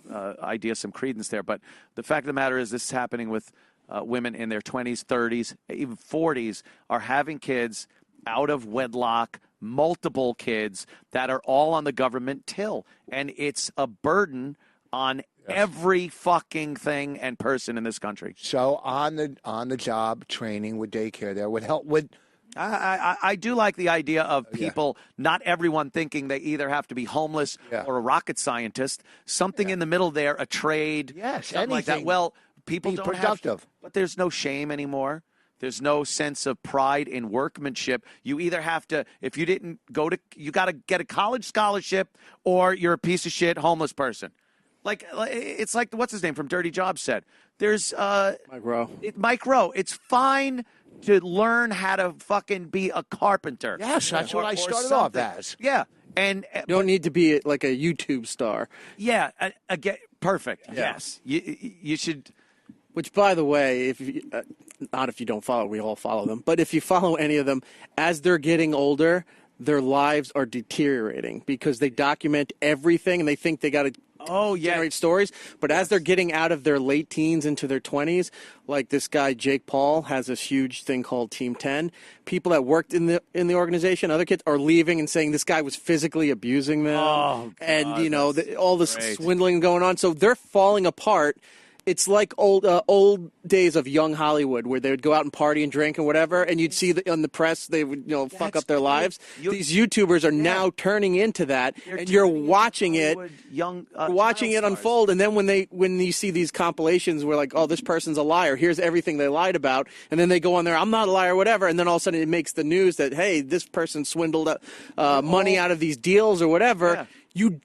idea some credence there. But the fact of the matter is this is happening with women in their 20s, 30s, even 40s are having kids out of wedlock, multiple kids that are all on the government till. And it's a burden on every fucking thing and person in this country. So on the job training with daycare there would help with. I do like the idea of people, not everyone thinking they either have to be homeless or a rocket scientist, something in the middle there, a trade, something like that. Well, people don't productive. But there's no shame anymore. There's no sense of pride in workmanship. You either have to, if you didn't go to, you got to get a college scholarship or you're a piece of shit homeless person. Like, it's like, what's his name from Dirty Jobs said. There's Mike Rowe. Mike Rowe. It's fine to learn how to fucking be a carpenter. Yes, that's what I started off as. Yeah. And you don't need to be like a YouTube star. Yeah, again, perfect. Yeah. Yes. You should. Which, by the way, if you, not if you don't follow, we all follow them. But if you follow any of them, as they're getting older, their lives are deteriorating because they document everything and they think they got to generate stories. But as they're getting out of their late teens into their 20s, like this guy Jake Paul has this huge thing called Team 10. People that worked in the organization, other kids, are leaving and saying this guy was physically abusing them. Oh, God, and you know all this swindling going on. So they're falling apart. It's like old days of young Hollywood where they would go out and party and drink and whatever, and you'd see on the press they would fuck up their lives. These YouTubers are now turning into that, and you're watching it, watching it unfold. And then when you see these compilations where like, oh, this person's a liar, here's everything they lied about, and then they go on there, I'm not a liar, whatever, and then all of a sudden it makes the news that hey, this person swindled money out of these deals or whatever. Yeah.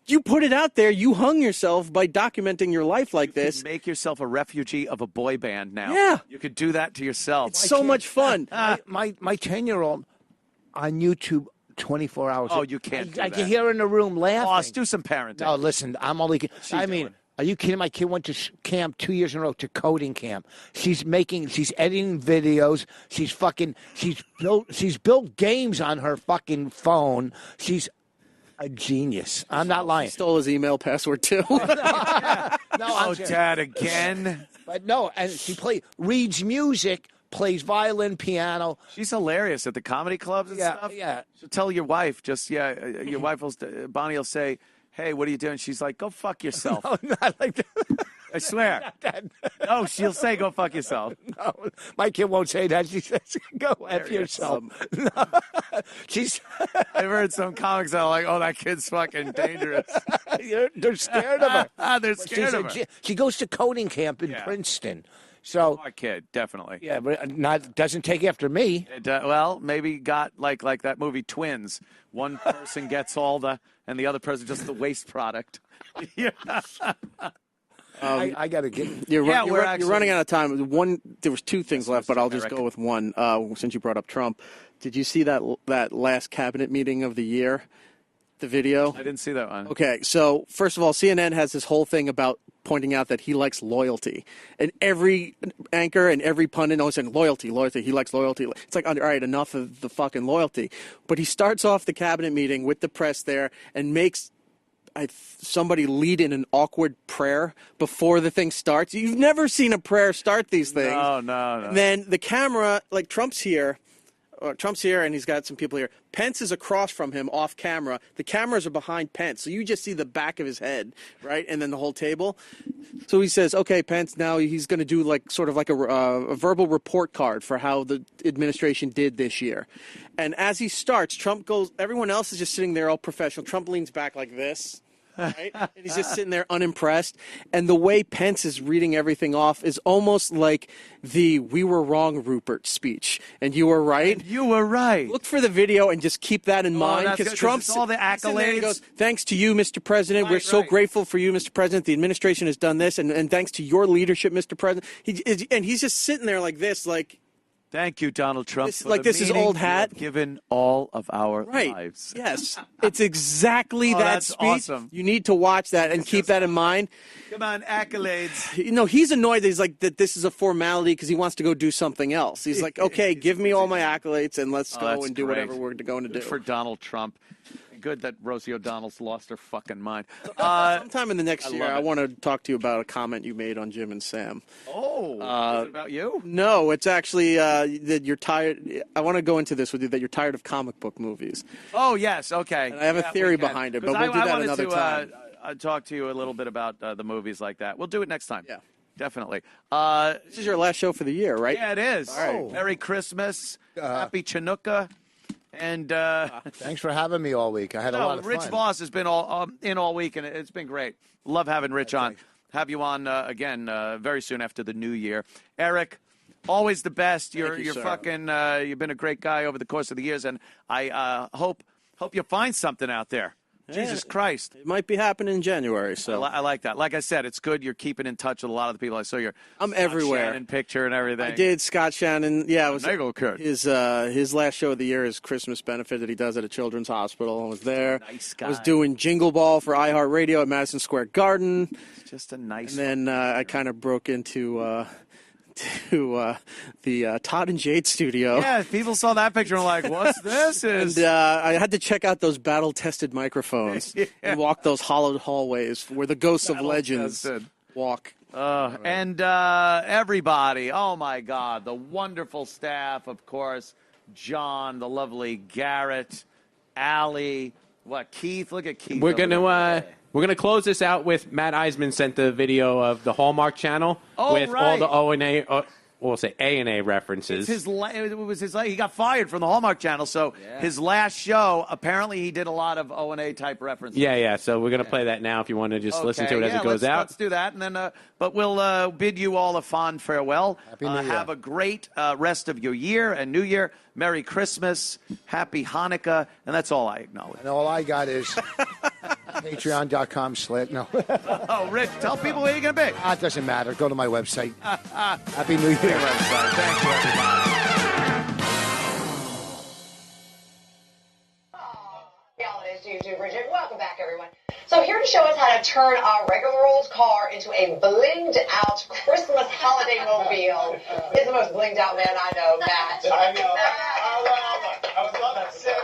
You put it out there. You hung yourself by documenting your life like this. You make yourself a refugee of a boy band now. Yeah. You could do that to yourself. It's so much fun. My 10-year-old on YouTube 24 hours. Oh, you can't do I that. can hear her in the room laughing. Boss, do some parenting. No, listen, I'm only. Are you kidding? My kid went to camp 2 years in a row, to coding camp. She's editing videos. She's built games on her fucking phone. She's a genius. I'm not lying. He stole his email password too. Dad, again. But no, and she reads music, plays violin, piano. She's hilarious at the comedy clubs and stuff. Yeah. So tell your wife, your wife Bonnie will say, hey, what are you doing? She's like, go fuck yourself. No, not like that. I swear. No, she'll say, go fuck yourself. No, my kid won't say that. She says, go F yourself. No. She's. I've heard some comics that are like, oh, that kid's fucking dangerous. They're scared of her. They're scared of her. She goes to coding camp in Princeton. So our kid, definitely. Yeah, but doesn't take after me. Well, maybe got like that movie Twins. One person gets all and the other person just the waste product. Yeah. I got to get. You're running out of time. There was two things left, but I'll just go with one. Since you brought up Trump, did you see that last cabinet meeting of the year? The video? I didn't see that one. Okay, so first of all, CNN has this whole thing about pointing out that he likes loyalty. And every anchor and every pundit always saying, loyalty, he likes loyalty. It's like, all right, enough of the fucking loyalty. But he starts off the cabinet meeting with the press there and makes somebody lead in an awkward prayer before the thing starts. You've never seen a prayer start these things. No. And then the camera, like Trump's here, and he's got some people here. Pence is across from him off camera. The cameras are behind Pence, so you just see the back of his head, right? And then the whole table. So he says, okay, Pence, now he's going to do sort of like a verbal report card for how the administration did this year. And as he starts, Trump goes, everyone else is just sitting there all professional. Trump leans back like this. Right? And he's just sitting there unimpressed. And the way Pence is reading everything off is almost like the "we were wrong" Rupert speech. And you were right. And you were right. Look for the video and just keep that in mind, because Trump's all the accolades. Goes, thanks to you, Mr. President. We're so grateful for you, Mr. President. The administration has done this, and thanks to your leadership, Mr. President. He's just sitting there like this, like. Thank you, Donald Trump. This is old hat. Given all of our lives. Yes, it's exactly that that's speech. Awesome. You need to watch that and keep that in mind. Come on, accolades. You know, he's annoyed that he's like that. This is a formality because he wants to go do something else. He's like, okay, give me all my accolades and let's go and do whatever we're going to do. Good for Donald Trump. Good that Rosie O'Donnell's lost her fucking mind. Sometime in the next year, I want to talk to you about a comment you made on Jim and Sam. Oh, is it about you? No, it's actually that you're tired. I want to go into this with you, that you're tired of comic book movies. Oh, yes, okay. And I have a theory behind it, but we'll do that another time. I'll talk to you a little bit about the movies like that. We'll do it next time. Yeah. Definitely. This is your last show for the year, right? Yeah, it is. All right. Merry Christmas. Happy Chanukah. And thanks for having me all week. I had a lot of fun. Rich Voss has been in all week, and it's been great. Love having Rich on. Have you on again very soon after the new year. Erik, always the best. You're fucking. You've been a great guy over the course of the years, and I hope you find something out there. Jesus Christ. It might be happening in January. So I like that. Like I said, it's good you're keeping in touch with a lot of the people. I saw your I'm Scott everywhere. Shannon picture and everything. I did Scott Shannon. Yeah, it was Nagel kid. His last show of the year is Christmas benefit that he does at a children's hospital. I was there. Nice guy. I was doing Jingle Ball for iHeartRadio at Madison Square Garden. It's just a nice. And then I kind of broke into the Todd and Jade studio. Yeah, people saw that picture and were like, what's this? And I had to check out those battle-tested microphones and walk those hollowed hallways where the ghosts of legends walk. And everybody, oh my God, the wonderful staff, of course, John, the lovely Garrett, Allie, Keith, look at Keith. We're gonna close this out with Matt Eisman sent the video of the Hallmark Channel with all the O&A, we'll say A&A references. It was his. He got fired from the Hallmark Channel, so his last show, apparently he did a lot of O&A type references. Yeah. So we're gonna play that now if you want to just listen to it as it goes out. Let's do that, and then. But we'll bid you all a fond farewell. Happy New Year. Have a great rest of your year and New Year. Merry Christmas, Happy Hanukkah, and that's all I acknowledge. And all I got is Patreon.com/ No. Oh, Rick, tell people where you're going to be. It doesn't matter. Go to my website. Happy New Year. Thank you, everybody. YouTube, Bridget. Welcome back, everyone. So here to show us how to turn our regular old car into a blinged out Christmas holiday mobile is the most blinged out man I know, Matt. I know. I was about to say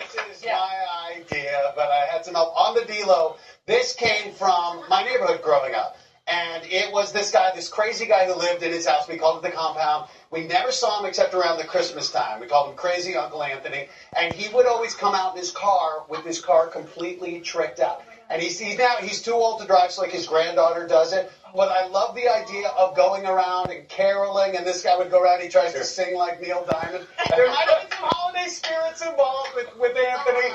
this is my idea, but I had some help on the D-Lo. This came from my neighborhood growing up. And it was this crazy guy who lived in his house. We called it the compound. We never saw him except around the Christmas time. We called him Crazy Uncle Anthony. And he would always come out in his car with his car completely tricked out. And he's too old to drive, so like his granddaughter does it. But I love the idea of going around and caroling, and this guy would go around, he tries to sing like Neil Diamond. There might have been some holiday spirits involved with Anthony.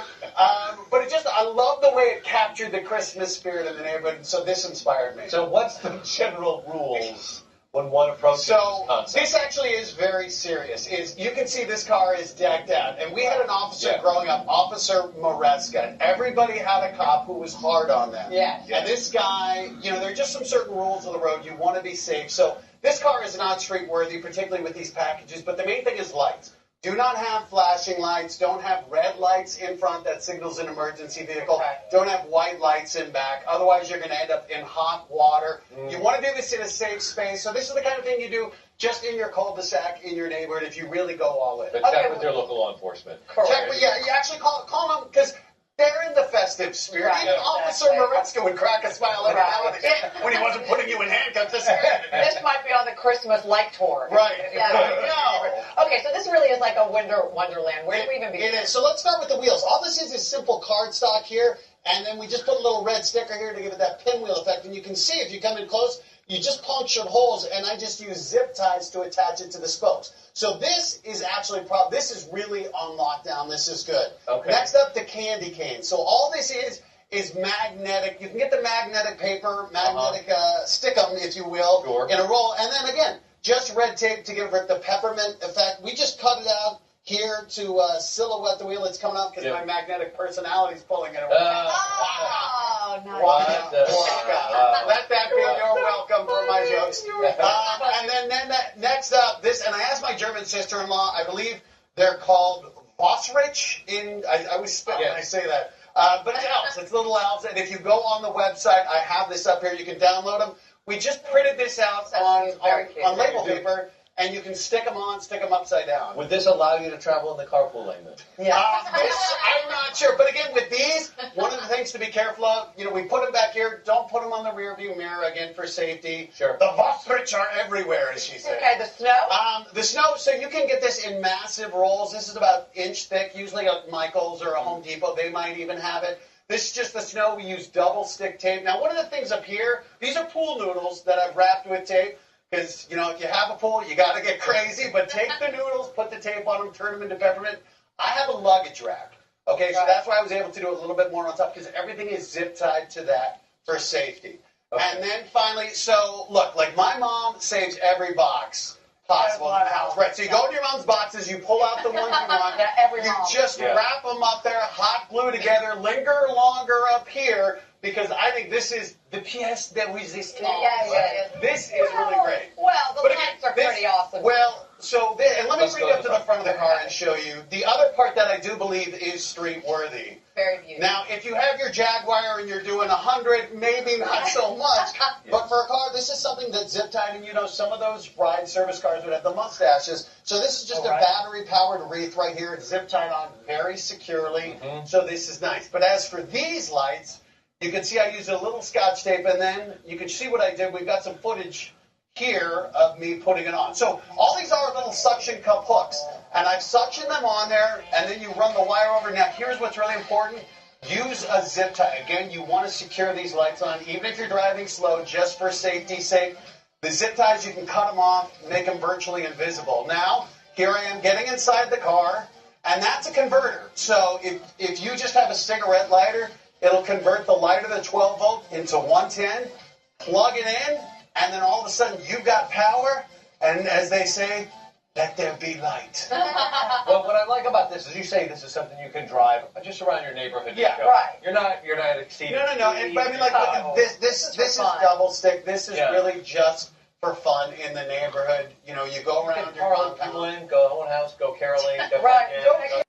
But I love the way it captured the Christmas spirit in the neighborhood, so this inspired me. So what's the general rules when one approaches this concept? This actually is very serious. You can see this car is decked out. And we had an officer growing up, Officer Maresca, and everybody had a cop who was hard on them. Yes. And this guy, there are just some certain rules of the road. You want to be safe. So this car is not street worthy, particularly with these packages, but the main thing is lights. Do not have flashing lights. Don't have red lights in front that signals an emergency vehicle. Okay. Don't have white lights in back. Otherwise, you're going to end up in hot water. You want to do this in a safe space. So this is the kind of thing you do just in your cul-de-sac, in your neighborhood, if you really go all in. But check with your local law enforcement. You actually call them, because they're in the festive spirit. Right. Even Officer Maresca would crack a smile every now and again when he wasn't putting you in handcuffs. This might be on the Christmas light tour. Right. Okay, so this really is like a wonderland. Where do we even begin? It is. So let's start with the wheels. All this is simple cardstock here, and then we just put a little red sticker here to give it that pinwheel effect. And you can see, if you come in close, you just punctured holes, and I just use zip ties to attach it to the spokes. So this is actually this is really on lockdown. This is good. Okay. Next up, the candy cane. So all this is magnetic. You can get the magnetic paper, stick 'em, if you will, in a roll. And then again, just red tape to give it the peppermint effect. We just cut it out here to silhouette the wheel. It's coming up because my magnetic personality is pulling it away. Oh, nice. Let that be your welcome for my jokes. And then next up, and I asked my German sister-in-law, I believe they're called Vossrich. I always spell when I say that. But it's elves. It's little elves. And if you go on the website, I have this up here. You can download them. We just printed this out on label paper. And you can stick them on, stick them upside down. Would this allow you to travel in the carpool lane then? Yeah. I'm not sure. But again, with these, one of the things to be careful of, we put them back here. Don't put them on the rear view mirror, again, for safety. Sure. The Vossrich are everywhere, as she said. Okay, the snow? The snow, so you can get this in massive rolls. This is about inch thick. Usually at Michael's or a Home Depot, they might even have it. This is just the snow. We use double stick tape. Now, one of the things up here, these are pool noodles that I've wrapped with tape. Because, if you have a pool, you got to get crazy. But take the noodles, put the tape on them, turn them into peppermint. I have a luggage rack. Okay, so that's why I was able to do a little bit more on top, because everything is zip tied to that for safety. Okay. And then finally, so look, like my mom saves every box possible in the house. Right, so you go to your mom's boxes, you pull out the ones you want, you just wrap them up there, hot glue together, linger longer up here, because I think this is the pièce de résistance. This is really great. Well, the lights are pretty awesome. Well, and let me bring you up to the front of the car and show you. The other part that I do believe is street worthy. Very beautiful. Now, if you have your Jaguar and you're doing 100, maybe not so much. But for a car, this is something that's zip tied, and some of those ride service cars would have the mustaches. So this is just a battery-powered wreath right here. It's zip tied on very securely. So this is nice. But as for these lights, you can see I used a little Scotch tape, and then you can see what I did. We've got some footage here of me putting it on. So all these are little suction cup hooks, and I've suctioned them on there, and then you run the wire over. Now, here's what's really important. Use a zip tie. Again, you want to secure these lights on, even if you're driving slow, just for safety's sake. The zip ties, you can cut them off, make them virtually invisible. Now, here I am getting inside the car, and that's a converter. So if you just have a cigarette lighter, it'll convert the lighter, the 12 volt, into 110, plug it in, and then all of a sudden you've got power, and as they say, let there be light. Well, what I like about this is you say this is something you can drive just around your neighborhood. Yeah, right. You're not exceeding. No. And, I mean, like, this is double stick. This is really just for fun in the neighborhood. You go around your compound. Go own house, go caroling. Right.